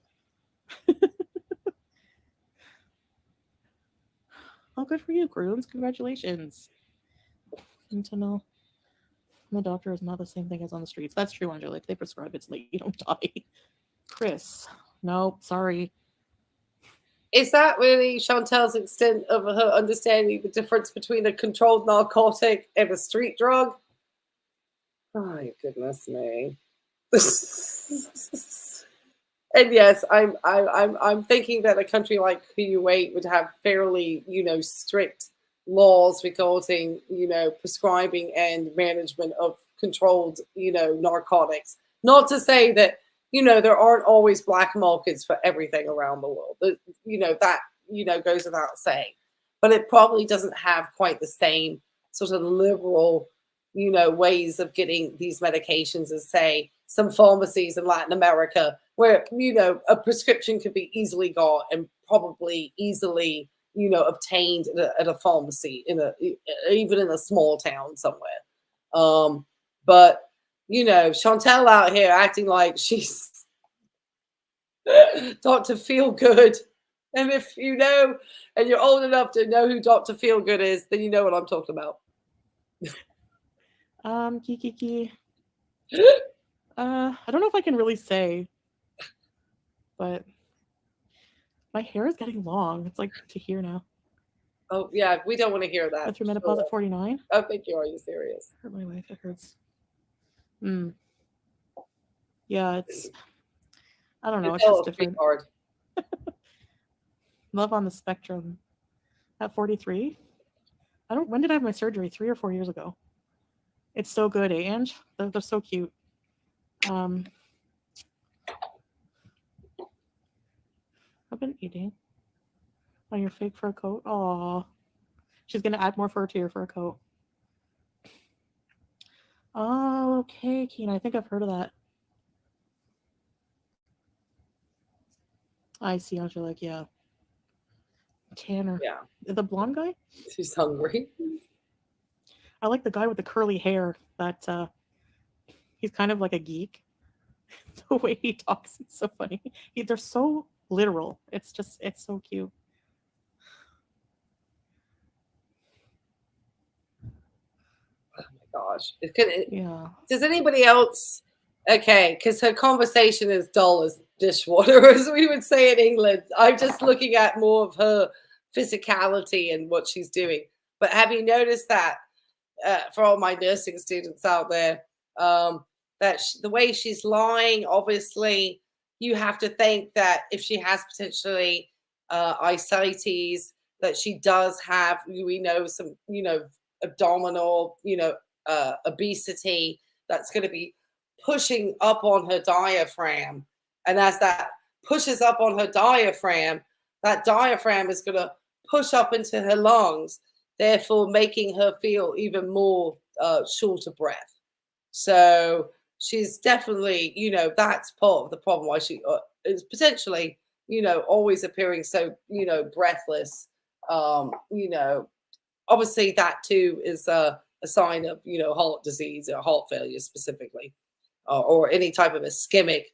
Oh, good for you, grooms. Congratulations. Fentanyl. The doctor is not the same thing as on the streets. That's true, Angela. If they prescribe it's late, you don't die. Chris. Nope, sorry. Is that really Chantel's extent of her understanding the difference between a controlled narcotic and a street drug? Oh my goodness me. And yes, I'm thinking that a country like Kuwait would have fairly, strict laws regarding, prescribing and management of controlled, narcotics. Not to say that, there aren't always black markets for everything around the world. That, goes without saying. But it probably doesn't have quite the same sort of liberal, ways of getting these medications as, say, some pharmacies in Latin America, where a prescription could be easily got and probably easily obtained at a pharmacy even in a small town somewhere. But Chantel out here acting like she's Dr. Feelgood. And if and you're old enough to know who Dr. Feelgood is, then you know what I'm talking about. Kiki. I don't know if I can really say, but my hair is getting long. It's like to here now. Oh yeah, we don't want to hear that. That's your menopause at 49. Oh, thank you. Are you serious? Hurt my wife. It hurts. Yeah, it's. I don't know. It's just different. Hard. Love on the spectrum. At 43. When did I have my surgery? 3 or 4 years ago. It's so good, Ange. They're so cute. I've been eating on your fake fur coat. Oh, she's gonna add more fur to your fur coat. Oh, okay, Keen. I think I've heard of that. I see. You're like, yeah. Tanner. Yeah. The blonde guy? She's hungry. I like the guy with the curly hair. That he's kind of like a geek. The way he talks is so funny. They're so literal. It's so cute. Oh my gosh. Yeah. Does anybody else? Okay, because her conversation is dull as dishwater, as we would say in England. I'm just looking at more of her physicality and what she's doing. But have you noticed that for all my nursing students out there, that the way she's lying, obviously, you have to think that if she has potentially ascites, that she does have, we know, some, abdominal, obesity that's going to be pushing up on her diaphragm. And as that pushes up on her diaphragm, that diaphragm is going to push up into her lungs, therefore making her feel even more short of breath. So she's definitely, that's part of the problem why she is potentially, always appearing so, breathless. Obviously that too is a sign of, heart disease or heart failure specifically, or any type of ischemic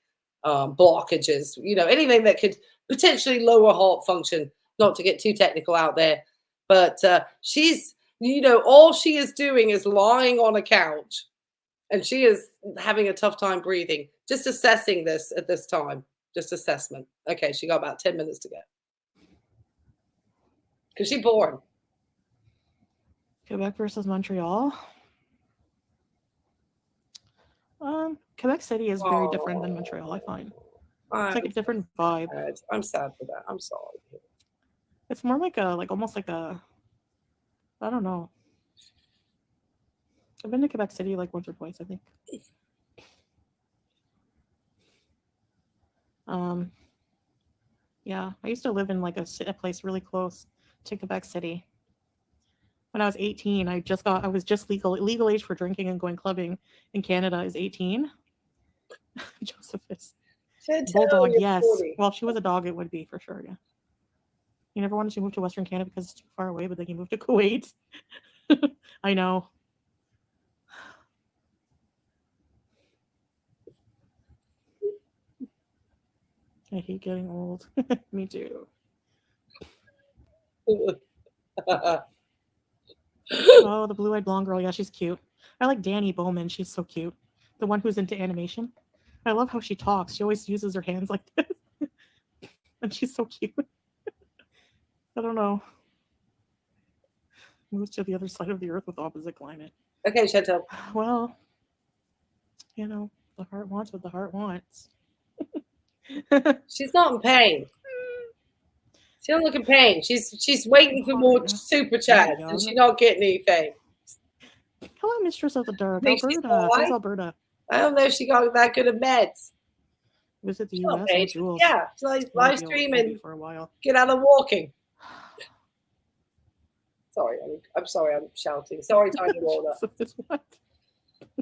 blockages, anything that could potentially lower heart function, not to get too technical out there. But she's, all she is doing is lying on a couch and she is having a tough time breathing. Just assessing this at this time. Just assessment. Okay, she got about 10 minutes to go. Because she's bored. Quebec versus Montreal. Quebec City is very different than Montreal, I find. It's like a different vibe. I'm sad for that. I'm sorry. It's more like almost like a, I don't know. I've been to Quebec City like once or twice, I think. Yeah, I used to live in like a place really close to Quebec City. When I was 18, I was just legal age for drinking and going clubbing in Canada is 18. Josephus. Bulldog, yes. 40. Well, if she was a dog, it would be for sure, yeah. You never wanted to move to Western Canada because it's too far away, but then you moved to Kuwait. I know. I hate getting old. Me too. Oh, the blue-eyed blonde girl. Yeah, she's cute. I like Danny Bowman. She's so cute. The one who's into animation. I love how she talks. She always uses her hands like this. And she's so cute. I don't know. Moves to the other side of the earth with opposite climate. Okay, Chantel. Well, the heart wants what the heart wants. She's not in pain. She don't look in pain. She's waiting for more super chats, and she's not getting anything. Hello, Mistress of the Dark, Think Alberta. How's Alberta? I don't know if she got that good of meds. Visit the U.S. or Jules. Yeah, she's like live streaming for a while. Get out of walking. Sorry, I'm sorry. I'm shouting. Sorry, Tiny Walnut.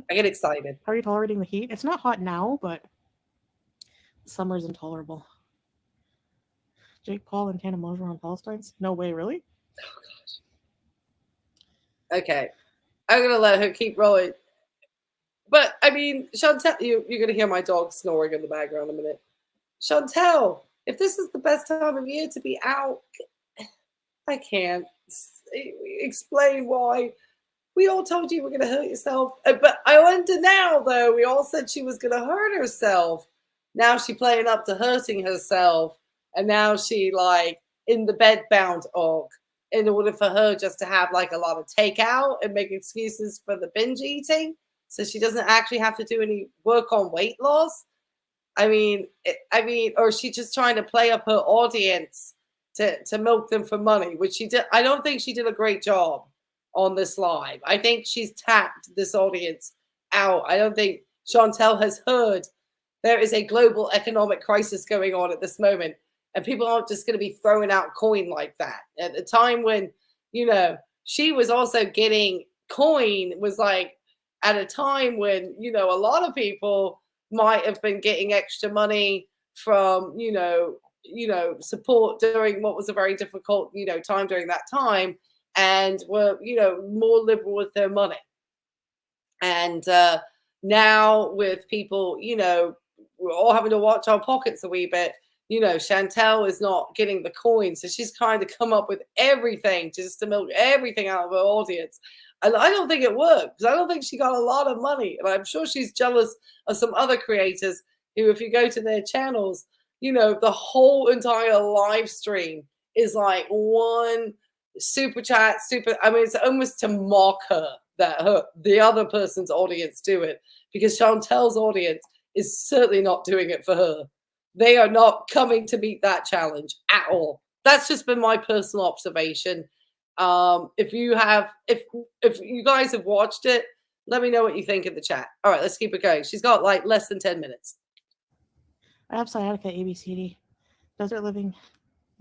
I get excited. How are you tolerating the heat? It's not hot now, but summer's intolerable. Jake Paul and Tana Mongeau on Palestine's? No way, really? Oh gosh. Okay, I'm gonna let her keep rolling. But I mean, Chantel, you're gonna hear my dog snoring in the background in a minute. Chantel, if this is the best time of year to be out, I can't explain why. We all told you we're going to hurt yourself. But I wonder now, though, we all said she was going to hurt herself. Now she playing up to hurting herself. And now she like in the Bedbound org in order for her just to have like a lot of takeout and make excuses for the binge eating. So she doesn't actually have to do any work on weight loss. I mean, or is she just trying to play up her audience to milk them for money, which she did. I don't think she did a great job on this live. I think she's tapped this audience out. I don't think Chantel has heard there is a global economic crisis going on at this moment, and people aren't just going to be throwing out coin like that. At the time when, she was also getting coin was like at a time when, a lot of people might have been getting extra money from, support during what was a very difficult, time during that time, and were, more liberal with their money. And now with people, we're all having to watch our pockets a wee bit. Chantel is not getting the coin, so she's kind of come up with everything just to milk everything out of her audience. And I don't think it worked, because I don't think she got a lot of money. And I'm sure she's jealous of some other creators who, if you go to their channels, the whole entire live stream is like one super chat, it's almost to mock her that the other person's audience do it, because Chantel's audience is certainly not doing it for her. They are not coming to meet that challenge at all. That's just been my personal observation. If you guys have watched it, let me know what you think in the chat. All right, let's keep it going. She's got like less than 10 minutes. I have sciatica, ABCD. Desert living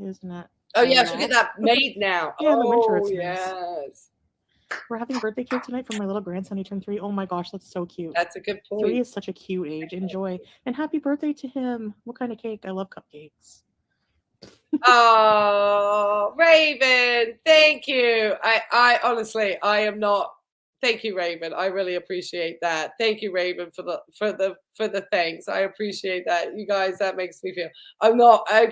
is not. Oh yeah, she'll get that made now. Yeah, in the winter it's yes. Nice. We're having birthday cake tonight for my little grandson. He turned 3. Oh my gosh, that's so cute. That's a good point. 3 is such a cute age. Enjoy. And happy birthday to him. What kind of cake? I love cupcakes. Oh, Raven, thank you. I honestly, I am not. Thank you, Raven. I really appreciate that. Thank you, Raven, for the thanks. I appreciate that. You guys, that makes me feel. I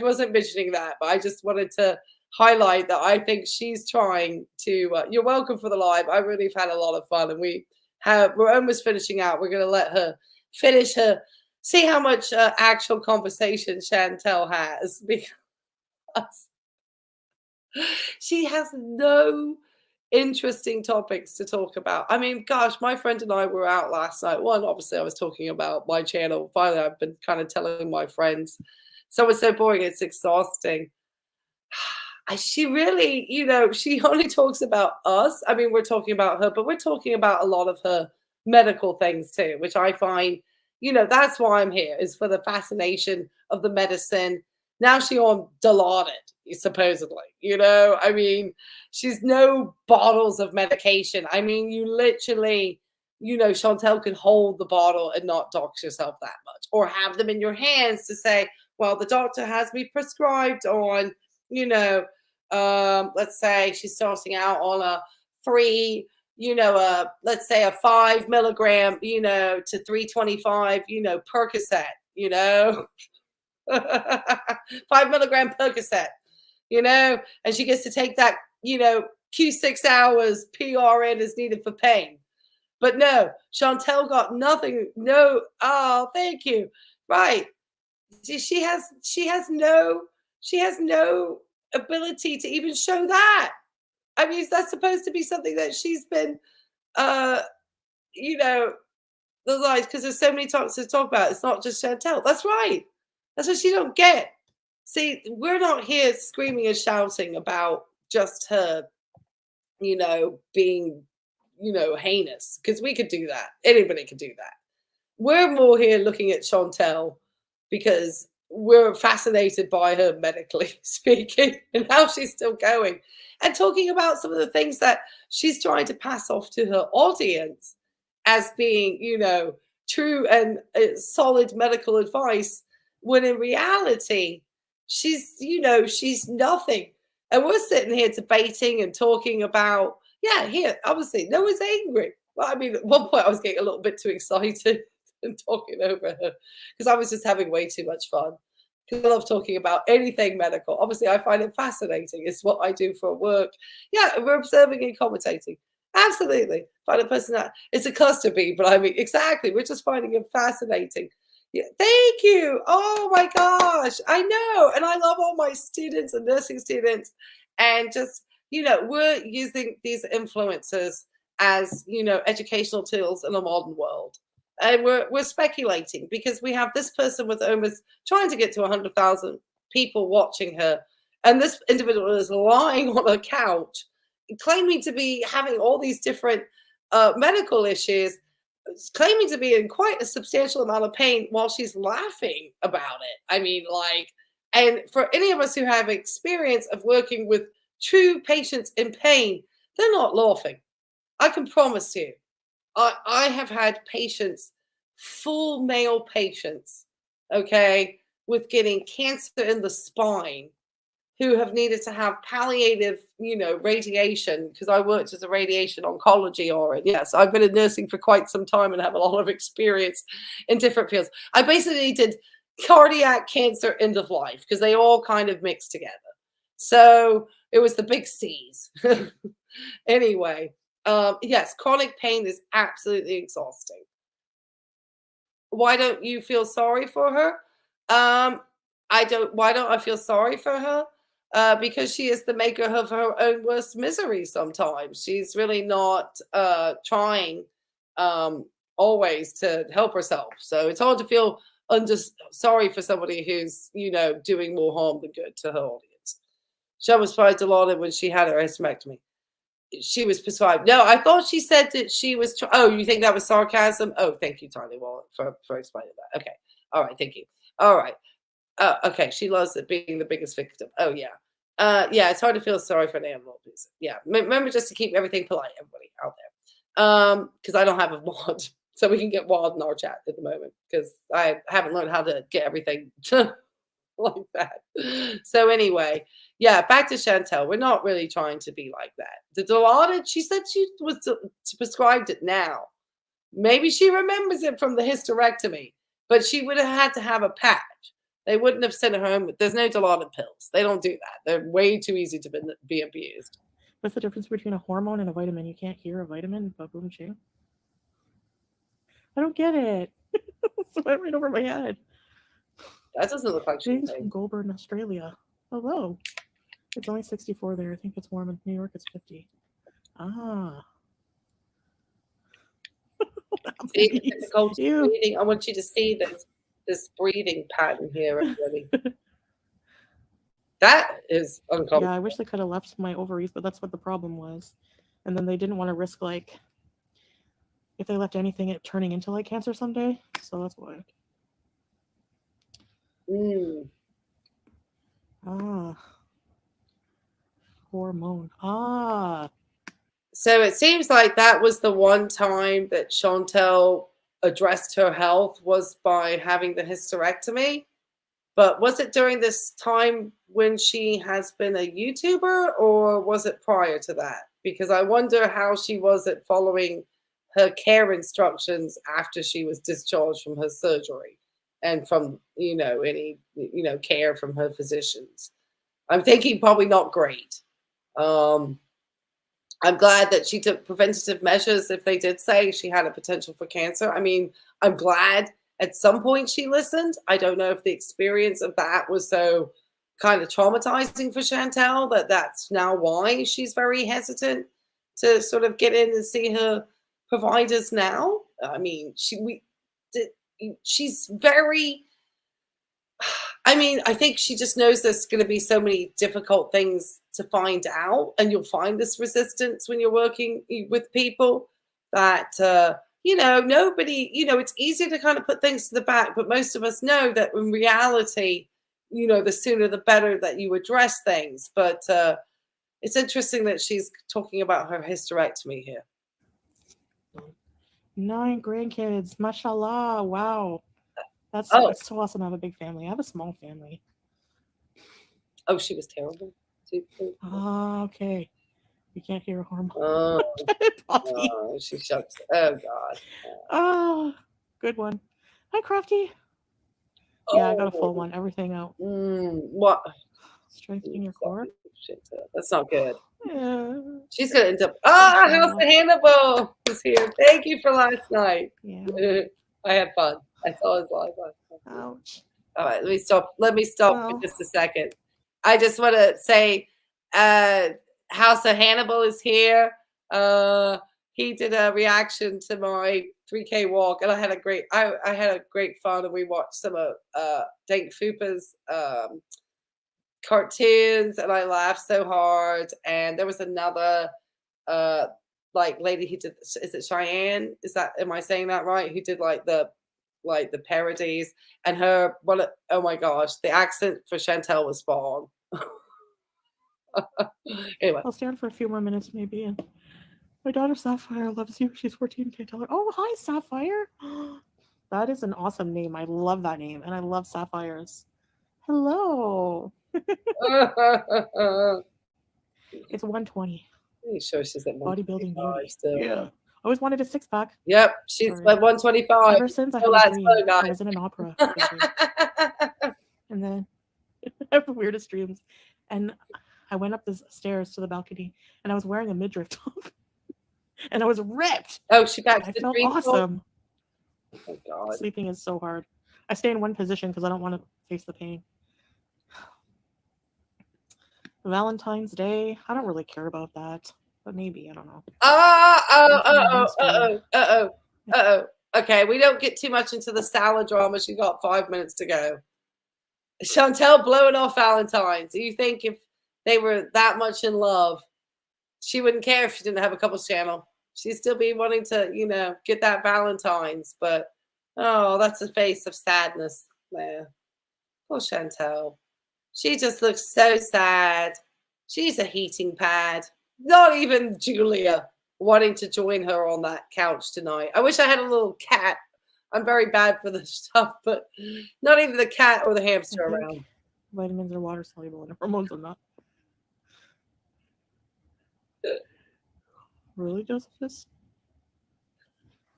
wasn't mentioning that, but I just wanted to highlight that I think she's trying to. You're welcome for the live. I really have had a lot of fun, and we're almost finishing out. We're going to let her finish her. See how much actual conversation Chantel has, because she has no interesting topics to talk about. I mean, gosh, my friend and I were out last night. One, obviously, I was talking about my channel. Finally, I've been kind of telling my friends. So it's so boring. It's exhausting. She really, she only talks about us. I mean, we're talking about her, but we're talking about a lot of her medical things too, which I find, that's why I'm here, is for the fascination of the medicine. Now she on Dilaudid, supposedly, I mean, she's no bottles of medication. I mean, you literally, Chantel can hold the bottle and not dox yourself that much, or have them in your hands to say, well, the doctor has me prescribed on, let's say she's starting out on a 3, let's say a 5 milligram, to 325, Percocet, 5 milligram Percocet, and she gets to take that, Q6 hours PRN is needed for pain. But no, Chantel got nothing. No. Oh, thank you. Right. She has no ability to even show that. I mean, that's supposed to be something that she's been, you know, the lies, because there's so many topics to talk about. It's not just Chantel. That's right. That's what she don't get. See, we're not here screaming and shouting about just her, being, heinous, because we could do that. Anybody could do that. We're more here looking at Chantel because we're fascinated by her medically speaking and how she's still going and talking about some of the things that she's trying to pass off to her audience as being, true and solid medical advice, when in reality, she's nothing. And we're sitting here debating and talking about, obviously, no one's angry. Well, I mean, at one point I was getting a little bit too excited and talking over her because I was just having way too much fun. I love talking about anything medical. Obviously, I find it fascinating. It's what I do for work. Yeah, we're observing and commentating. Absolutely. Find a person that it's a cluster bee, but I mean, exactly. We're just finding it fascinating. Yeah, thank you. Oh my gosh. I know. And I love all my students and nursing students. And just, we're using these influencers as, educational tools in a modern world. And we're speculating because we have this person with almost trying to get to 100,000 people watching her. And this individual is lying on a couch, claiming to be having all these different medical issues, claiming to be in quite a substantial amount of pain while she's laughing about it. I mean, and for any of us who have experience of working with true patients in pain, they're not laughing. I can promise you. I have had patients, full male patients, okay, with getting cancer in the spine, who have needed to have palliative, radiation, because I worked as a radiation oncology RN. Yes, I've been in nursing for quite some time and have a lot of experience in different fields. I basically did cardiac cancer end of life because they all kind of mixed together. So it was the big C's. Anyway, yes, chronic pain is absolutely exhausting. Why don't you feel sorry for her? Why don't I feel sorry for her? Because she is the maker of her own worst misery sometimes. She's really not trying always to help herself. So it's hard to feel sorry for somebody who's, doing more harm than good to her audience. She was prescribed Dilaudid when she had her hysterectomy. She was prescribed. No, I thought she said that she was. Oh, you think that was sarcasm? Oh, thank you, Tiny Wallet, for explaining that. Okay. All right. Thank you. All right. Okay. She loves it being the biggest victim. Oh, yeah. Yeah, it's hard to feel sorry for an animal. Yeah. Remember just to keep everything polite, everybody out there. Because I don't have a mod. So we can get wild in our chat at the moment because I haven't learned how to get everything like that. So anyway, yeah, back to Chantel. We're not really trying to be like that. The Dilaudid, she said she was prescribed it now. Maybe she remembers it from the hysterectomy, but she would have had to have a patch. They wouldn't have sent her home. There's no Dilaudid pills. They don't do that. They're way too easy to be abused. What's the difference between a hormone and a vitamin? You can't hear a vitamin, baboon ching. I don't get it. It went right over my head. That doesn't look like she's from Goulburn in Australia. Hello. It's only 64 there. I think it's warm in New York. It's 50. Ah. See, breathing. I want you to see this breathing pattern here, everybody. That is uncomfortable. Yeah, I wish they could have left my ovaries, but that's what the problem was. And then they didn't want to risk, if they left anything, it turning into cancer someday. So that's why. Hormone. So it seems like that was the one time that Chantel addressed her health, was by having the hysterectomy. But was it during this time when she has been a YouTuber, or was it prior to that? Because I wonder how she was at following her care instructions after she was discharged from her surgery and from, any, care from her physicians. I'm thinking probably not great. I'm glad that she took preventative measures if they did say she had a potential for cancer. I mean, I'm glad at some point she listened. I don't know if the experience of that was so kind of traumatizing for Chantel, that's now why she's very hesitant to sort of get in and see her providers now. I mean, she's very, I mean, I think she just knows there's going to be so many difficult things to find out, and you'll find this resistance when you're working with people that, nobody, it's easy to kind of put things to the back, but most of us know that in reality, the sooner the better that you address things. But it's interesting that she's talking about her hysterectomy here. 9 grandkids, mashallah, wow. That's so awesome to have a big family. I have a small family. Oh, she was terrible. Okay. You can't hear a hormone. Oh, she shucks. Oh, God. Oh, good one. Hi, Crafty. Yeah, I got a full one. Everything out. What? Strengthening your core. That's not good. Yeah. She's going to end up. House of Hannibal is here. Thank you for last night. Yeah. I had fun. I saw his live last night. Ouch. All right, let me stop for just a second. I just want to say House of Hannibal is here. He did a reaction to my 3K walk, and I had a great fun, and we watched some of Dank Fupa's cartoons, and I laughed so hard. And there was another lady who did, is it Cheyenne? Am I saying that right? Who did the parodies, and oh my gosh, the accent for Chantel was spot on. Anyway, I'll stand for a few more minutes maybe. And my daughter Sapphire loves you. She's 14. Can't tell her. Oh, hi, Sapphire. That is an awesome name. I love that name, and I love sapphires. Hello. It's 1:20. Are you sure she's at bodybuilding beauty? Still? Yeah. I always wanted a 6-pack. Yep, she's at 125. Ever since I had a dream, I was in an opera. And then I have the weirdest dreams. And I went up the stairs to the balcony, and I was wearing a midriff top. And I was ripped. Oh, she got I felt awesome. Oh, God. Sleeping is so hard. I stay in one position because I don't want to face the pain. Valentine's Day. I don't really care about that. But maybe, I don't know. Okay, we don't get too much into the salad drama. She got 5 minutes to go. Chantel blowing off Valentine's. Do you think if they were that much in love, she wouldn't care if she didn't have a couples channel? She'd still be wanting to, get that Valentine's. But, that's a face of sadness there. Poor Chantel. She just looks so sad. She's a heating pad. Not even Julia wanting to join her on that couch tonight. I wish I had a little cat. I'm very bad for this stuff, but not even the cat or the hamster around. Vitamins are water soluble and hormones are not. Really, Josephus?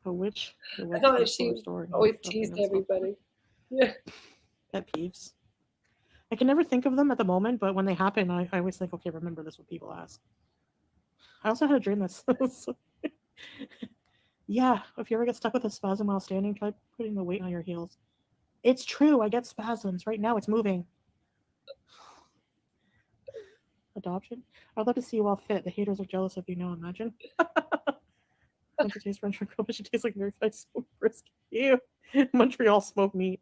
A witch? I thought she always teased everybody. Yeah. Pet peeves. I can never think of them at the moment, but when they happen, I always think, okay, remember this when people ask. I also had a dream that's yeah, if you ever get stuck with a spasm while standing, try putting the weight on your heels. It's true, I get spasms. Right now it's moving. Adoption? I'd love to see you all fit. The haters are jealous of you now, imagine. Don't you taste French fry girl, but she tastes like very fine smoked brisket. Ew. Montreal smoked meat.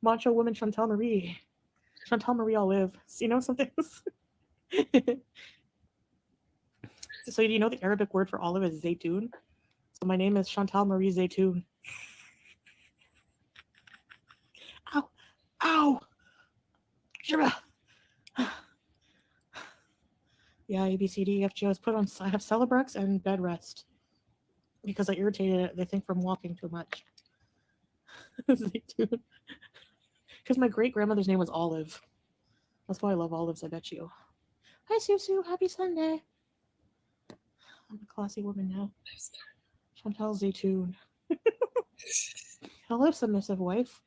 Macho woman Chantal Marie. Chantal Marie, I'll live. So, you know something? So do you know the Arabic word for olive is zaytun? So my name is Chantal Marie Zaytun. Ow! Ow! Yeah, A, B, C, D, E, F, G. I was put on. I have Celebrex and bed rest because I irritated it. They think from walking too much. Zaytun. Because my great grandmother's name was Olive. That's why I love olives. I bet you. Hi, Susu. Happy Sunday. I'm a classy woman now. Chantal Zaytun. Hello, submissive wife.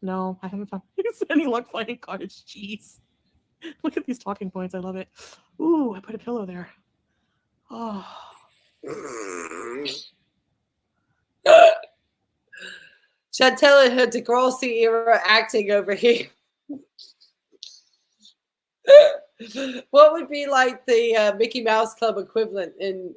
No, I haven't found any luck finding cottage cheese. Look at these talking points. I love it. Ooh, I put a pillow there. Oh. Chantel and her Degrassi era acting over here. What would be like the Mickey Mouse Club equivalent in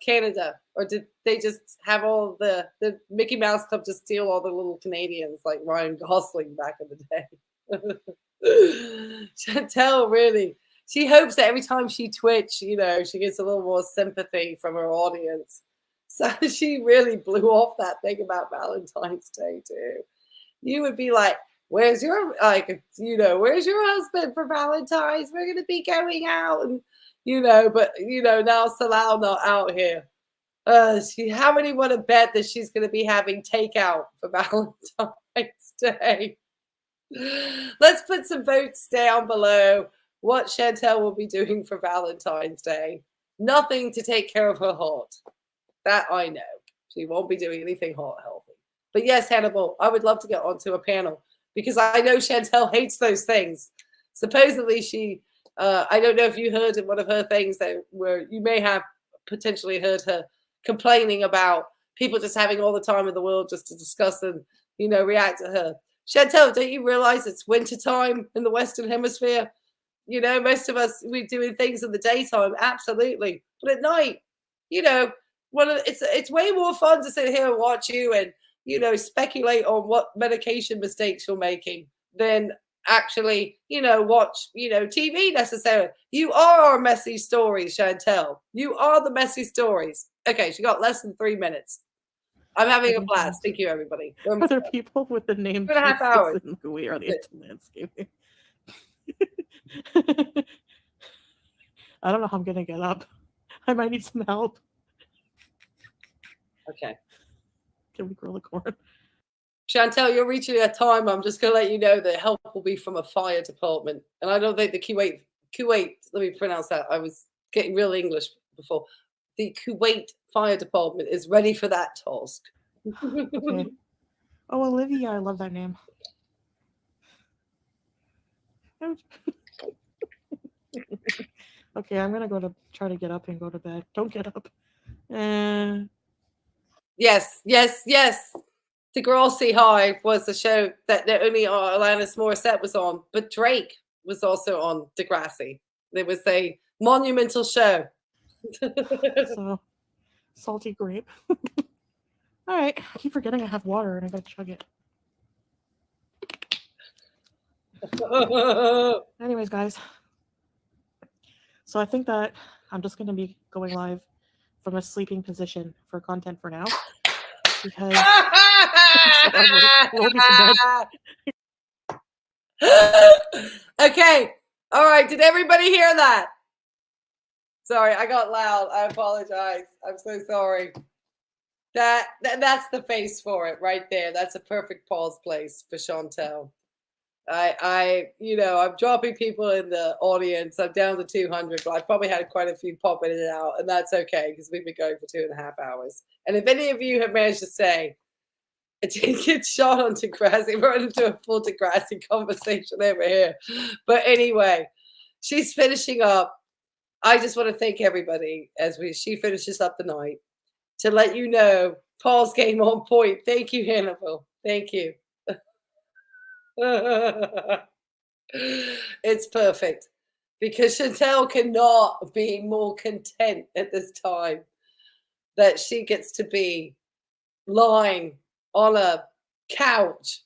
Canada? Or did they just have all the Mickey Mouse Club just steal all the little Canadians like Ryan Gosling back in the day? Chantel really, she hopes that every time she twitch, you know, she gets a little more sympathy from her audience. So she really blew off that thing about Valentine's Day too. You would be like, where's your, like, you know, where's your husband for Valentine's? We're going to be going out. And, you know, but, you know, now Salal not out here. How many want to bet that she's going to be having takeout for Valentine's Day? Let's put some votes down below what Chantel will be doing for Valentine's Day. Nothing to take care of her heart. That I know. She won't be doing anything heart healthy. But yes, Hannibal, I would love to get onto a panel because I know Chantel hates those things. Supposedly she, I don't know if you heard in one of her things that where you may have potentially heard her complaining about people just having all the time in the world just to discuss and, you know, react to her. Chantel, don't you realize it's winter time in the Western Hemisphere? You know, most of us, we're doing things in the daytime, absolutely. But at night, you know, it's way more fun to sit here and watch you and, you know, speculate on what medication mistakes you're making than actually, you know, watch, you know, TV necessarily. You are our messy stories, Chantel. You are the messy stories. Okay, she got less than 3 minutes. I'm having a blast. Thank you, everybody. Other people with the name 2.5 hours. We are the landscaping. I don't know how I'm gonna get up. I might need some help. Okay. Can we grow the corn? Chantel, you're reaching a time. I'm just going to let you know that help will be from a fire department. And I don't think the Kuwait, let me pronounce that. I was getting real English before. The Kuwait Fire Department is ready for that task. Okay. Oh, Olivia, I love that name. Okay, I'm going to try to get up and go to bed. Don't get up. Yes. The Grassy Hive was a show that not only Alanis Morissette was on, but Drake was also on Degrassi. It was a monumental show. So, salty grape. All right, I keep forgetting I have water and I gotta chug it. Anyways, guys. So I think that I'm just going to be going live from a sleeping position for content for now. Because okay. All right. Did everybody hear that? Sorry, I got loud. I apologize. I'm so sorry. That's the face for it right there. That's a perfect pause place for Chantel. You know, I'm dropping people in the audience. I'm down to 200. But I probably had quite a few pop in and out, and that's okay because we've been going for 2.5 hours. And if any of you have managed to say, I didn't get shot on Degrassi, we're into a full Degrassi conversation over here. But anyway, she's finishing up. I just want to thank everybody as she finishes up the night to let you know Paul's game on point. Thank you, Hannibal. Thank you. It's perfect because Chantel cannot be more content at this time that she gets to be lying on a couch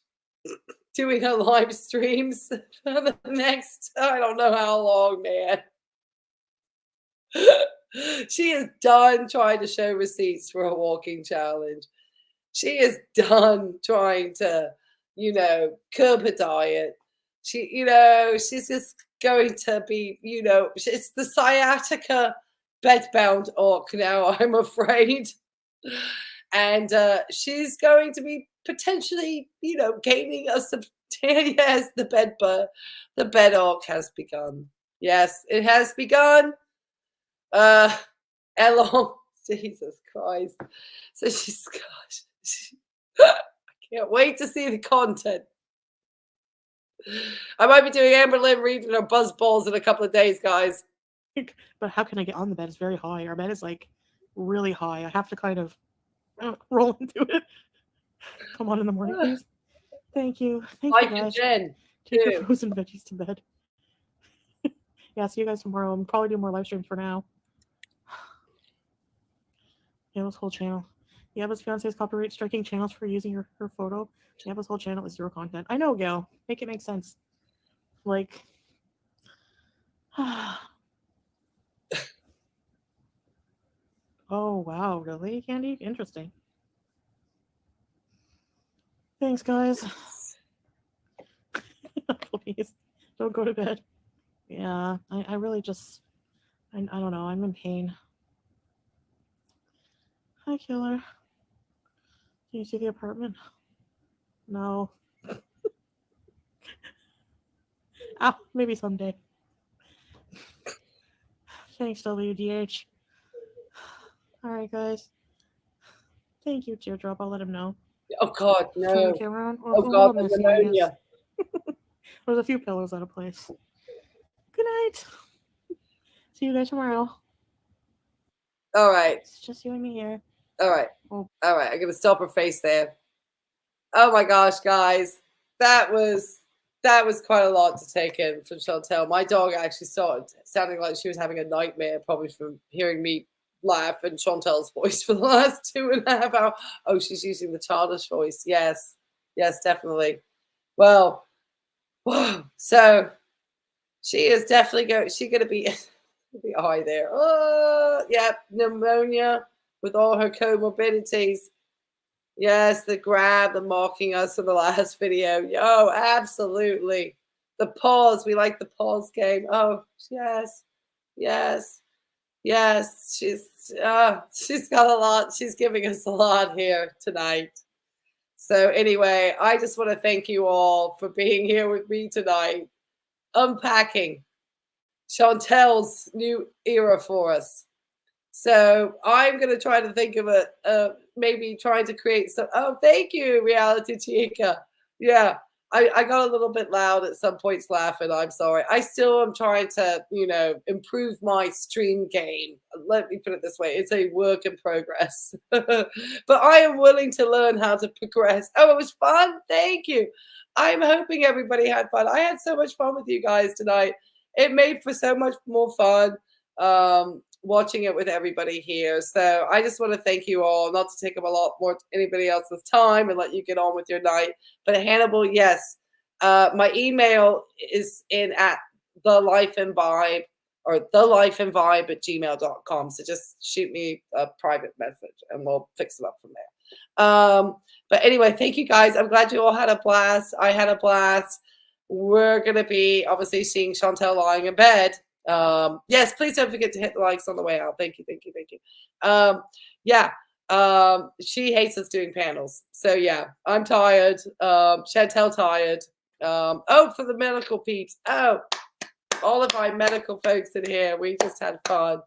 doing her live streams for the next, I don't know how long, man. She is done trying to show receipts for a walking challenge. She is done trying to, you know, curb her diet. She's just going to be, you know, it's the sciatica bedbound orc now, I'm afraid. And she's going to be potentially, you know, gaining a yes, the bed orc has begun. Yes, it has begun. Elon, Jesus Christ. So I can't wait to see the content. I might be doing Amberlynn reading her buzz balls in a couple of days, guys. But how can I get on the bed? It's very high. Our bed is like really high. I have to kind of roll into it. Come on in the morning, please. Thank you. Thank you, guys. Jen. Take your frozen veggies to bed. Yeah, see you guys tomorrow. I'll probably do more live streams for now. Yabba's whole channel. Yabba's fiance's copyright striking channels for using her photo. Yabba's whole channel is zero content. I know, Gail. Make it make sense. Like, oh wow, really, Candy? Interesting. Thanks, guys. Please don't go to bed. Yeah, I really just, I don't know. I'm in pain. Hi, Killer. Can you see the apartment? No. Oh, maybe someday. Thanks, WDH. All right, guys. Thank you, Teardrop. I'll let him know. Oh God, Turn the no. camera on. Oh God, the pneumonia. There's a few pillows out of place. Good night. See you guys tomorrow. All right. It's just you and me here. All right. Oh. All right. I'm gonna stop her face there. Oh my gosh, guys, that was quite a lot to take in from Chantel. My dog actually started sounding like she was having a nightmare, probably from hearing me laugh in Chantel's voice for the last 2.5 hours. Oh, she's using the childish voice. Yes, definitely. Well, whoa. So she is definitely going to be high there. Oh, yeah, pneumonia with all her comorbidities. Yes, the grab, the mocking us in the last video. Yo, absolutely. The pause. We like the pause game. Oh, yes. She's got a lot. She's giving us a lot here tonight. So anyway, I just want to thank you all for being here with me tonight, unpacking Chantel's new era for us. So I'm going to try to think of maybe trying to create some. Oh, thank you, Reality Chica. Yeah, I got a little bit loud at some points laughing. I'm sorry. I still am trying to, improve my stream game. Let me put it this way. It's a work in progress. But I am willing to learn how to progress. Oh, it was fun. Thank you. I'm hoping everybody had fun. I had so much fun with you guys tonight. It made for so much more fun. Watching it with everybody here. So I just want to thank you all, not to take up a lot more anybody else's time and let you get on with your night. But Hannibal, yes, my email is in at thelifeandvibe or thelifeandvibe@gmail.com. So just shoot me a private message and we'll fix it up from there. But anyway, thank you guys. I'm glad you all had a blast. I had a blast. We're going to be obviously seeing Chantel lying in bed. Yes, please don't forget to hit the likes on the way out. Thank you. She hates us doing panels. So yeah, I'm tired. Chantel tired. For the medical peeps. Oh, all of my medical folks in here. We just had fun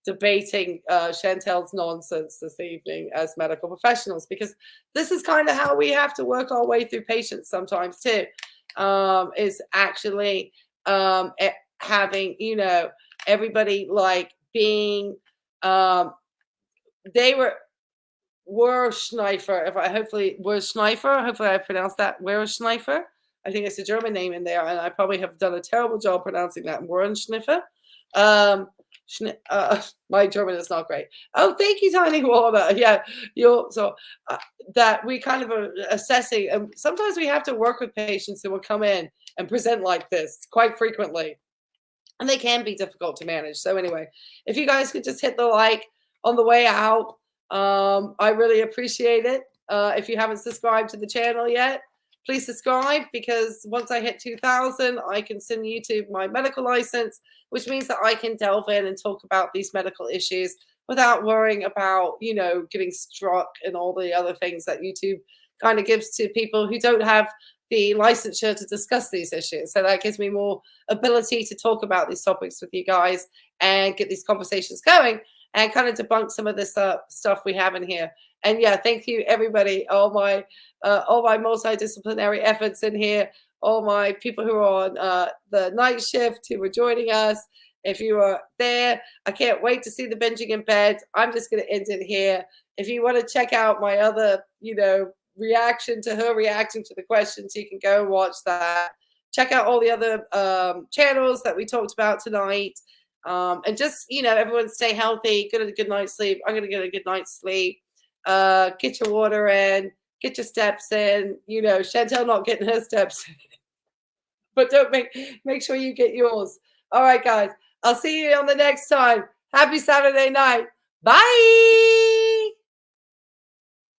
debating Chantel's nonsense this evening as medical professionals, because this is kind of how we have to work our way through patients sometimes too. Is actually having, everybody like being, they were Schneiffer. Hopefully I pronounced that Schneiffer. I think it's a German name in there, and I probably have done a terrible job pronouncing that. Schniffer. My German is not great. Oh, thank you, Tiny Water. Yeah, that we kind of are assessing. And sometimes we have to work with patients who will come in and present like this quite frequently, and they can be difficult to manage. So anyway, if you guys could just hit the like on the way out, I really appreciate it. If you haven't subscribed to the channel yet, please subscribe, because once I hit 2,000, I can send YouTube my medical license, which means that I can delve in and talk about these medical issues without worrying about, getting struck and all the other things that YouTube kind of gives to people who don't have the licensure to discuss these issues. So that gives me more ability to talk about these topics with you guys and get these conversations going and kind of debunk some of this stuff we have in here. And yeah, thank you everybody, all my multidisciplinary efforts in here, all my people who are on the night shift who were joining us. If you are there, I can't wait to see the binging in bed. I'm just going to end it here. If you want to check out my other, reaction to her reaction to the questions, you can go and watch that. check out all the other channels that we talked about tonight. And just, everyone stay healthy, get a good night's sleep. I'm going to get a good night's sleep. Get your water in, get your steps in. Chantel not getting her steps in. But don't make sure you get yours. All right, guys. I'll see you on the next time. Happy Saturday night. Bye.